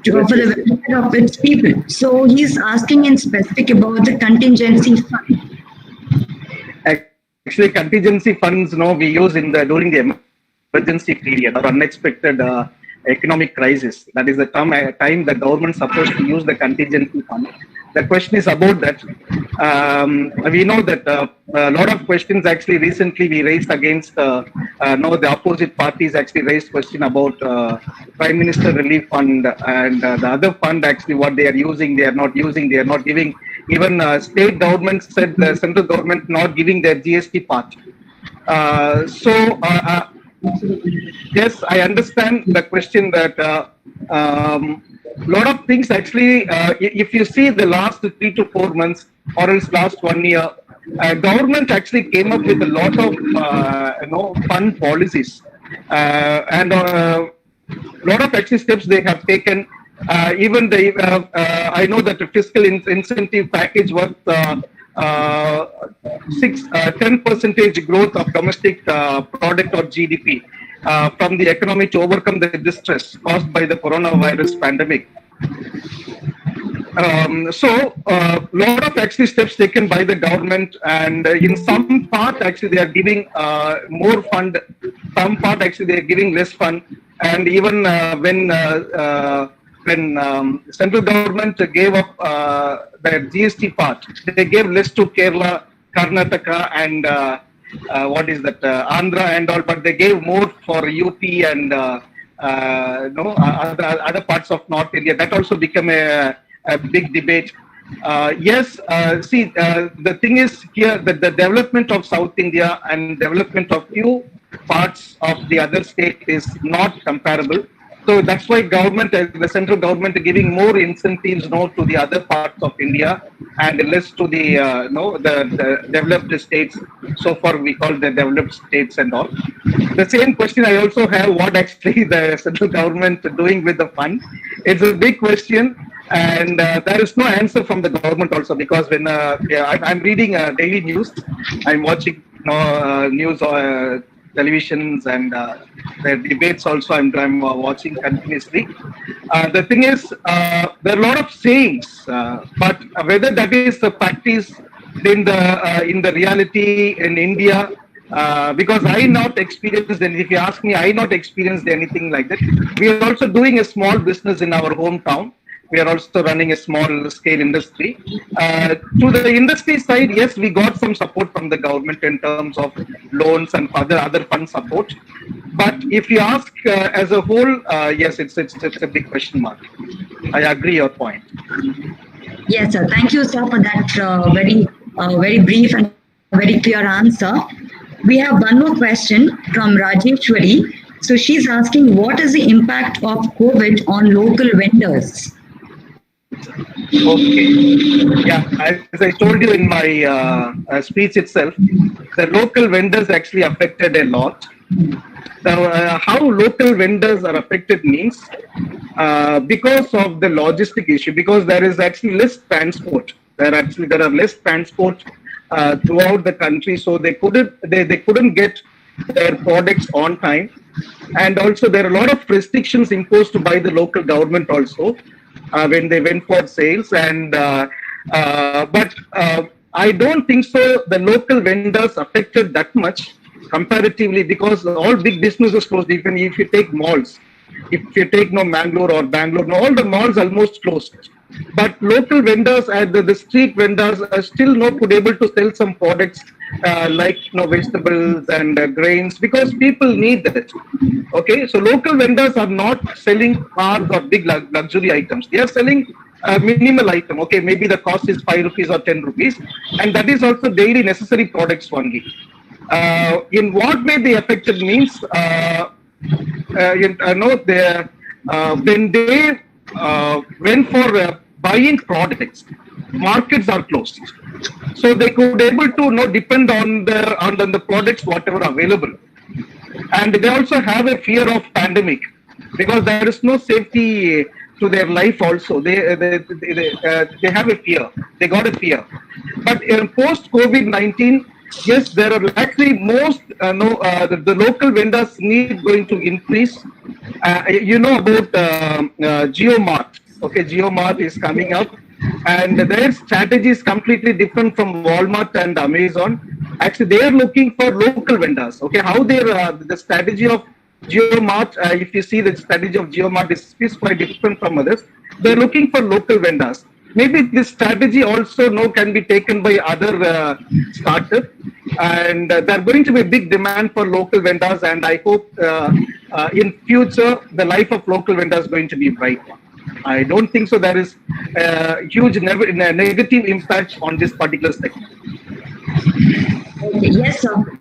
for the welfare of its people. So he's asking in specific about the contingency fund. Actually, contingency funds we use during the emergency period or unexpected economic crisis. That is the time the government is supposed to use the contingency fund. The question is about that. We know that a lot of questions actually recently we raised against the opposite parties actually raised question about Prime Minister Relief Fund and the other fund actually what they are using, they are not using, they are not giving. Even state government said the central government not giving their GST part. Yes, I understand the question that lot of things actually, if you see the last 3 to 4 months or else last 1 year, government actually came up with a lot of fund policies and a lot of actually steps they have taken. Even I know that the fiscal incentive package worth 10% growth of domestic product or GDP from the economy to overcome the distress caused by the coronavirus pandemic. So lot of actually steps taken by the government, and in some part actually they are giving more fund, some part actually they are giving less fund, and even when central government gave up their GST part, they gave less to Kerala, Karnataka, and Andhra and all, but they gave more for UP and other parts of North India. That also became a big debate. Yes, the thing is here that the development of South India and development of few parts of the other state is not comparable. So that's why the central government is giving more incentives to the other parts of India and less to the the developed states. So far, we call the developed states and all. The same question I also have: what actually the central government doing with the fund? It's a big question, and there is no answer from the government also, because when I'm reading daily news, I'm watching news televisions and the debates also I'm watching continuously. The thing is, there are a lot of sayings, but whether that is the practice in the reality in India, because I not experienced, and if you ask me, I not experienced anything like that. We are also doing a small business in our hometown. We are also running a small scale industry. To the industry side, yes, we got some support from the government in terms of loans and other fund support. But if you ask as a whole, yes, it's a big question mark. I agree your point. Yes, sir. Thank you, sir, for that very brief and very clear answer. We have one more question from Rajeshwari. So she's asking, what is the impact of COVID on local vendors? Okay. Yeah, as I told you in my speech itself, the local vendors actually affected a lot. Now, how local vendors are affected means because of the logistic issue, because there is actually less transport. There are less transport throughout the country, so they couldn't get their products on time, and also there are a lot of restrictions imposed by the local government also when they went for sales. And but I don't think so the local vendors affected that much comparatively, because all big businesses closed. Even if you take malls, if you take Mangalore or Bangalore, all the malls almost closed. But local vendors and the street vendors are still not able to sell some products like vegetables and grains, because people need that. Okay, so local vendors are not selling cars or big luxury items. They are selling a minimal item. Okay, maybe the cost is 5 rupees or 10 rupees, and that is also daily necessary products only. In what way they affected means, when they went for buying products, markets are closed, so they could able to depend on the products whatever available, and they also have a fear of pandemic, because there is no safety to their life. Also, they have a fear. They got a fear. But post COVID-19, yes, there are actually the local vendors need going to increase. You know about GeoMart. Okay, GeoMart is coming up, and their strategy is completely different from Walmart and Amazon. Actually, they are looking for local vendors. Okay, how the strategy of GeoMart, if you see the strategy of GeoMart is quite different from others. They're looking for local vendors. Maybe this strategy also can be taken by other startups, and there's going to be a big demand for local vendors. And I hope in future the life of local vendors is going to be bright. I don't think so there is a huge negative impact on this particular sector. Okay, yes, sir.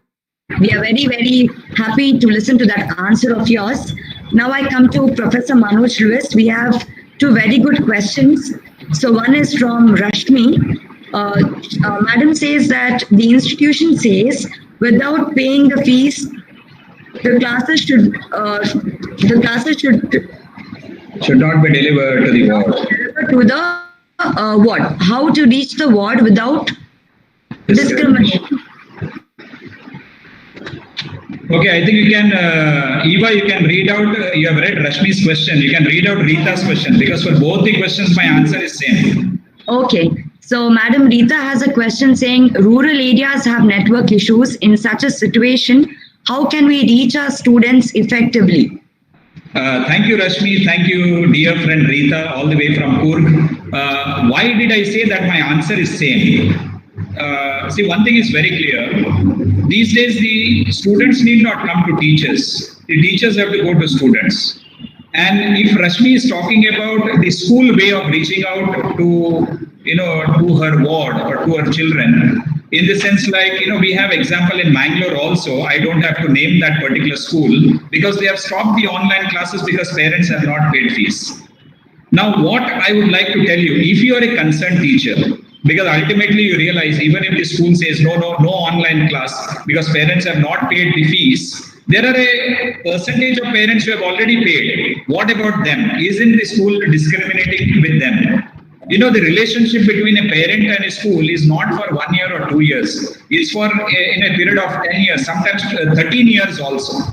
We are very, very happy to listen to that answer of yours. Now I come to Professor Manoj Lewis. We have two very good questions. So one is from Rashmi. Madam says that the institution says without paying the fees, the classes should not be delivered to the ward. To the ward. How to reach the ward without discrimination? Okay, I think you can, Eva, you can read out, you have read Rashmi's question. You can read out Rita's question, because for both the questions, my answer is same. Okay. So Madam Rita has a question saying, rural areas have network issues. In such a situation, how can we reach our students effectively? Thank you, Rashmi. Thank you, dear friend Rita, all the way from Kurg. Why did I say that my answer is same? See, one thing is very clear. These days, the students need not come to teachers. The teachers have to go to students. And if Rashmi is talking about the school way of reaching out to to her ward or to her children. In the sense, like, we have example in Mangalore also. I don't have to name that particular school because they have stopped the online classes because parents have not paid fees. Now, what I would like to tell you, if you are a concerned teacher, because ultimately you realize even if the school says no online class because parents have not paid the fees, there are a percentage of parents who have already paid. What about them? Isn't the school discriminating with them? The relationship between a parent and a school is not for 1 year or 2 years. It's for in a period of 10 years, sometimes 13 years also.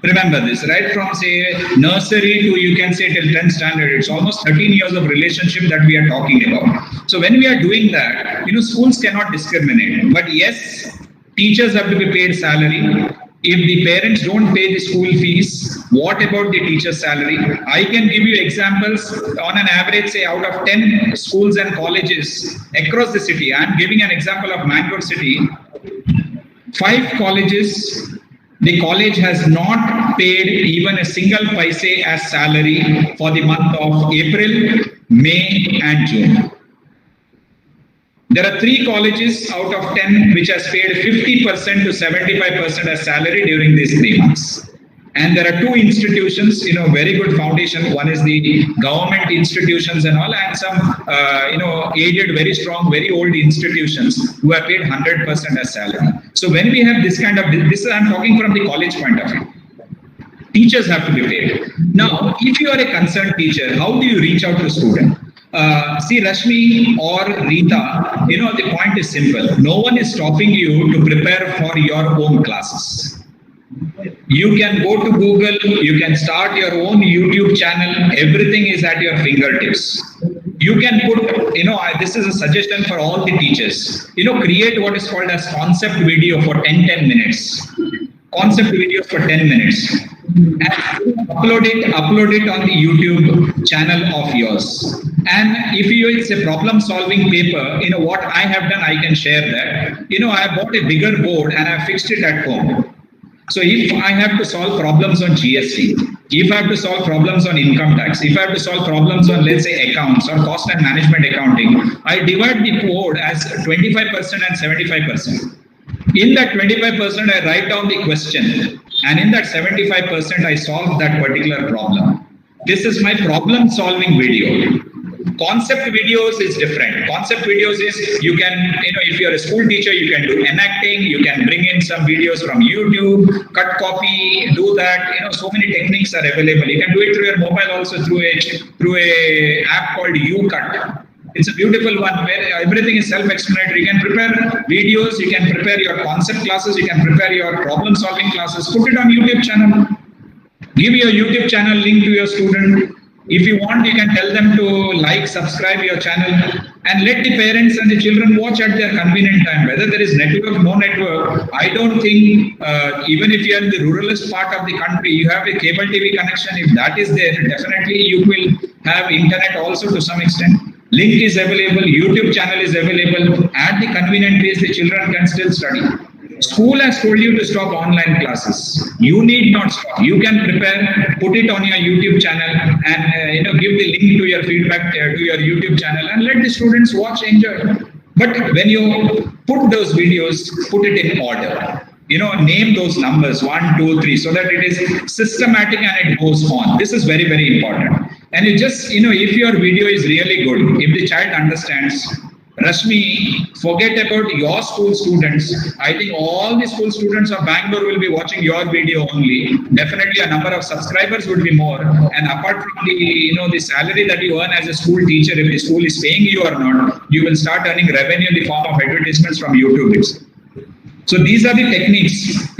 Remember this, right? From say nursery to you can say till 10th standard, it's almost 13 years of relationship that we are talking about. So when we are doing that, schools cannot discriminate. But yes, teachers have to be paid salary. If the parents don't pay the school fees, what about the teacher's salary? I can give you examples on an average, say out of 10 schools and colleges across the city. I'm giving an example of Mangalore city. 5 colleges, the college has not paid even a single paise as salary for the month of April, May and June. There are 3 colleges out of 10 which has paid 50% to 75% as salary during these 3 months. And there are 2 institutions, very good foundation. One is the government institutions and all, and some, aided, very strong, very old institutions who have paid 100% as salary. So when we have this kind of, I'm talking from the college point of view. Teachers have to be paid. Now, if you are a concerned teacher, how do you reach out to students? See, Rashmi or Rita, the point is simple. No one is stopping you to prepare for your own classes. You can go to Google, you can start your own YouTube channel, everything is at your fingertips. You can put, this is a suggestion for all the teachers, create what is called as concept video for 10 minutes. Concept videos for 10 minutes. And upload it on the YouTube channel of yours. And if it's a problem solving paper, what I have done, I can share that. I bought a bigger board and I fixed it at home. So if I have to solve problems on GST, if I have to solve problems on income tax, if I have to solve problems on, let's say, accounts or cost and management accounting, I divide the board as 25% and 75%. In that 25%, I write down the question. And in that 75%, I solve that particular problem. This is my problem solving video. Concept videos is different. Concept videos is you can, if you're a school teacher, you can do enacting, you can bring in some videos from YouTube, cut copy, do that. So many techniques are available. You can do it through your mobile also through a app called UCut. It's a beautiful one where everything is self-explanatory. You can prepare videos, you can prepare your concept classes, you can prepare your problem-solving classes. Put it on YouTube channel. Give your YouTube channel link to your student. If you want, you can tell them to like, subscribe your channel, and let the parents and the children watch at their convenient time. Whether there is network, no network, I don't think, even if you are in the ruralist part of the country, you have a cable TV connection. If that is there, definitely you will have internet also to some extent. Link is available, YouTube channel is available. At the convenient place, the children can still study. School has told you to stop online classes. You need not stop. You can prepare, put it on your YouTube channel, and give the link to your feedback to your YouTube channel, and let the students watch, enjoy. But when you put those videos, put it in order. Name those numbers 1, 2, 3, so that it is systematic and it goes on. This is very, very important. And you just, if your video is really good, if the child understands, Rashmi, forget about your school students. I think all the school students of Bangalore will be watching your video only. Definitely a number of subscribers would be more. And apart from the, the salary that you earn as a school teacher, if the school is paying you or not, you will start earning revenue in the form of advertisements from YouTube. So these are the techniques.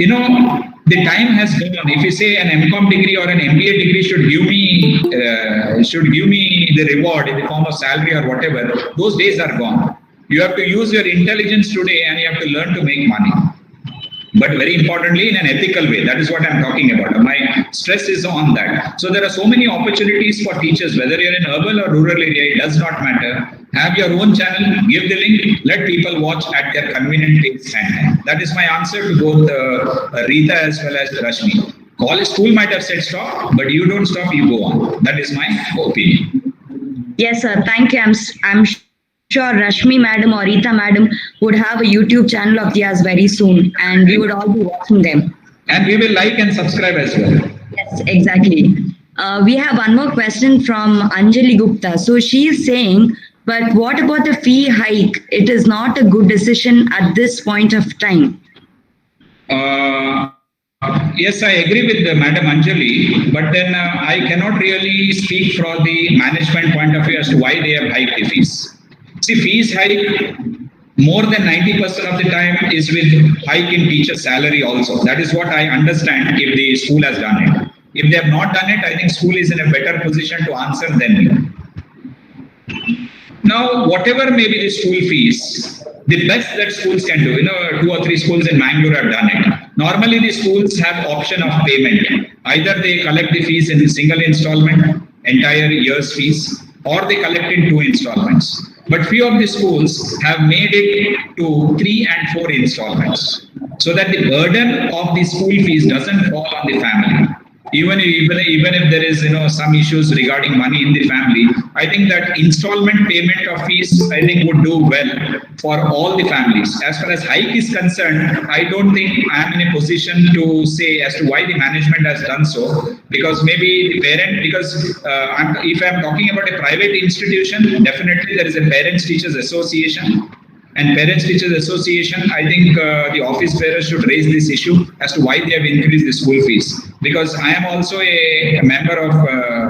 The time has gone. If you say an MCOM degree or an MBA degree should give me the reward in the form of salary or whatever, those days are gone. You have to use your intelligence today and you have to learn to make money. But very importantly, in an ethical way. That is what I'm talking about. My stress is on that. So there are so many opportunities for teachers, whether you're in urban or rural area, it does not matter. Have your own channel, give the link, let people watch at their convenient pace and time. That is my answer to both Rita as well as Rashmi. College school might have said stop, but you don't stop, you go on. That is my opinion. Yes, sir. Thank you. I'm sure Rashmi madam or Rita madam would have a YouTube channel of theirs very soon, and we would all be watching them. And we will like and subscribe as well. Yes, exactly. We have one more question from Anjali Gupta. So she is saying, but what about the fee hike? It is not a good decision at this point of time. Yes, I agree with Madam Anjali, but then I cannot really speak from the management point of view as to why they have hiked the fees. See, fees hike more than 90% of the time is with hike in teacher salary also. That is what I understand if the school has done it. If they have not done it, I think school is in a better position to answer than me. Now, whatever may be the school fees, the best that schools can do, 2 or 3 schools in Mangalore have done it. Normally, the schools have option of payment. Either they collect the fees in a single installment, entire year's fees, or they collect in 2 installments. But few of the schools have made it to 3 and 4 installments, so that the burden of the school fees doesn't fall on the family. Even if there is some issues regarding money in the family, I think that installment payment of fees I think would do well for all the families. As far as hike is concerned, I don't think I am in a position to say as to why the management has done so, because maybe the parent, because if I am talking about a private institution, definitely there is a Parents Teachers Association. And Parents Teachers Association, I think the office bearers should raise this issue as to why they have increased the school fees. Because I am also a member of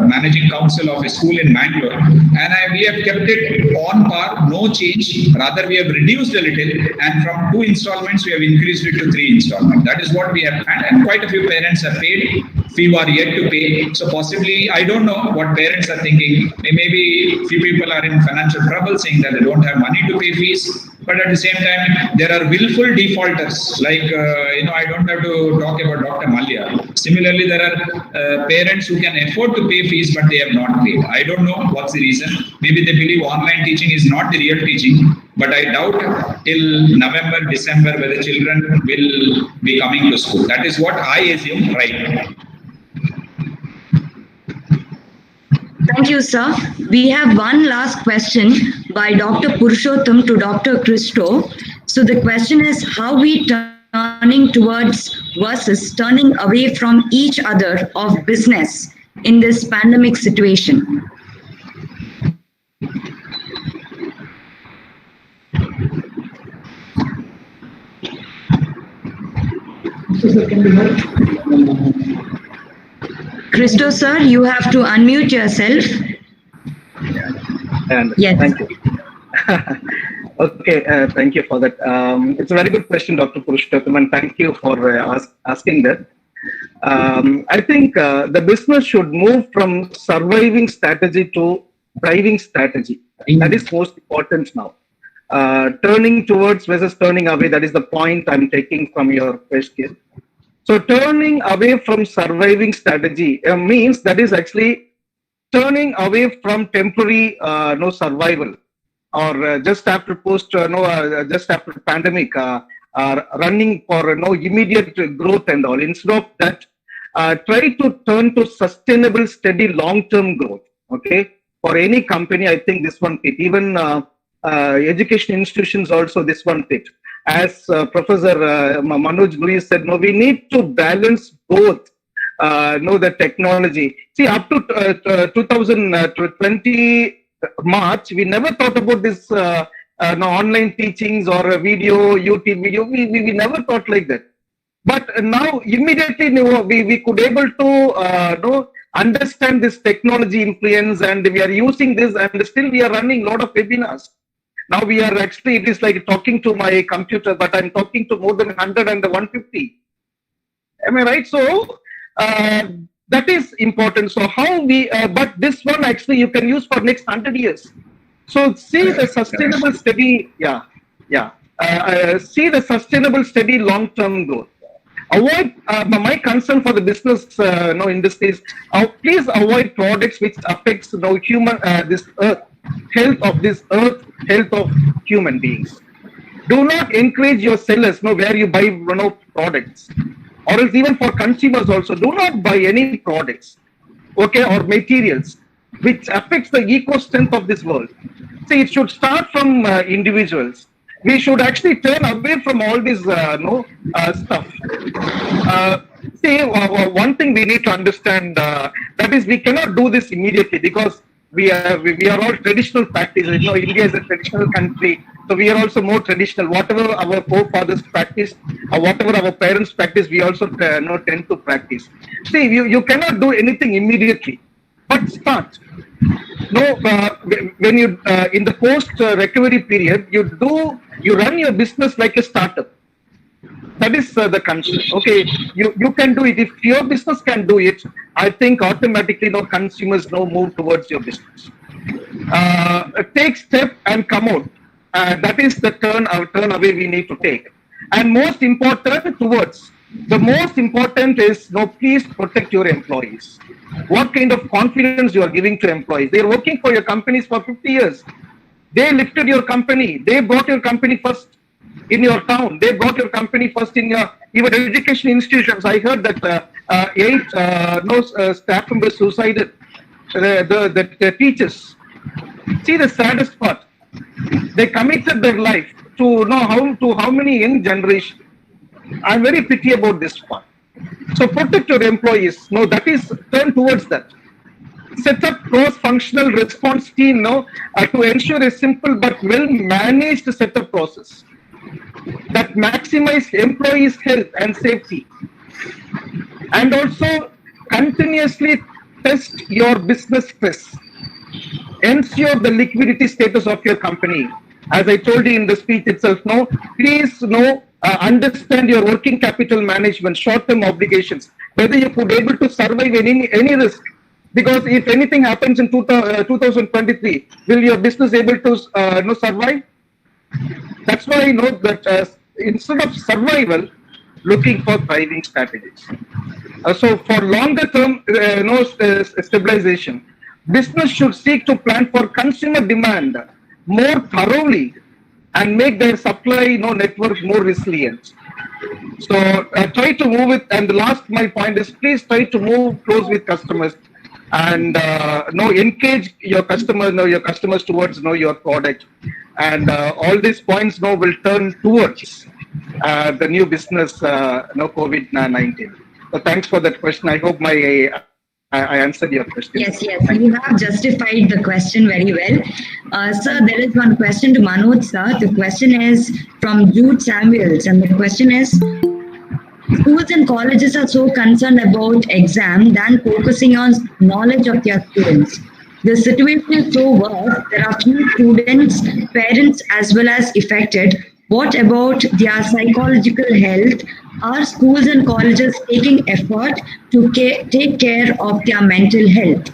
managing council of a school in Mangalore, and we have kept it on par, no change. Rather, we have reduced a little, and from 2 installments, we have increased it to 3 installments. That is what we have had, and quite a few parents have paid. Few are yet to pay. So possibly, I don't know what parents are thinking. Maybe few people are in financial trouble, saying that they don't have money to pay fees. But at the same time, there are willful defaulters. Like, I don't have to talk about Dr. Malya. Similarly, there are parents who can afford to pay fees, but they have not paid. I don't know what's the reason. Maybe they believe online teaching is not the real teaching. But I doubt till November, December, whether children will be coming to school. That is what I assume right now. Thank you, sir. We have one last question by Dr. Purushottam to Dr. Christo. So the question is, how we turning towards versus turning away from each other of business in this pandemic situation? Christo, sir, you have to unmute yourself. And Yes. thank you. Okay, thank you for that. It's a very good question, Dr. Purushottam, and thank you for asking that. I think the business should move from surviving strategy to thriving strategy. That is most important now. Turning towards versus turning away, that is the point I'm taking from your question. So turning away from surviving strategy means that is actually turning away from temporary survival, or just after just after pandemic, running for immediate growth and all. Instead of that, try to turn to sustainable, steady, long-term growth. Okay, for any company, I think this one fit. Even education institutions also this one fit. As Professor Manoj Luis said, no, we need to balance both. The technology. See, up to 2020 March, we never thought about this online teachings or video, YouTube video. We never thought like that. But now, immediately, we could able to understand this technology influence, and we are using this, and still we are running a lot of webinars. Now we are actually, it is like talking to my computer, but I'm talking to more than 100 and 150. Am I right? So that is important. So how we, but this one actually you can use for next 100 years. So see the sustainable, steady, see the sustainable, steady, long-term growth. Avoid my concern for the business industries. Please avoid products which affects human this earth, health of this earth, health of human beings. Do not encourage your sellers where you buy products, or else even for consumers also, do not buy any products, okay, or materials which affects the eco strength of this world. See, it should start from individuals. We should actually turn away from all this stuff. One thing we need to understand that is we cannot do this immediately because we are all traditional practices. You know, India is a traditional country, so we are also more traditional. Whatever our forefathers practiced, or whatever our parents practice, we also tend to practice. See, you cannot do anything immediately, but start. When you in the post recovery period, you run your business like a startup. That is the concept. Okay, you can do it. If your business can do it, I think automatically consumers move towards your business. Take step and come out. That is the turn away we need to take. And most important towards. The most important is please protect your employees. What kind of confidence you are giving to employees? They are working for your companies for 50 years. They lifted your company. They brought your company first in your town. They brought your company first in your even education institutions. I heard that 8 staff members suicided. The teachers. See the saddest part. They committed their life to how many young generation. I'm very pity about this part. So protect your employees. That is turn towards that. Set up cross-functional response team to ensure a simple but well-managed setup process that maximize employees' health and safety. And also continuously test your business stress. Ensure the liquidity status of your company. As I told you in the speech itself, please understand your working capital management, short-term obligations, whether you could be able to survive any risk. Because if anything happens in 2023, will your business able to survive? That's why I know that instead of survival, looking for thriving strategies. So for longer term stabilization, business should seek to plan for consumer demand more thoroughly and make their supply network more resilient. So try to move it. And the last my point is please try to move close with customers and engage your customers towards your product. And all these points will turn towards the new business COVID-19. So thanks for that question. I hope I answered your question. Yes, you have justified the question very well. Sir, there is one question to Manoj, sir. The question is from Jude Samuels, and the question is, schools and colleges are so concerned about exam than focusing on knowledge of their students. The situation is so worse. There are few students, parents as well as affected. What about their psychological health? Are schools and colleges taking effort to take care of their mental health?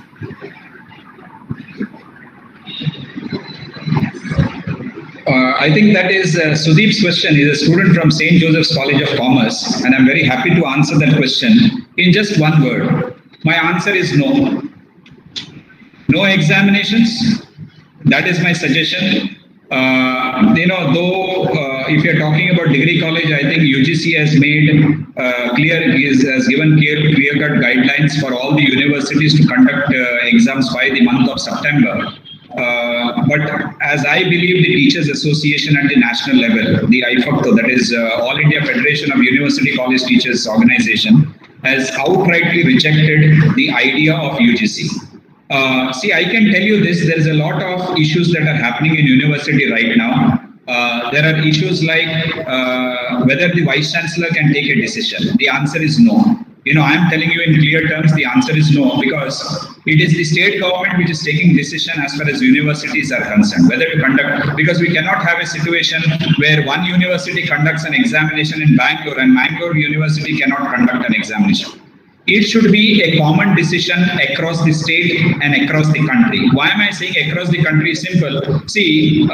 I think that is Sudeep's question. He's a student from St. Joseph's College of Commerce, and I'm very happy to answer that question in just one word. My answer is no. No examinations. That is my suggestion. If you're talking about degree college, I think UGC has made has given clear-cut guidelines for all the universities to conduct exams by the month of September. But as I believe the Teachers Association at the national level, the IFACTO, that is All India Federation of University College Teachers Organization, has outrightly rejected the idea of UGC. I can tell you this, there is a lot of issues that are happening in university right now. There are issues like whether the Vice Chancellor can take a decision. The answer is no. I am telling you in clear terms, the answer is no, because it is the state government which is taking decision as far as universities are concerned, whether to conduct, because we cannot have a situation where one university conducts an examination in Bangalore and Mangalore University cannot conduct an examination. It should be a common decision across the state and across the country. Why am I saying across the country? Simple. See,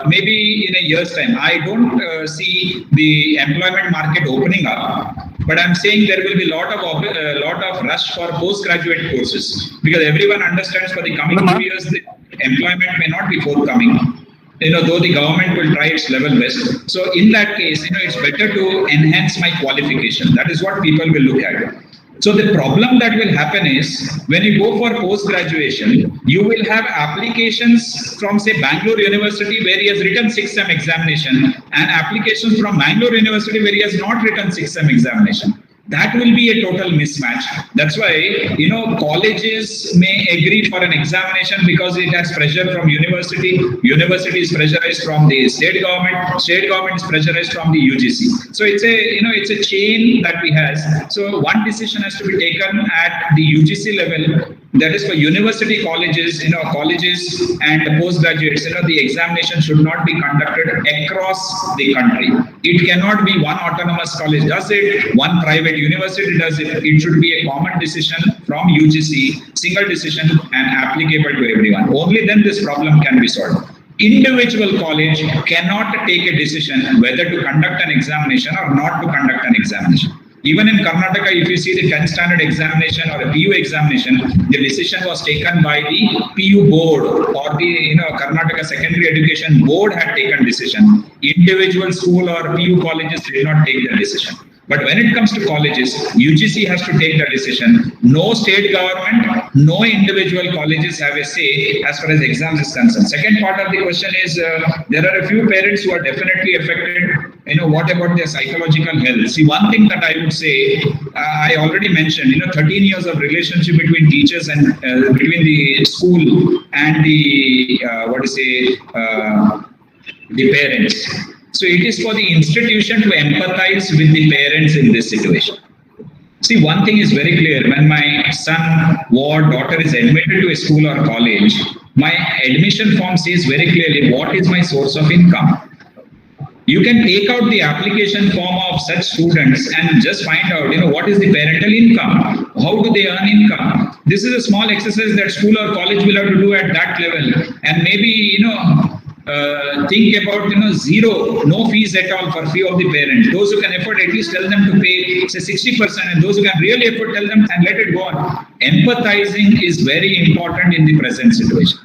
maybe in a year's time, I don't see the employment market opening up, but I'm saying there will be a lot of rush for postgraduate courses, because everyone understands for the coming 2 years, the employment may not be forthcoming. Though the government will try its level best. So in that case, it's better to enhance my qualification. That is what people will look at. So the problem that will happen is when you go for post-graduation, you will have applications from say Bangalore University where he has written 6 SEM examination and applications from Bangalore University where he has not written 6 SEM examination. That will be a total mismatch. That's why, colleges may agree for an examination because it has pressure from university. University is pressurized from the state government. State government is pressurized from the UGC. So it's a chain that we have. So one decision has to be taken at the UGC level. That is for university colleges, colleges and postgraduates, the examination should not be conducted across the country. It cannot be one autonomous college does it, one private university does it. It should be a common decision from UGC, single decision and applicable to everyone. Only then this problem can be solved. Individual college cannot take a decision whether to conduct an examination or not to conduct an examination. Even in Karnataka, if you see the 10th standard examination or a PU examination, the decision was taken by the PU board or the Karnataka Secondary Education Board had taken decision. Individual school or PU colleges did not take the decision. But when it comes to colleges, UGC has to take the decision. No state government, no individual colleges have a say as far as exams is concerned. Second part of the question is there are a few parents who are definitely affected. What about their psychological health? See, one thing that I would say, I already mentioned, 13 years of relationship between teachers and between the school and the the parents. So it is for the institution to empathize with the parents in this situation. See, one thing is very clear. When my son or daughter is admitted to a school or college, my admission form says very clearly what is my source of income. You can take out the application form of such students and just find out, what is the parental income? How do they earn income? This is a small exercise that school or college will have to do at that level. And maybe, think about, zero, no fees at all for few of the parents. Those who can afford, at least tell them to pay, say 60%, and those who can really afford, tell them and let it go on. Empathizing is very important in the present situation.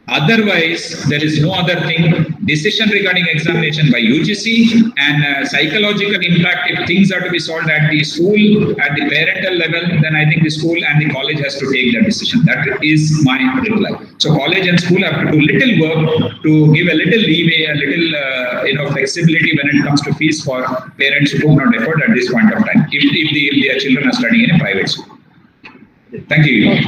Otherwise, there is no other thing. Decision regarding examination by UGC and psychological impact, if things are to be solved at the school, at the parental level, then I think the school and the college has to take that decision. That is my reply. So college and school have to do little work to give a little leeway, a little flexibility when it comes to fees for parents who cannot afford at this point of time, if their children are studying in a private school. Thank you.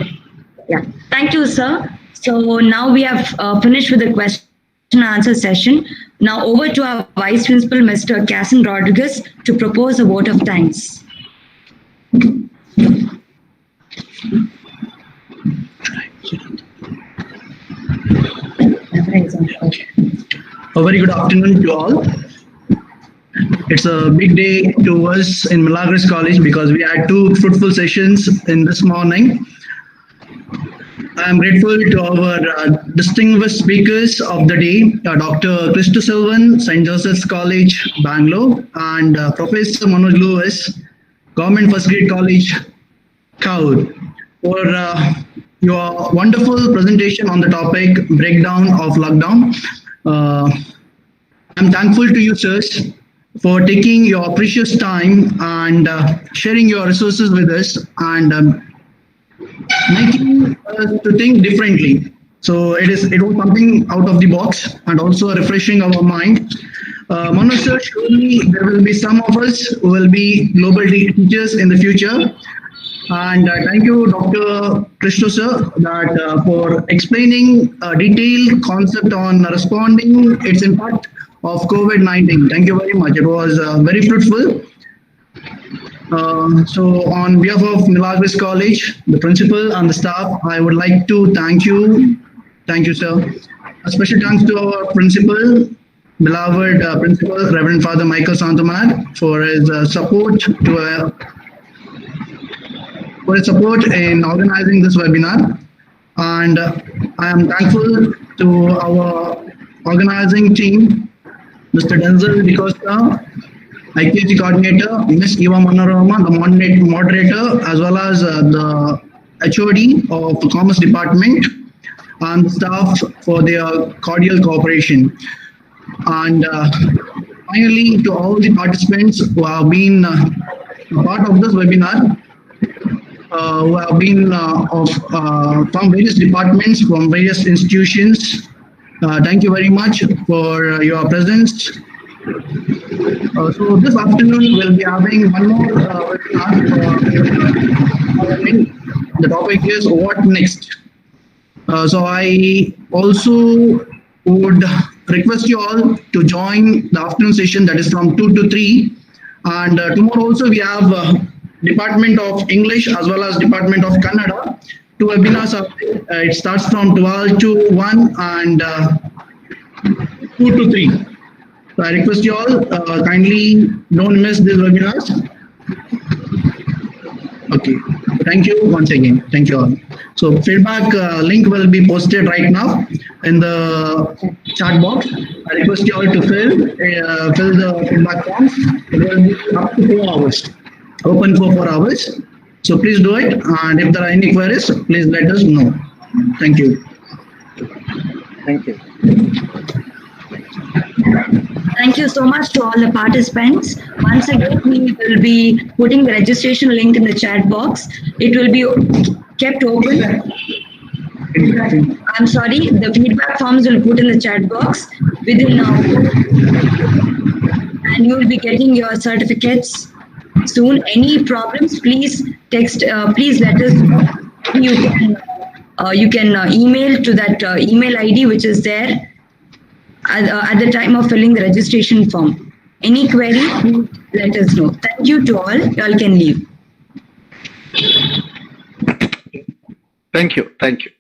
Yeah, thank you, sir. So now we have finished with the question and answer session. Now over to our Vice Principal, Mr. Casson Rodriguez, to propose a vote of thanks. A very good afternoon to all. It's a big day to us in Milagres College because we had 2 fruitful sessions in this morning. I am grateful to our distinguished speakers of the day, Dr. Christo Sylvan, St. Joseph's College, Bangalore, and Professor Manoj Lewis, Government First Grade College, Kaur, for your wonderful presentation on the topic breakdown of lockdown. I'm thankful to you, sirs, for taking your precious time and sharing your resources with us and making us to think differently. So it was something out of the box and also refreshing our mind. Manoj sir, surely there will be some of us who will be global teachers in the future. And thank you, Dr. Christo sir, that for explaining a detailed concept on responding its impact of COVID-19. Thank you very much. It was very fruitful. So on behalf of Milagres College, the principal and the staff, I would like to thank you. Thank you, sir. A special thanks to our principal, beloved principal, Reverend Father Michael Santamar, for his support in organizing this webinar. And I am thankful to our organizing team, Mr. Denzel DeCosta, IKC coordinator, Ms. Eva Manorama, the moderator, as well as the HOD of the Commerce Department and the staff for their cordial cooperation. And finally, to all the participants who have been part of this webinar, who have been from various departments, from various institutions. Thank you very much for your presence. So this afternoon we'll be having one more webinar. The topic is what next. So I also would request you all to join the afternoon session, that is from 2 to 3. And tomorrow also we have Department of English as well as Department of Kannada. 2 webinars are it starts from 12 to 1 and 2 to 3. So I request you all kindly don't miss these webinars. Okay, thank you once again. Thank you all. So feedback link will be posted right now in the chat box. I request you all to fill the feedback forms. It will be up to 4 hours, open for 4 hours. So please do it. And if there are any queries, please let us know. Thank you. Thank you. Thank you so much to all the participants. Once again, we will be putting the registration link in the chat box. It will be kept open. I'm sorry, the feedback forms will put in the chat box within now. And you will be getting your certificates soon. Any problems, please text, please let us know. You can email to that email ID which is there at the time of filling the registration form. Any query, let us know. Thank you to all. You all can leave. Thank you. Thank you.